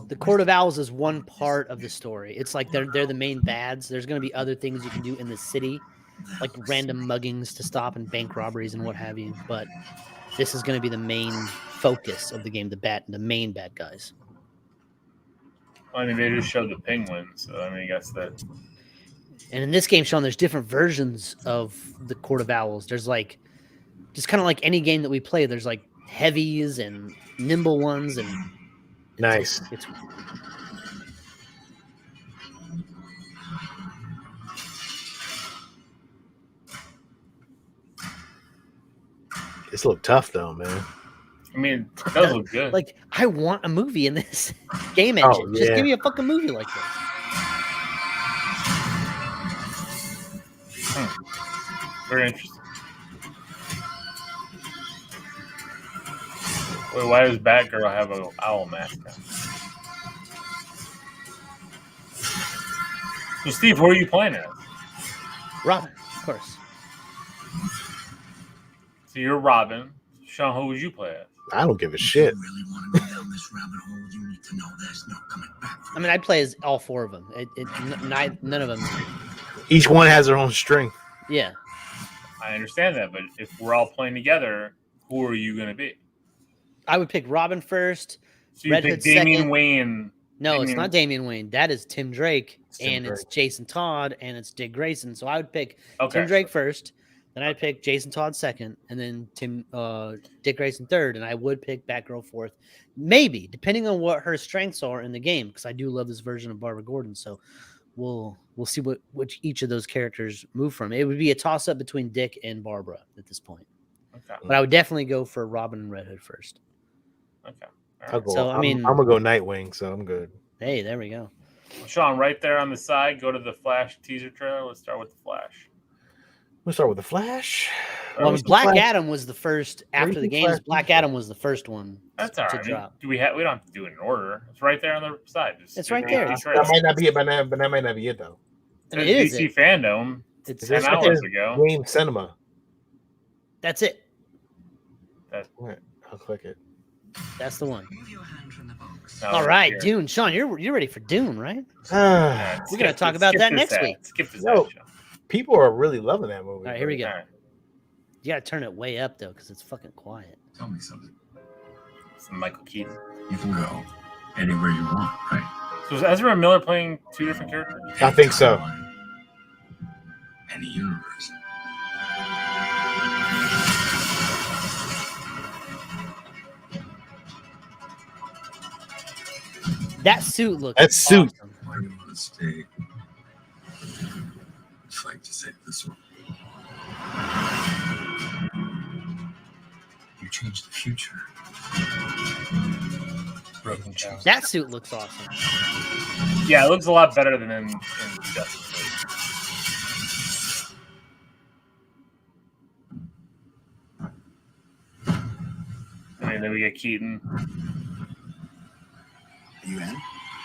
S3: The Court of Owls is one part of the story. It's like they're the main bads. There's going to be other things you can do in the city, like random muggings to stop and bank robberies and what have you. But this is going to be the main focus of the game. The main bad guys.
S2: I mean, they just showed the penguins, so I mean, I guess that.
S3: And in this game, Sean, there's different versions of the Court of Owls. There's like, just kind of like any game that we play. There's like heavies and nimble ones, and
S4: nice. This look tough though, man.
S2: I mean, it does look good.
S3: Like, I want a movie in this game engine. Just give me a fucking movie like this.
S2: Very interesting. Wait, why does Batgirl have an owl mask on? So, Steve, who are you playing as?
S3: Robin, of course.
S2: So you're Robin. Sean, who would you play as?
S4: I don't give a shit.
S5: If you really want to go down this rabbit hole, you need to know there's no coming back from
S3: I mean, I'd play as all 4 of them. None of them.
S4: Each one has their own strength.
S3: Yeah.
S2: I understand that, but if we're all playing together, who are you going to be?
S3: I would pick Robin first.
S2: So you pick Damian Wayne.
S3: No, it's not Damian Wayne. That is Tim Drake, it's Jason Todd, and it's Dick Grayson. So I would pick Tim Drake first, then I'd pick Jason Todd second, and then Dick Grayson third, and I would pick Batgirl fourth. Maybe, depending on what her strengths are in the game, because I do love this version of Barbara Gordon. So we'll see which each of those characters move from. It would be a toss-up between Dick and Barbara at this point.
S2: Okay.
S3: But I would definitely go for Robin and Red Hood first.
S2: Okay.
S4: I'm gonna go Nightwing, so I'm good.
S3: Hey, there we go.
S2: Sean, right there on the side, go to the Flash teaser trailer. Let's start with the Flash.
S4: We'll start with the Flash.
S3: Well, Black Adam was the first after the games. Black Adam was the first one.
S2: That's all right. Drop. We don't have to do it in order. It's right there on the side.
S3: It's right there.
S4: That might not be it, but that might not be it though.
S2: It is DC Fandome. It's 10 hours ago.
S4: Game Cinema.
S3: That's it.
S4: I'll click it.
S3: That's the one.
S2: No,
S3: all right, here. Dune. Sean, you're ready for Dune, right? We're gonna talk about that next week.
S2: Skip this.
S4: People are really loving that movie.
S3: All right, here we go. Right. You gotta turn it way up though, because it's fucking quiet.
S5: Tell me something.
S2: It's Michael Keaton.
S5: You can go anywhere you want, right?
S2: So is Ezra Miller playing 2 different characters?
S4: I think so.
S5: Any universe.
S3: That suit looks
S4: awesome.
S5: Why do you want to stay? Fight to save this one. You you change the future.
S2: Broken Cow.
S3: That suit looks awesome.
S2: Yeah, it looks a lot better than in Justice League. I mean, then we get Keaton.
S5: Are you in?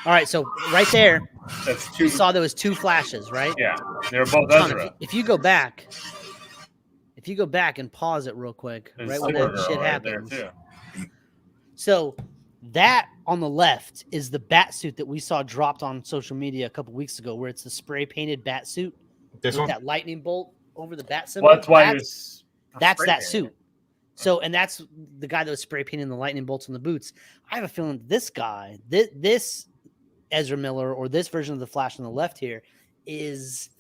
S3: All right, so right there,
S2: That's
S3: you
S2: 2.
S3: saw there was 2 flashes, right?
S2: Yeah, they were both
S3: Sean,
S2: Ezra.
S3: if you go back and pause it real quick,
S2: There's
S3: right when that
S2: Supergirl
S3: shit
S2: right there
S3: happens.
S2: too.
S3: So that on the left is the bat suit that we saw dropped on social media a couple weeks ago, where it's the spray painted bat suit
S4: This
S3: with
S4: one?
S3: that lightning bolt over the bat symbol.
S2: Well, that's why he was.
S3: That's
S2: spray
S3: that
S2: painted.
S3: suit. So, and that's the guy that was spray painting the lightning bolts on the boots. I have a feeling this guy, this Ezra Miller, or this version of the Flash on the left here, is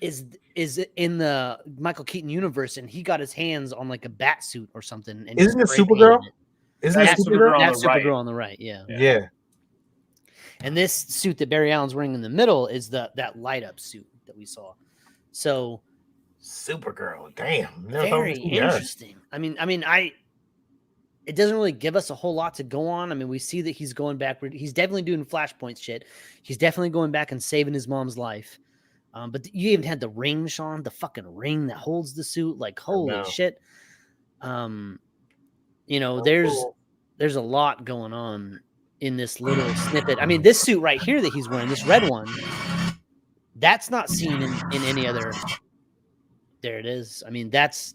S3: in the Michael Keaton universe, and he got his hands on like a bat suit or something. And
S4: Isn't it
S3: spray
S4: Supergirl?
S3: painted
S4: Isn't
S2: That's
S4: that
S2: Supergirl
S4: Supergirl?
S2: on
S3: That's
S2: the right.
S3: Supergirl on the right, yeah.
S4: Yeah.
S3: And this suit that Barry Allen's wearing in the middle is that light up suit that we saw. So
S4: Supergirl. Damn. Never thought
S3: very
S4: we'd see her.
S3: interesting. It doesn't really give us a whole lot to go on. I mean, we see that he's going backward. He's definitely doing Flashpoint shit. He's definitely going back and saving his mom's life. But you even had the ring, Sean, the fucking ring that holds the suit. Like, holy shit. You know, there's a lot going on in this little snippet. I mean, this suit right here that he's wearing, this red one, that's not seen in any other. There it is. I mean, that's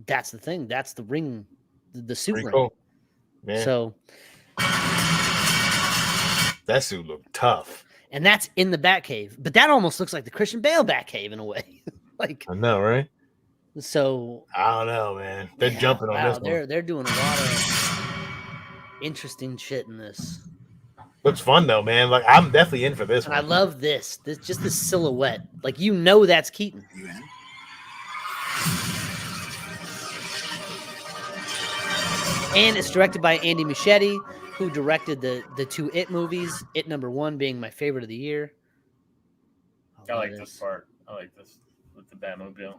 S3: the thing. That's the ring, the suit
S4: Pretty
S3: ring.
S4: cool. Man,
S3: So,
S4: that suit looked tough.
S3: and that's in the Batcave, but that almost looks like the Christian Bale Batcave in a way. Like,
S4: I know, right?
S3: so
S4: I don't know, man. They're
S3: yeah,
S4: jumping on this one.
S3: They're doing a lot of interesting shit in this.
S4: Looks fun though, man. Like I'm definitely in for this
S3: And
S4: one.
S3: I love this just this silhouette. Like, you know, that's Keaton.
S5: Are you in?
S3: And it's directed by Andy Muschietti, who directed the 2 It movies. It #1 being my favorite of the year.
S2: I like this part. I like this with the Batmobile.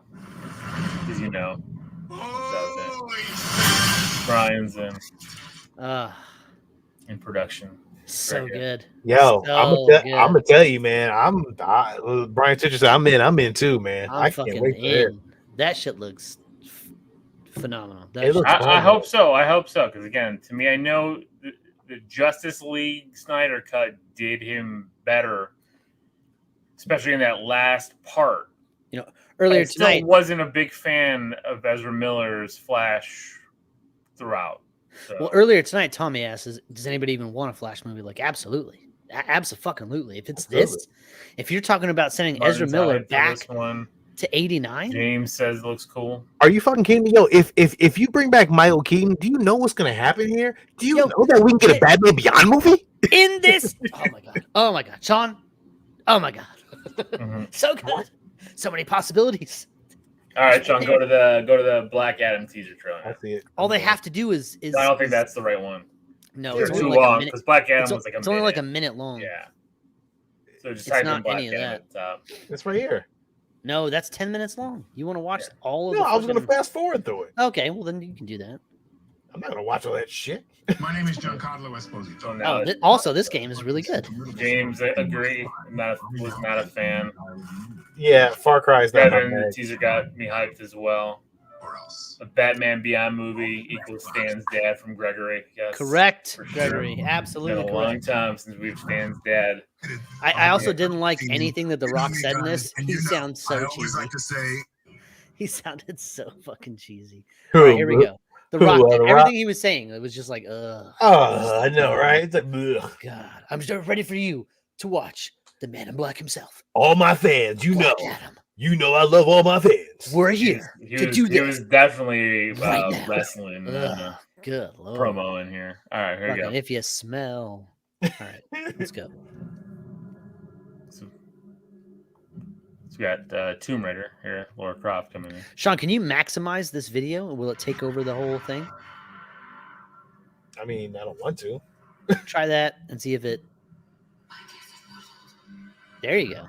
S2: Because you know, Brian's in production.
S3: So
S2: Very
S3: good.
S4: Yo,
S3: So
S4: I'm
S3: good.
S4: gonna tell you, man. Brian Titcher said I'm in too, man.
S3: I'm
S4: I can't
S3: fucking
S4: wait for it.
S3: in. That shit looks phenomenal. That
S4: It
S3: shit-
S4: looks
S2: I hope so. I hope so. Because again, to me, I know the Justice League Snyder cut did him better, especially in that last part.
S3: earlier
S2: I still
S3: tonight,
S2: wasn't a big fan of Ezra Miller's Flash throughout. So.
S3: well, earlier tonight, Tommy asked, "Does anybody even want a Flash movie?" Like, absolutely, absolutely. If it's this, if you're talking about sending Ezra
S2: Martin's
S3: Miller
S2: hyped for
S3: back
S2: this one.
S3: to 89,
S2: James says it looks cool.
S4: Are you fucking kidding me? Yo, if you bring back Michael Keaton, do you know what's gonna happen here? Do you
S3: Yo,
S4: know that we can get a Batman Beyond movie?
S3: in this, oh my god, Sean, oh my god,
S2: Mhm.
S3: so good, so many possibilities.
S2: All right, Sean, go to the Black Adam teaser
S4: I
S2: trailer.
S4: see it.
S3: All they have to do is
S2: I don't think that's the right one.
S3: no,
S2: It's
S3: it's
S2: too
S3: only like a
S2: long
S3: minute.
S2: because Black Adam
S3: It's,
S2: was like a
S3: it's
S2: minute.
S3: only like a minute long.
S2: Yeah. So just
S3: It's
S2: type in
S3: not
S2: Black
S3: any of
S2: Adam at the top.
S4: It's right here.
S3: No, that's 10 minutes long. You want to watch all of
S4: No,
S3: the
S4: I was gonna
S3: fucking-
S4: fast forward through it.
S3: Okay, well then you can do that.
S4: I'm not gonna watch all that shit.
S5: My name is Giancarlo Esposito.
S2: So now
S3: Oh, also this game is really good.
S2: James, I agree. Was not a fan.
S4: Yeah, Far Cry is not my
S2: Kevin, the
S4: bag.
S2: teaser got me hyped as well.
S5: Or else.
S2: A Batman Beyond movie equals Stan's dad from Gregory. Yes,
S3: Correct,
S2: for sure.
S3: Gregory.
S2: It's been
S3: Absolutely
S2: a long
S3: correct.
S2: time since we've Stan's dad.
S3: I also didn't like anything that The Rock said in this.
S5: And
S3: He
S5: you know,
S3: sounds
S5: I
S3: so
S5: always
S3: cheesy.
S5: like to say,
S3: He sounded so fucking cheesy.
S4: Who,
S3: All right, here we go. The
S4: Who,
S3: Rock,
S4: The
S3: did
S4: Rock?
S3: everything he was saying, it was just like, ugh.
S4: Oh, I know, right? It's like, ugh.
S3: God, I'm just ready for you to watch the Man in Black himself.
S4: All my fans, you know,
S3: Black Adam.
S4: I love all my fans.
S3: We're here to do
S2: He
S3: this.
S2: was definitely
S3: right now.
S2: wrestling
S3: Ugh, good Lord.
S2: promo in here. All right, here we
S3: Fucking
S2: go.
S3: if you smell. All right, let's go.
S2: So we got Tomb Raider here, Laura Croft coming in.
S3: Sean, can you maximize this video? Will it take over the whole thing?
S4: I mean, I don't want to.
S3: Try that and see if it. There you go.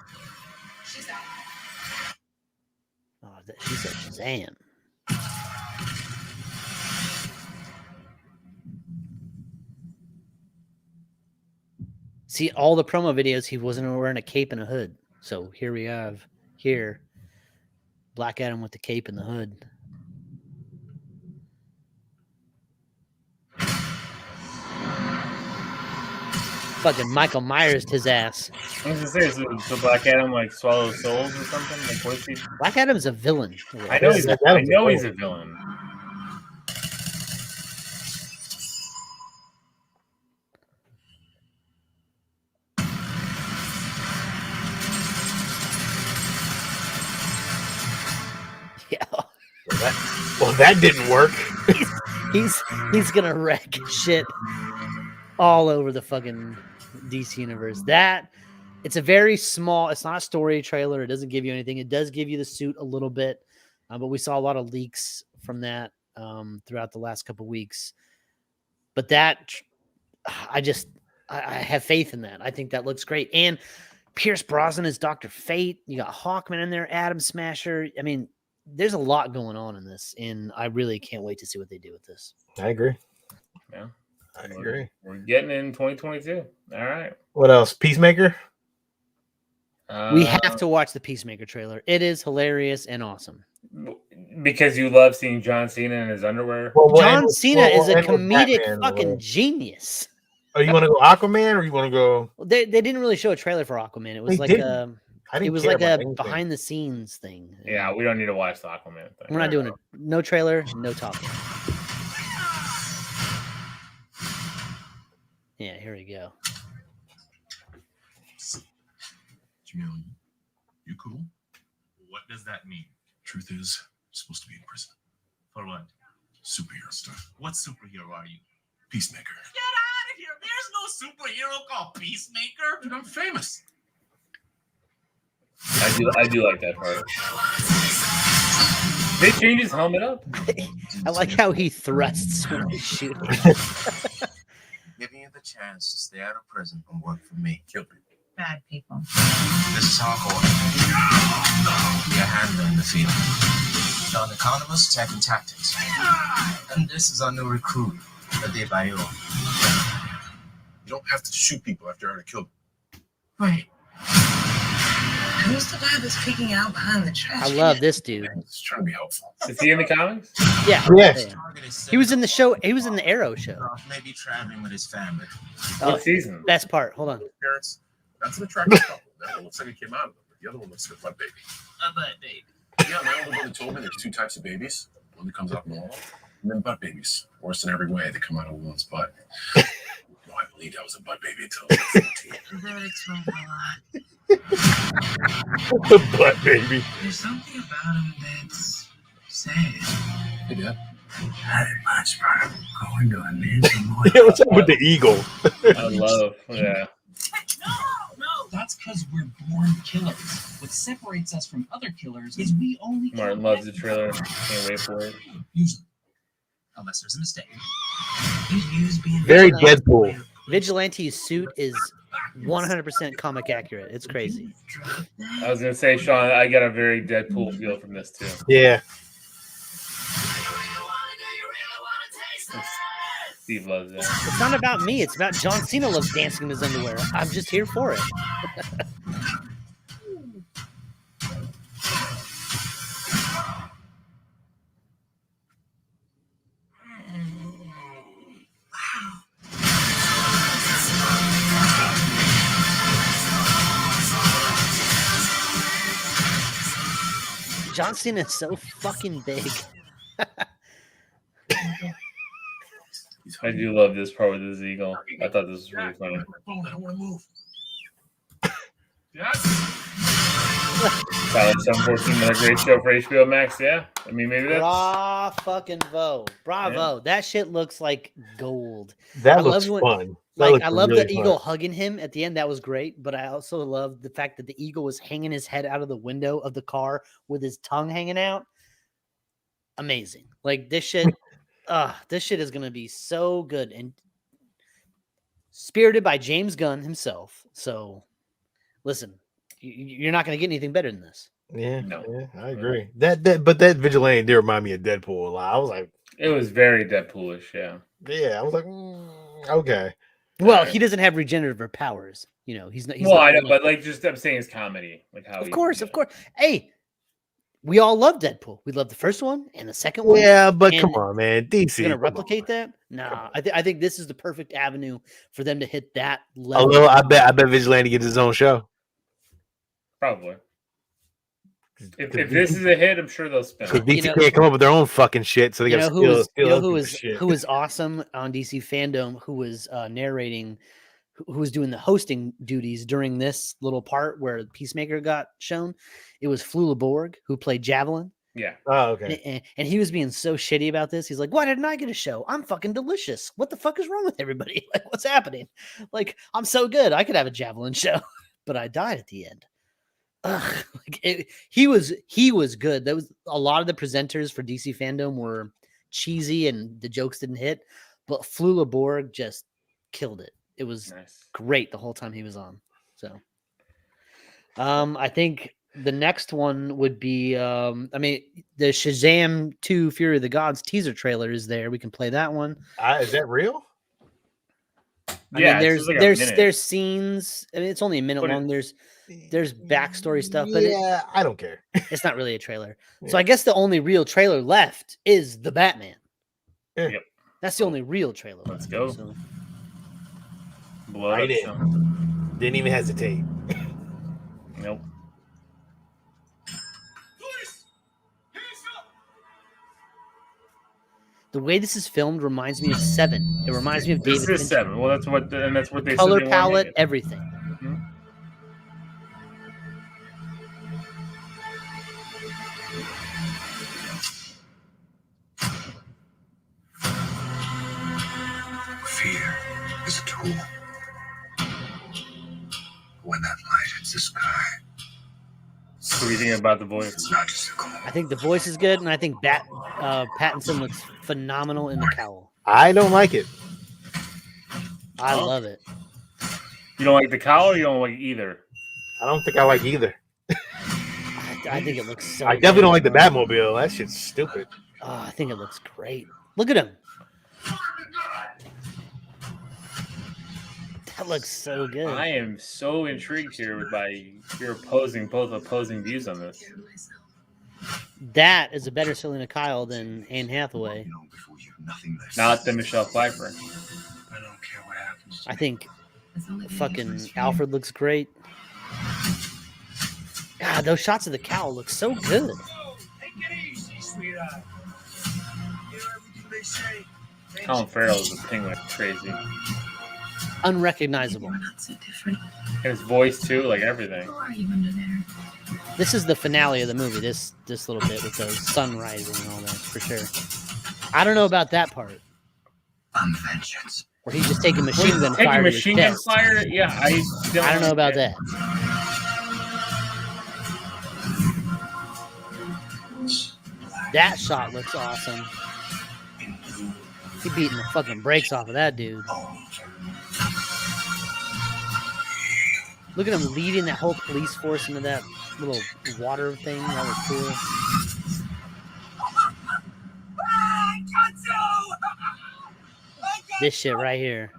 S3: Oh, she said Shazam. See, all the promo videos, he wasn't wearing a cape and a hood. So here we have Black Adam with the cape and the hood. Fucking Michael Myers his ass.
S2: I was gonna say, so Black Adam like swallows souls or something? Like, what's he?
S3: Black Adam's a villain.
S2: I know he's a villain.
S3: Yeah.
S4: Well, that didn't work.
S3: He's gonna wreck shit all over the fucking DC universe. It's a very small. It's not a story trailer. It doesn't give you anything. It does give you the suit a little bit, but we saw a lot of leaks from that throughout the last couple weeks. But I have faith in that. I think that looks great. And Pierce Brosnan is Dr. Fate. You got Hawkman in there, Atom Smasher. I mean, there's a lot going on in this, and I really can't wait to see what they do with this.
S4: I agree.
S2: Yeah,
S4: I agree.
S2: We're getting in 2022. All right.
S4: What else? Peacemaker?
S3: We have to watch the Peacemaker trailer. It is hilarious and awesome.
S2: Because you love seeing John Cena in his underwear.
S3: John Cena is a comedic fucking genius.
S4: Oh, you want to go Aquaman or you want to go?
S3: They didn't really show a trailer for Aquaman. It was like a behind the scenes thing.
S2: Yeah, we don't need to watch the Aquaman thing.
S3: We're not doing it. No trailer, no talking. Yeah, here we go.
S7: Jamil, you cool?
S8: What does that mean?
S7: Truth is, you're supposed to be in prison.
S8: For what?
S7: Superhero stuff.
S8: What superhero are you?
S7: Peacemaker.
S8: Get out of here! There's no superhero called Peacemaker.
S7: Dude, I'm famous.
S2: I do like that part. They change his helmet up.
S3: I like how he thrusts when he's shooting.
S9: Giving you the chance to stay out of prison and work for me.
S8: Kill people.
S6: Bad people.
S9: This is hardcore. We are handling the field. Non-economist tech and tactics. And this is our new recruit, the Bayo.
S7: You don't have to shoot people after you already killed them.
S6: Right. Who's the guy that's peeking out behind the trash?
S3: I love this dude.
S7: Just trying to be helpful.
S2: Is he in the comics?
S3: Yeah.
S4: Yes.
S3: He was in the show. He was in the Arrow show.
S9: Maybe traveling with his family.
S2: What season?
S3: Best part. Hold on.
S7: Parents, that's an attractive couple. That one looks like it came out of them, but the other one looks like a butt baby.
S6: A butt baby.
S7: Yeah, my older brother told me there's two types of babies. One that comes out normal, and then butt babies. Worse in every way, they come out of a woman's butt. No, I believed I was a butt baby until I was 14.
S6: That explains a lot.
S4: The butt baby.
S6: There's something about him that's sad.
S7: Hey, Dad.
S5: I didn't much for going to a mansion more.
S4: Yeah, what's up with the eagle?
S2: I love. Yeah.
S6: No.
S10: That's because we're born killers. What separates us from other killers is we only.
S2: Martin loves the trailer. Can't wait for it.
S10: Usually, unless there's a mistake.
S4: Very Deadpool.
S3: Vigilante's suit is 100% comic accurate. It's crazy.
S2: I was gonna say, Sean, I got a very Deadpool feel from this too.
S4: Yeah.
S2: Steve loves it.
S3: It's not about me. It's about John Cena loves dancing in his underwear. I'm just here for it. John Cena is so fucking big.
S2: I do love this part with this eagle. I thought this was really funny.
S7: I don't want to move.
S2: Silent 714, another great show for HBO Max. Yeah, I mean maybe that's
S3: Bravo. Yeah. That shit looks like gold.
S4: That looks fun.
S3: I love the eagle hugging him at the end. That was great. But I also love the fact that the eagle was hanging his head out of the window of the car with his tongue hanging out. Amazing. Like this shit. This shit is gonna be so good and spirited by James Gunn himself. So, listen, you're not gonna get anything better than this.
S4: Yeah, I agree. But that vigilante did remind me of Deadpool a lot. I was like,
S2: it was very Deadpoolish. Yeah,
S4: I was like, okay.
S3: Well, he doesn't have regenerative powers. You know, he's not. He's
S2: well,
S3: not
S2: I know,
S3: like,
S2: but like, just I'm saying his comedy, like how.
S3: of course. Hey, we all love Deadpool. We love the first one and the second one.
S4: Yeah, but
S3: and
S4: come on, man. DC
S3: gonna
S4: come
S3: replicate
S4: on.
S3: that? Nah, I think this is the perfect avenue for them to hit that level.
S4: Although I bet Vigilante gets his own show.
S2: Probably. If this is a hit, I'm sure they'll spin.
S4: Because DC can't come up with their own fucking shit, so they got to steal
S3: who was awesome on DC Fandome, who was narrating, who was doing the hosting duties during this little part where Peacemaker got shown. It was Flula Borg, who played Javelin.
S2: Yeah.
S4: Oh, okay.
S3: And he was being so shitty about this. He's like, "Why didn't I get a show? I'm fucking delicious. What the fuck is wrong with everybody? Like, what's happening? Like, I'm so good. I could have a Javelin show, but I died at the end." He was good. That was a lot of the presenters for DC Fandome were cheesy and the jokes didn't hit, but Flula Borg just killed it. It was great the whole time he was on. So, I think the next one would be, the Shazam 2 Fury of the Gods teaser trailer is there. We can play that one.
S4: Is that real?
S3: Yeah, there's scenes. I mean, it's only a minute long. There's backstory stuff, but
S4: I don't care.
S3: It's not really a trailer. Yeah. So I guess the only real trailer left is the Batman.
S4: Yeah.
S2: Yep.
S3: That's the only real trailer.
S2: Let's go.
S3: So.
S2: Blood
S4: Didn't even hesitate.
S2: Nope.
S3: The way this is filmed reminds me of Seven. It reminds me of David Fincher.
S2: Seven. Well, that's what they
S3: color
S2: said
S3: palette, everything.
S2: Mm-hmm.
S5: Fear is a tool. When that light hits the sky,
S2: what do you think about the voice?
S5: It's not just a call.
S3: I think the voice is good, and I think Pattinson looks phenomenal in the cowl.
S4: I don't like it.
S3: I love it.
S2: You don't like the cowl, or you don't like either?
S4: I don't think I like either.
S3: I think it looks so.
S4: I definitely don't like the Batmobile. That shit's stupid.
S3: Oh, I think it looks great. Look at him. That looks so good.
S2: I am so intrigued here by your both opposing views on this.
S3: That is a better Selena Kyle than Anne Hathaway.
S2: Not than Michelle Pfeiffer.
S5: I don't care what happens.
S3: I think fucking Alfred looks great. God, those shots of the cowl look so good.
S5: Take it easy, sweetheart. You know everything they say.
S2: Colin Farrell is a penguin, crazy.
S3: Unrecognizable.
S6: Not so different.
S2: And his voice too, like everything.
S6: Who are you under there?
S3: This is the finale of the movie. This little bit with the sun rising and all that for sure. I don't know about that part.
S5: I'm vengeance.
S3: Where he's just taking machine gun fire.
S2: Taking machine gun fire? Yeah, I
S3: don't know about that. That shot looks awesome. He beating the fucking brakes off of that dude. Look at him leading that whole police force into that little water thing. That was cool. This shit right here.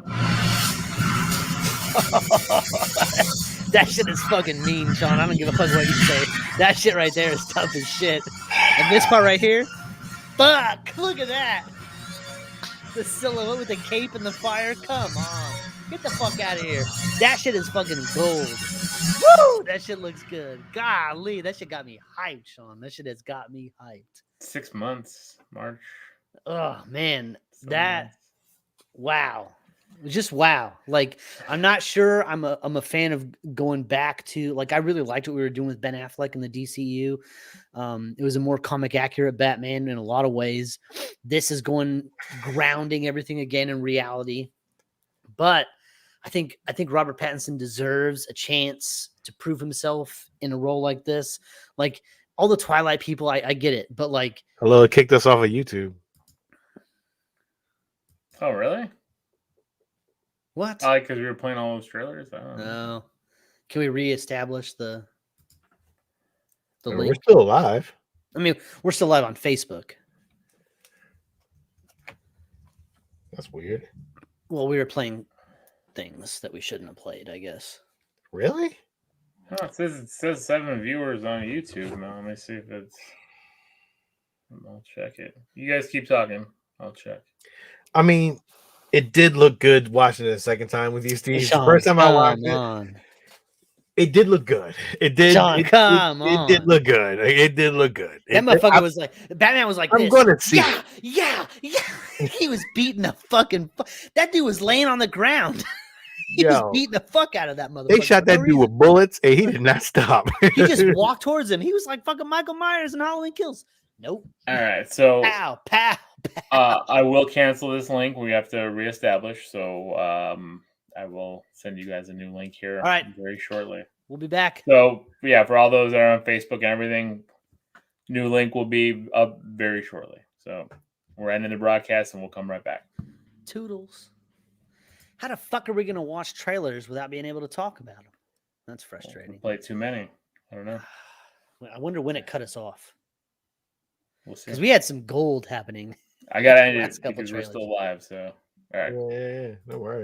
S3: That shit is fucking mean, Sean. I don't give a fuck what you say. That shit right there is tough as shit. And this part right here, fuck! Look at that. The silhouette with the cape and the fire. Come on. Get the fuck out of here. That shit is fucking gold. Woo! That shit looks good. Golly, that shit got me hyped, Sean. That shit has got me hyped.
S2: 6 months, March.
S3: Oh, man. Wow. Just wow. Like, I'm not sure I'm a fan of going back to, like, I really liked what we were doing with Ben Affleck in the DCU. It was a more comic accurate Batman in a lot of ways. This is grounding everything again in reality. But I think Robert Pattinson deserves a chance to prove himself in a role like this. Like, all the Twilight people, I get it. But, like...
S4: Hello, it kicked us off of YouTube.
S2: Oh, really?
S3: What?
S2: Because we were playing all those trailers? I don't know.
S3: No. Can we reestablish the link?
S4: We're still alive.
S3: I mean, we're still live on Facebook.
S4: That's weird.
S3: Well, we were playing things that we shouldn't have played, I guess.
S4: Really?
S2: Oh, it says 7 viewers on YouTube now. Let me see if it's. I'll check it. You guys keep talking. I'll check.
S4: I mean, it did look good watching it a second time with you, Steve.
S3: Sean,
S4: First time I watched it did look good. It did.
S3: Sean, come
S4: it
S3: on.
S4: did look good. It did look good.
S3: That motherfucker was like, Batman was like,
S4: I'm gonna see.
S3: Yeah. He was beating the fucking. That dude was laying on the ground. He was beating the fuck out of that motherfucker.
S4: They shot that dude with bullets, and he did not stop.
S3: He just walked towards him. He was like fucking Michael Myers in Halloween Kills. Nope.
S2: All right, so
S3: pow.
S2: I will cancel this link. We have to reestablish. So I will send you guys a new link here.
S3: All right.
S2: Very shortly.
S3: We'll be back.
S2: So yeah, for all those that are on Facebook and everything, new link will be up very shortly. So we're ending the broadcast, and we'll come right back.
S3: Toodles. How the fuck are we going to watch trailers without being able to talk about them? That's frustrating.
S2: We played too many. I don't know.
S3: I wonder when it cut us off.
S2: We'll see.
S3: Because we had some gold happening.
S2: I got to end it
S3: Last couple
S2: because we're
S3: trailers.
S2: still live. So, all right.
S4: Yeah, no worries.